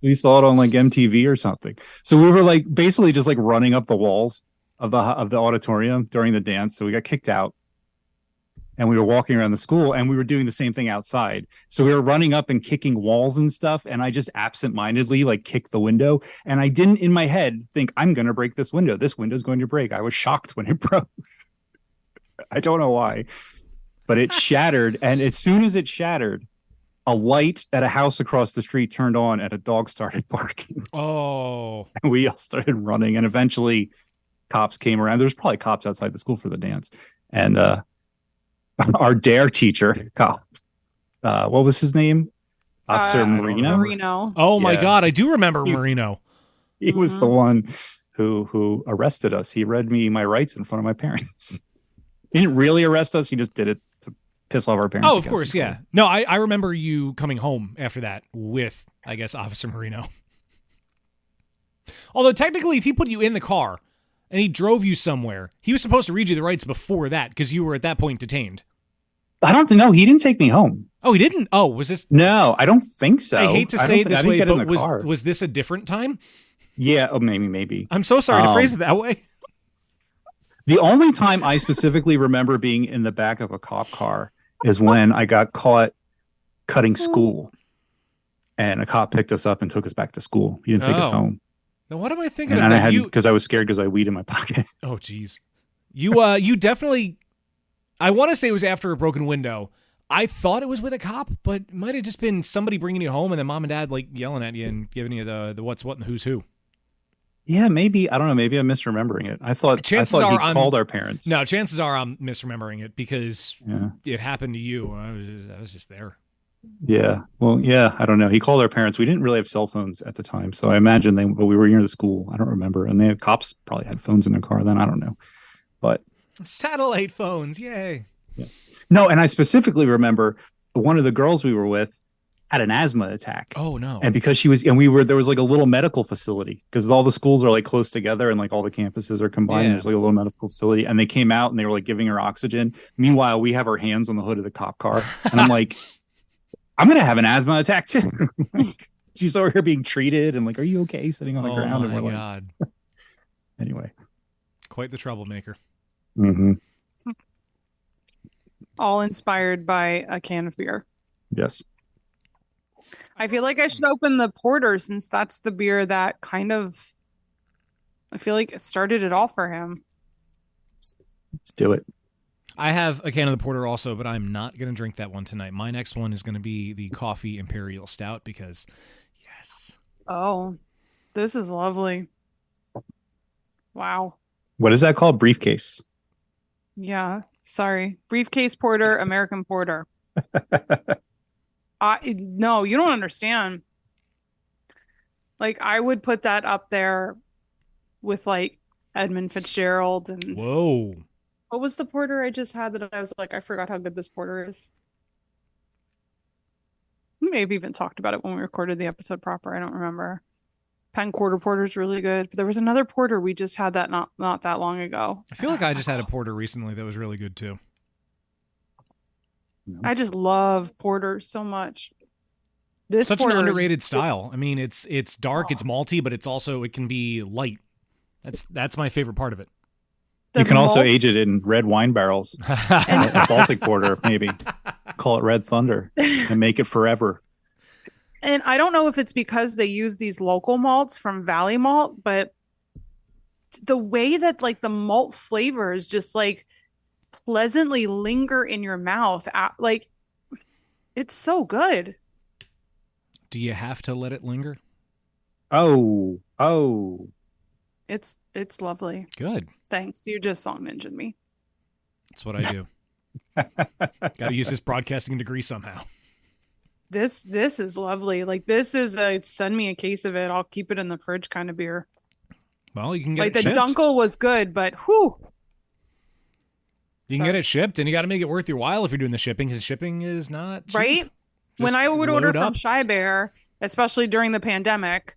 We saw it on like MTV or something. So we were like basically just like running up the walls of the auditorium during the dance. So we got kicked out and we were walking around the school and we were doing the same thing outside. So we were running up and kicking walls and stuff. And I just absentmindedly like kicked the window. And I didn't in my head think I'm going to break this window. This window's going to break. I was shocked when it broke. I don't know why, but it shattered. And as soon as it shattered, a light at a house across the street turned on and a dog started barking. Oh. And we all started running. And eventually cops came around. There was probably cops outside the school for the dance. And our DARE teacher, what was his name? Officer Marino. Oh my God. I do remember Marino. He was the one who arrested us. He read me my rights in front of my parents. He didn't really arrest us. He just did it to piss off our parents. Oh, of course, yeah. No, I remember you coming home after that with, I guess, Officer Marino. Although technically, if he put you in the car and he drove you somewhere, he was supposed to read you the rights before that because you were at that point detained. I don't know. He didn't take me home. Oh, he didn't? Oh, was this? No, I don't think so. I hate to say it this way, but was this a different time? Yeah, maybe. I'm so sorry to phrase it that way. The only time I specifically remember being in the back of a cop car is when I got caught cutting school. And a cop picked us up and took us back to school. He didn't take us home. Now, what am I thinking and of? Because I was scared because I had weed in my pocket. Oh, geez. You definitely... I want to say it was after a broken window. I thought it was with a cop, but it might have just been somebody bringing you home and then mom and dad like yelling at you and giving you the what's what and who's who. Yeah, maybe. I don't know. Maybe I'm misremembering it. I thought he called our parents. No, chances are I'm misremembering it because it happened to you. I was just there. Yeah. Well, yeah, I don't know. He called our parents. We didn't really have cell phones at the time. So I imagine we were near the school. I don't remember. And cops probably had phones in their car then. I don't know. But satellite phones. Yay. Yeah. No, and I specifically remember one of the girls we were with had an asthma attack. Oh no. And because there was like a little medical facility because all the schools are like close together and like all the campuses are combined. Yeah. There's like a little medical facility and they came out and they were like giving her oxygen. Meanwhile, we have our hands on the hood of the cop car and I'm like, I'm going to have an asthma attack too. Like, she's over here being treated and like, are you okay? Sitting on the ground. Oh my and God. Like, anyway. Quite the troublemaker. Mm-hmm. All inspired by a can of beer. Yes. I feel like I should open the porter since that's the beer that kind of, I feel like it started it all for him. Let's do it. I have a can of the porter also, but I'm not going to drink that one tonight. My next one is going to be the coffee imperial stout because, yes. Oh, this is lovely. Wow. What is that called? Briefcase. Yeah. Sorry. Briefcase porter, American porter. No, you don't understand. Like, I would put that up there with like Edmund Fitzgerald and whoa. What was the porter I just had that I was like, I forgot how good this porter is. We may have even talked about it when we recorded the episode proper. I don't remember. Penn Quarter Porter is really good. But there was another porter we just had that not that long ago. I feel like I just had a porter recently that was really good too. I just love porter so much. This such an underrated style. I mean, it's dark, it's malty, but it can be light. That's my favorite part of it. You can also age it in red wine barrels. A Baltic porter, maybe. Call it Red Thunder and make it forever. And I don't know if it's because they use these local malts from Valley Malt, but the way that like the malt flavors just like pleasantly linger in your mouth, like it's so good. Do you have to let it linger? Oh. It's lovely. Good. Thanks. You just song ninja'd me. That's what I do. Got to use this broadcasting degree somehow. This is lovely. Like this is send me a case of it. I'll keep it in the fridge kind of beer. Well, you can get like it the shipped. Dunkel was good, but whew. You can get it shipped, and you got to make it worth your while if you're doing the shipping, because shipping is not cheap. Right? When I would order from Shy Bear, especially during the pandemic,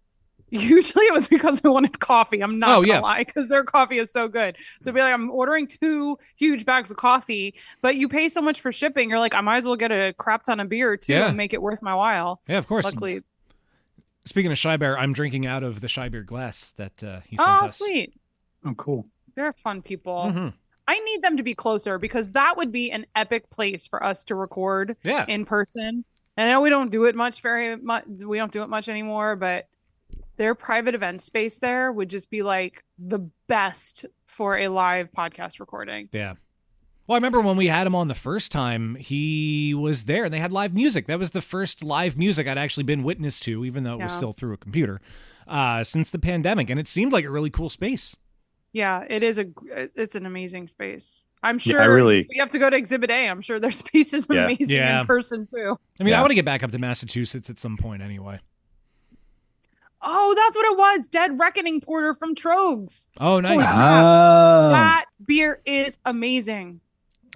usually it was because I wanted coffee. I'm not gonna lie, because their coffee is so good. So it'd be like, I'm ordering 2 huge bags of coffee, but you pay so much for shipping. You're like, I might as well get a crap ton of beer too and make it worth my while. Yeah, of course. Luckily. Speaking of Shy Bear, I'm drinking out of the Shy Bear glass that he sent us. Oh, sweet. Oh, cool. They're fun people. Mm-hmm. I need them to be closer, because that would be an epic place for us to record in person. And I know we don't do it very much. We don't do it much anymore, but their private event space there would just be like the best for a live podcast recording. Yeah. Well, I remember when we had him on the first time, he was there and they had live music. That was the first live music I'd actually been witness to, even though it was still through a computer, since the pandemic. And it seemed like a really cool space. Yeah, it's an amazing space. I'm sure we have to go to Exhibit A. I'm sure their space is amazing in person too. I mean, I want to get back up to Massachusetts at some point anyway. Oh, that's what it was. Dead Reckoning Porter from Trogs. Oh, nice. That beer is amazing.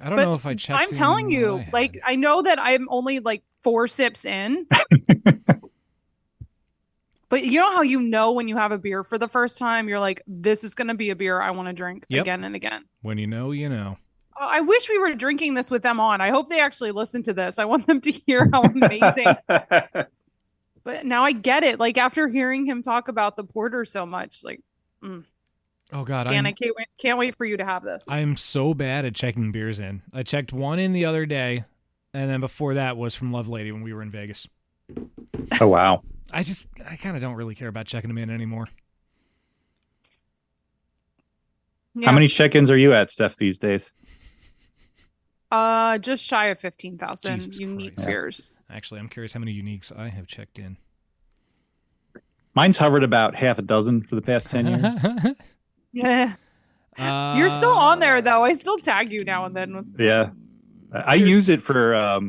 I don't know if I checked. I'm telling you, like, I know that I'm only like 4 sips in. But you know how when you have a beer for the first time, you're like, this is going to be a beer I want to drink again and again. When you know, you know. Oh, I wish we were drinking this with them on. I hope they actually listen to this. I want them to hear how amazing. But now I get it. Like, after hearing him talk about the porter so much, like, oh God, I can't wait for you to have this. I'm so bad at checking beers in. I checked one in the other day, and then before that was from Love Lady when we were in Vegas. Oh wow. I kind of don't really care about checking them in anymore. Yeah. How many check-ins are you at, Steph, these days? Just shy of 15,000 unique beers. Actually, I'm curious how many uniques I have checked in. Mine's hovered about half a dozen for the past 10 years. Yeah. You're still on there, though. I still tag you now and then. Yeah. I use it for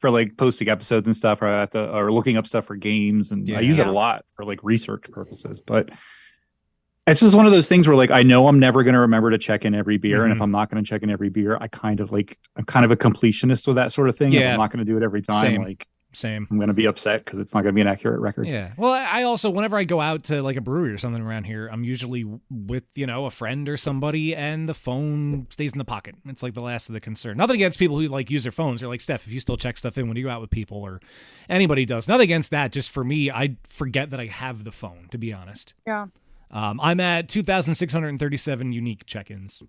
like posting episodes and stuff, or looking up stuff for games. And I use it a lot for like research purposes. But it's just one of those things where, like, I know I'm never going to remember to check in every beer. And if I'm not going to check in every beer, I'm kind of a completionist with that sort of thing. Yeah. If I'm not going to do it every time. Same. I'm going to be upset because it's not going to be an accurate record. Yeah. Well, I also, whenever I go out to like a brewery or something around here, I'm usually with, a friend or somebody, and the phone stays in the pocket. It's like the last of the concern. Nothing against people who like use their phones. They're like, Steph, if you still check stuff in when you go out with people, or anybody does. Nothing against that. Just for me, I forget that I have the phone, to be honest. Yeah. I'm at 2,637 unique check-ins.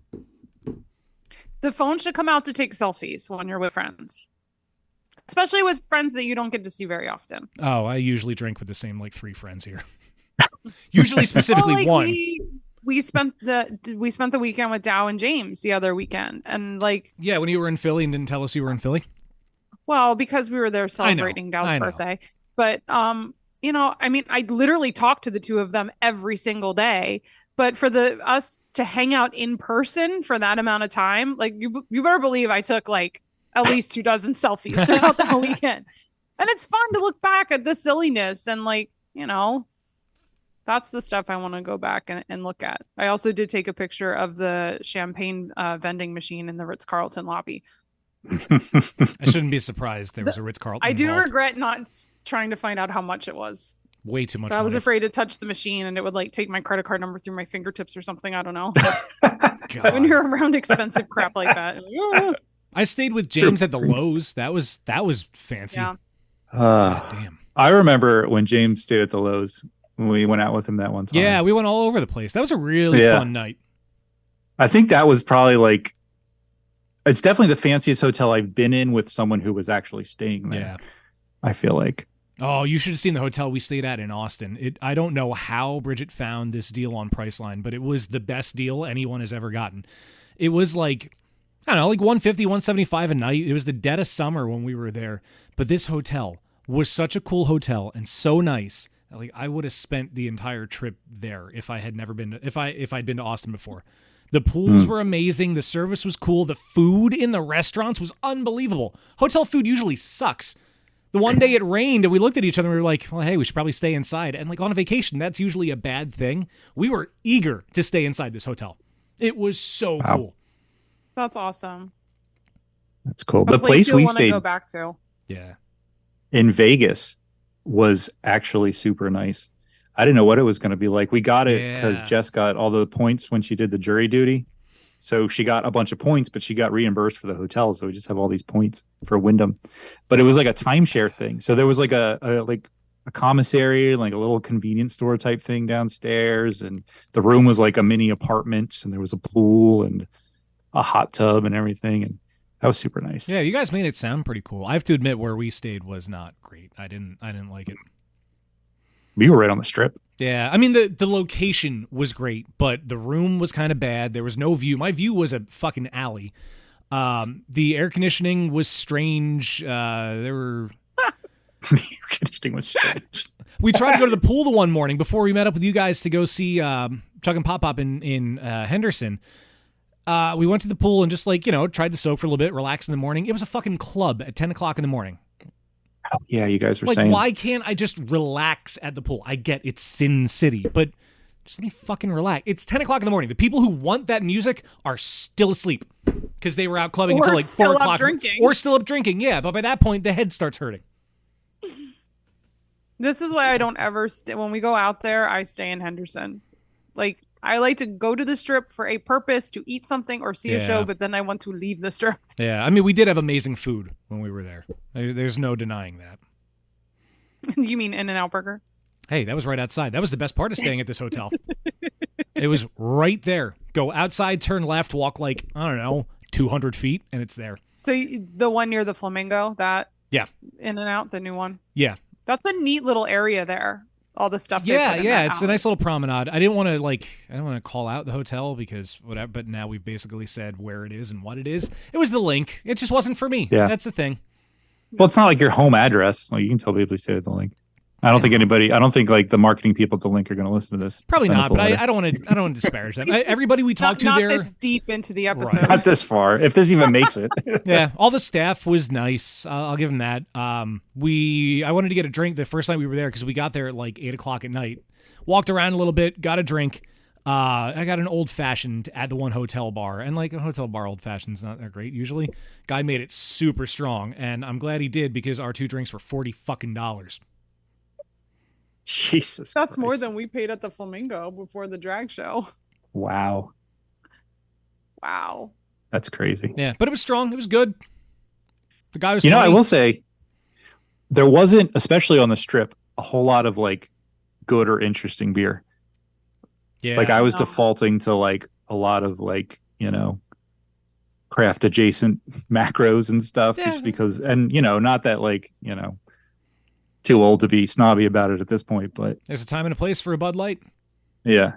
The phone should come out to take selfies when you're with friends. Especially with friends that you don't get to see very often. Oh, I usually drink with the same 3 friends here. Usually specifically one. We spent the weekend with Dow and James the other weekend, and yeah, when you were in Philly and didn't tell us you were in Philly. Well, because we were there celebrating Dow's birthday. But I literally talked to the two of them every single day. But for us to hang out in person for that amount of time, you better believe I took at least 2 dozen selfies throughout that weekend. And it's fun to look back at the silliness and that's the stuff I want to go back and look at. I also did take a picture of the champagne vending machine in the Ritz-Carlton lobby. I shouldn't be surprised there was a Ritz-Carlton I do involved. Regret not trying to find out how much it was. Way too much. I was afraid to touch the machine and it would take my credit card number through my fingertips or something. I don't know. When you're around expensive crap like that. I stayed with James at the Lowe's. That was fancy. Yeah. Damn. I remember when James stayed at the Lowe's when we went out with him that one time. Yeah, we went all over the place. That was a really fun night. I think that was probably it's definitely the fanciest hotel I've been in with someone who was actually staying there. Yeah. I feel like. Oh, you should have seen the hotel we stayed at in Austin. I don't know how Bridget found this deal on Priceline, but it was the best deal anyone has ever gotten. It was I don't know, $150, $175 a night. It was the dead of summer when we were there. But this hotel was such a cool hotel and so nice. I would have spent the entire trip there if I had never been if I'd been to Austin before. The pools were amazing. The service was cool. The food in the restaurants was unbelievable. Hotel food usually sucks. The one day it rained and we looked at each other and we were like, well, hey, we should probably stay inside. And on a vacation, that's usually a bad thing. We were eager to stay inside this hotel. It was so cool. That's awesome. That's cool. A The place you'll we wanna stayed go back to. Yeah. in Vegas was actually super nice. I didn't know what it was going to be like. We got it because Yeah. Jess got all the points when she did the jury duty. So she got a bunch of points, but she got reimbursed for the hotel. So we just have all these points for Wyndham. But it was like a timeshare thing. So there was like a commissary, like a little convenience store type thing downstairs, and the room was like a mini apartment, and there was a pool and a hot tub and everything, and that was super nice. Yeah, you guys made it sound pretty cool. I have to admit, where we stayed was not great. I didn't like it. We were right on the strip. Yeah, I mean the location was great, but the room was kind of bad. There was no view. My view was a fucking alley. The air conditioning was strange. There were The air conditioning was strange. We tried to go to the pool the one morning before we met up with you guys to go see Chuck and Pop Pop in Henderson. We went to the pool and just tried to soak for a little bit, relax in the morning. It was a fucking club at 10 o'clock in the morning. Oh, yeah, you guys were Like, saying. why can't I just relax at the pool? I get it's Sin City, but just let me fucking relax. It's 10 o'clock in the morning. The people who want that music are still asleep because they were out clubbing Or until like 4 still up o'clock. drinking. Or still up drinking, yeah. But by that point, the head starts hurting. This is why I don't ever when we go out there, I stay in Henderson. Like, I like to go to the strip for a purpose, to eat something or see a show, but then I want to leave the strip. Yeah, I mean, we did have amazing food when we were there. There's no denying that. You mean In-N-Out Burger? Hey, that was right outside. That was the best part of staying at this hotel. It was right there. Go outside, turn left, walk like, I don't know, 200 feet, and it's there. So the one near the Flamingo, that Yeah. In-N-Out, the new one? Yeah. That's a neat little area there. All the stuff. Yeah, it's a nice little promenade. I didn't want to call out the hotel because whatever, but now we've basically said where it is and what it is. It was the link. It just wasn't for me. Yeah. That's the thing. Well, it's not like your home address. Like, you can tell people to stay at the link. I don't think like the marketing people at the link are going to listen to this. Probably Send us not, a but letter. I don't want to disparage them. Everybody we talked to not there, this deep into the episode. Not this far. If this even makes it. yeah, all the staff was nice. I'll give them that. I wanted to get a drink the first night we were there because we got there at like 8 o'clock at night. Walked around a little bit, got a drink. I got an old fashioned at the one hotel bar, and like a hotel bar old fashioned's not that great usually. Guy made it super strong, and I'm glad he did because our 2 drinks were $40. Jesus. That's more Christ. than we paid at the Flamingo before the drag show. Wow. Wow. That's crazy. Yeah, but it was strong. It was good. The guy was. I funny. will say, there wasn't, especially on the strip, a whole lot of like good or interesting beer. Yeah. Like I was defaulting to like a lot of like, craft adjacent macros and stuff just because, and not that like, too old to be snobby about it at this point, but There's a time and a place for a Bud Light. yeah.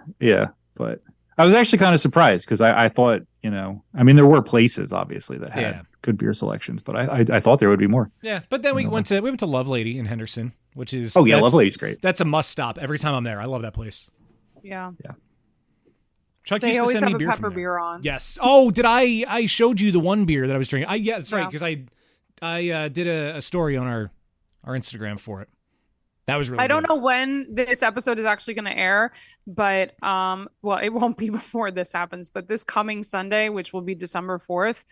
But I was actually kind of surprised because I thought, there were places obviously that had good beer selections, but I thought there would be more. Yeah, but then we went to Love Lady in Henderson, which is Love Lady's great. That's a must stop every time I'm there. I love that place. Yeah. Chuck They used to always send have me a beer pepper from there. beer on. Yes. Oh, did I showed you the one beer that I was drinking? Yeah, that's right. Yeah. Because I did a story on our Instagram for it. That was really. I don't know when this episode is actually going to air, but it won't be before this happens. But this coming Sunday, which will be December 4th,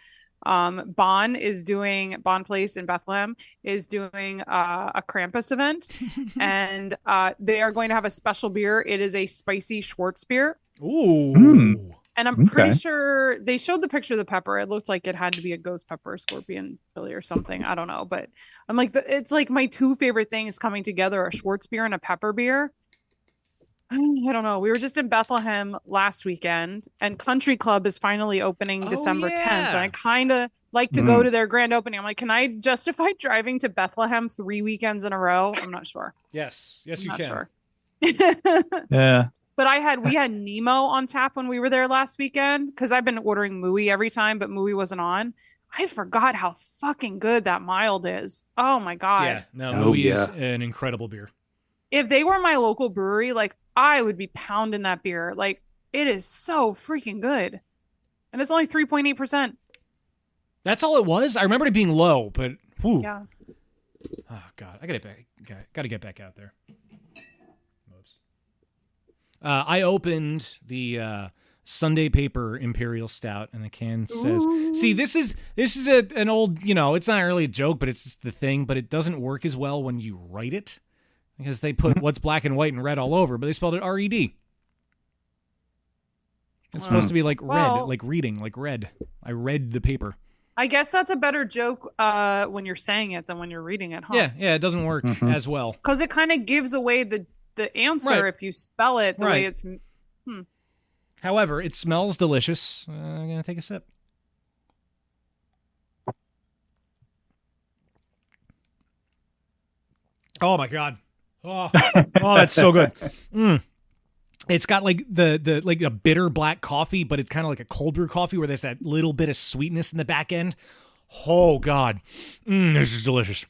Bond Place in Bethlehem is doing a Krampus event, and they are going to have a special beer. It is a spicy Schwartz beer. Ooh. And I'm pretty sure they showed the picture of the pepper. It looked like it had to be a ghost pepper, scorpion chili or something. I don't know. But I'm like, it's like my 2 favorite things coming together, a Schwartz beer and a pepper beer. I don't know. We were just in Bethlehem last weekend, and Country Club is finally opening December 10th. And I kind of like to go to their grand opening. I'm like, can I justify driving to Bethlehem 3 weekends in a row? I'm not sure. Yes, I'm you not can. sure. Yeah. But we had Nemo on tap when we were there last weekend because I've been ordering Mooey every time, but Mooey wasn't on. I forgot how fucking good that mild is. Oh my God. Yeah, no, Louis is an incredible beer. If they were my local brewery, like I would be pounding that beer. Like it is so freaking good. And it's only 3.8%. That's all it was? I remember it being low, but whew. Yeah. Oh God, I gotta get back out there. I opened the Sunday Paper Imperial Stout, and the can says, "See, this is an old, it's not really a joke, but it's just the thing. But it doesn't work as well when you write it because they put what's black and white and red all over, but they spelled it R-E-D. It's supposed to be like red, like reading, like red. I read the paper. I guess that's a better joke when you're saying it than when you're reading it, huh? Yeah, it doesn't work as well because it kind of gives away the answer if you spell it the way it's." However, it smells delicious. I'm going to take a sip. Oh, my God. Oh, that's so good. It's got like the like a bitter black coffee, but it's kind of like a cold brew coffee where there's that little bit of sweetness in the back end. Oh, God. This is delicious.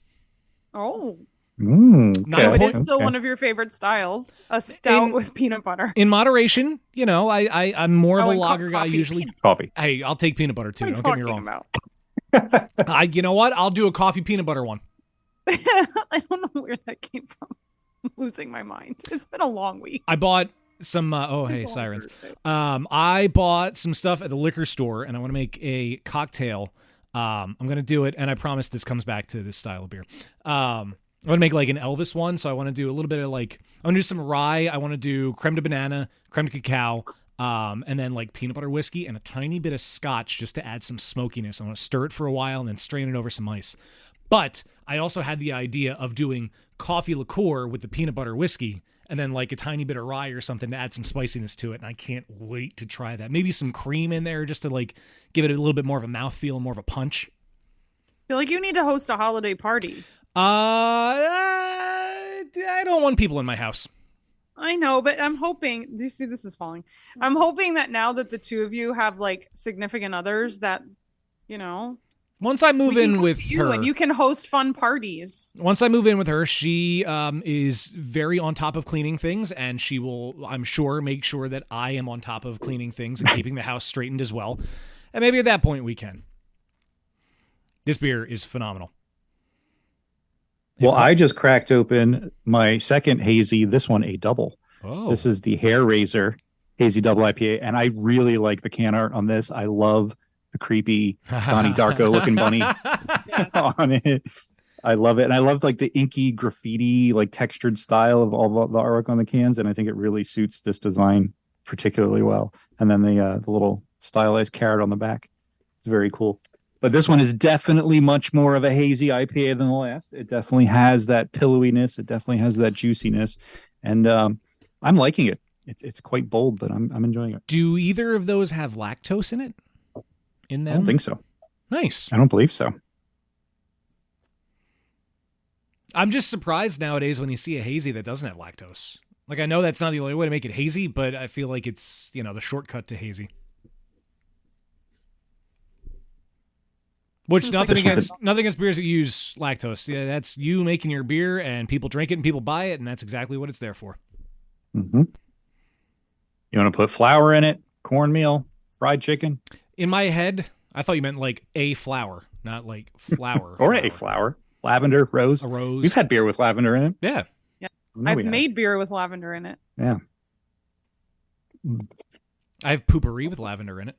Oh. Okay. It is still one of your favorite styles, a stout with peanut butter. In moderation, I'm more of a lager guy usually. Coffee. Hey, I'll take peanut butter too. What Don't are you get me wrong. about? You know what? I'll do a coffee peanut butter one. I don't know where that came from. I'm losing my mind. It's been a long week. I bought some sirens. I bought some stuff at the liquor store, and I want to make a cocktail. I'm going to do it, and I promise this comes back to this style of beer. I want to make like an Elvis one, so I want to do a little bit of I want to do some rye. I want to do creme de banana, creme de cacao, and then like peanut butter whiskey and a tiny bit of scotch just to add some smokiness. I want to stir it for a while and then strain it over some ice. But I also had the idea of doing coffee liqueur with the peanut butter whiskey and then like a tiny bit of rye or something to add some spiciness to it. And I can't wait to try that. Maybe some cream in there just to like give it a little bit more of a mouthfeel, more of a punch. I feel like you need to host a holiday party. I don't want people in my house. I know, but I'm hoping. Do you see this is falling? I'm hoping that now that the two of you have like significant others, that once I move in with her, and you can host fun parties. Once I move in with her, she is very on top of cleaning things, and she will, I'm sure, make sure that I am on top of cleaning things and keeping the house straightened as well. And maybe at that point we can. This beer is phenomenal. Well, I just cracked open my second hazy, this one a double. Oh. This is the Hair Razor Hazy Double IPA, and I really like the can art on this. I love the creepy Donnie Darko looking bunny on it. I love it. And I love like the inky graffiti, like textured style of all the artwork on the cans, and I think it really suits this design particularly well. And then the little stylized carrot on the back. It's very cool. But this one is definitely much more of a hazy IPA than the last. It definitely has that pillowiness. It definitely has that juiciness. And I'm liking it. It's quite bold, but I'm enjoying it. Do either of those have lactose in it? In them? I don't think so. Nice. I don't believe so. I'm just surprised nowadays when you see a hazy that doesn't have lactose. Like, I know that's not the only way to make it hazy, but I feel like it's, the shortcut to hazy. Which nothing against beers that use lactose. Yeah, that's you making your beer, and people drink it and people buy it, and that's exactly what it's there for. Mm-hmm. You want to put flour in it, cornmeal, fried chicken? In my head, I thought you meant like a flower, not like flour. Or a flower. Lavender, rose. A rose. We've had beer with lavender in it. Yeah. I've made beer with lavender in it. Yeah. I have poopery with lavender in it.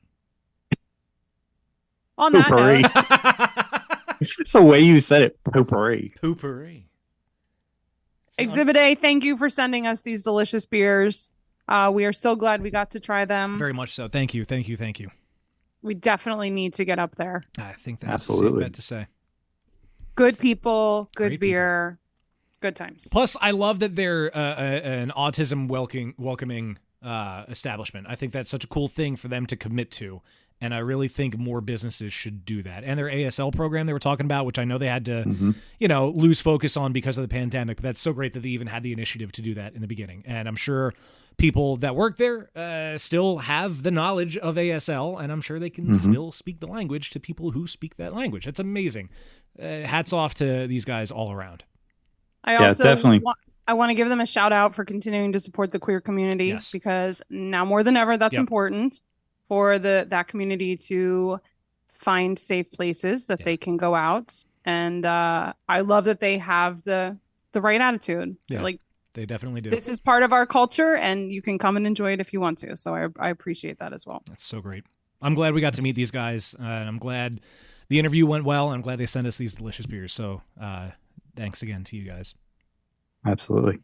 On that note. It's the way you said it. Poopery. Poopery. Exhibit A, thank you for sending us these delicious beers. We are so glad we got to try them. Very much so. Thank you. We definitely need to get up there. I think that's a safe bet to say. Good people, good beer, good times. Plus, I love that they're an autism welcoming establishment. I think that's such a cool thing for them to commit to. And I really think more businesses should do that. And their ASL program they were talking about, which I know they had to, lose focus on because of the pandemic. But that's so great that they even had the initiative to do that in the beginning. And I'm sure people that work there still have the knowledge of ASL, and I'm sure they can still speak the language to people who speak that language. That's amazing. Hats off to these guys all around. I also I want to give them a shout out for continuing to support the queer community because now more than ever, that's important for that community to find safe places that they can go out. And I love that they have the right attitude. Yeah. Like, They definitely do. This is part of our culture, and you can come and enjoy it if you want to. So I appreciate that as well. That's so great. I'm glad we got to meet these guys, and I'm glad the interview went well. And I'm glad they sent us these delicious beers. So thanks again to you guys. Absolutely.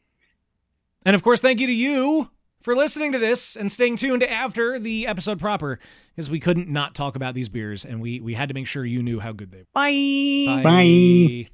And of course, thank you to you for listening to this and staying tuned after the episode proper, because we couldn't not talk about these beers, and we had to make sure you knew how good they were. Bye. Bye.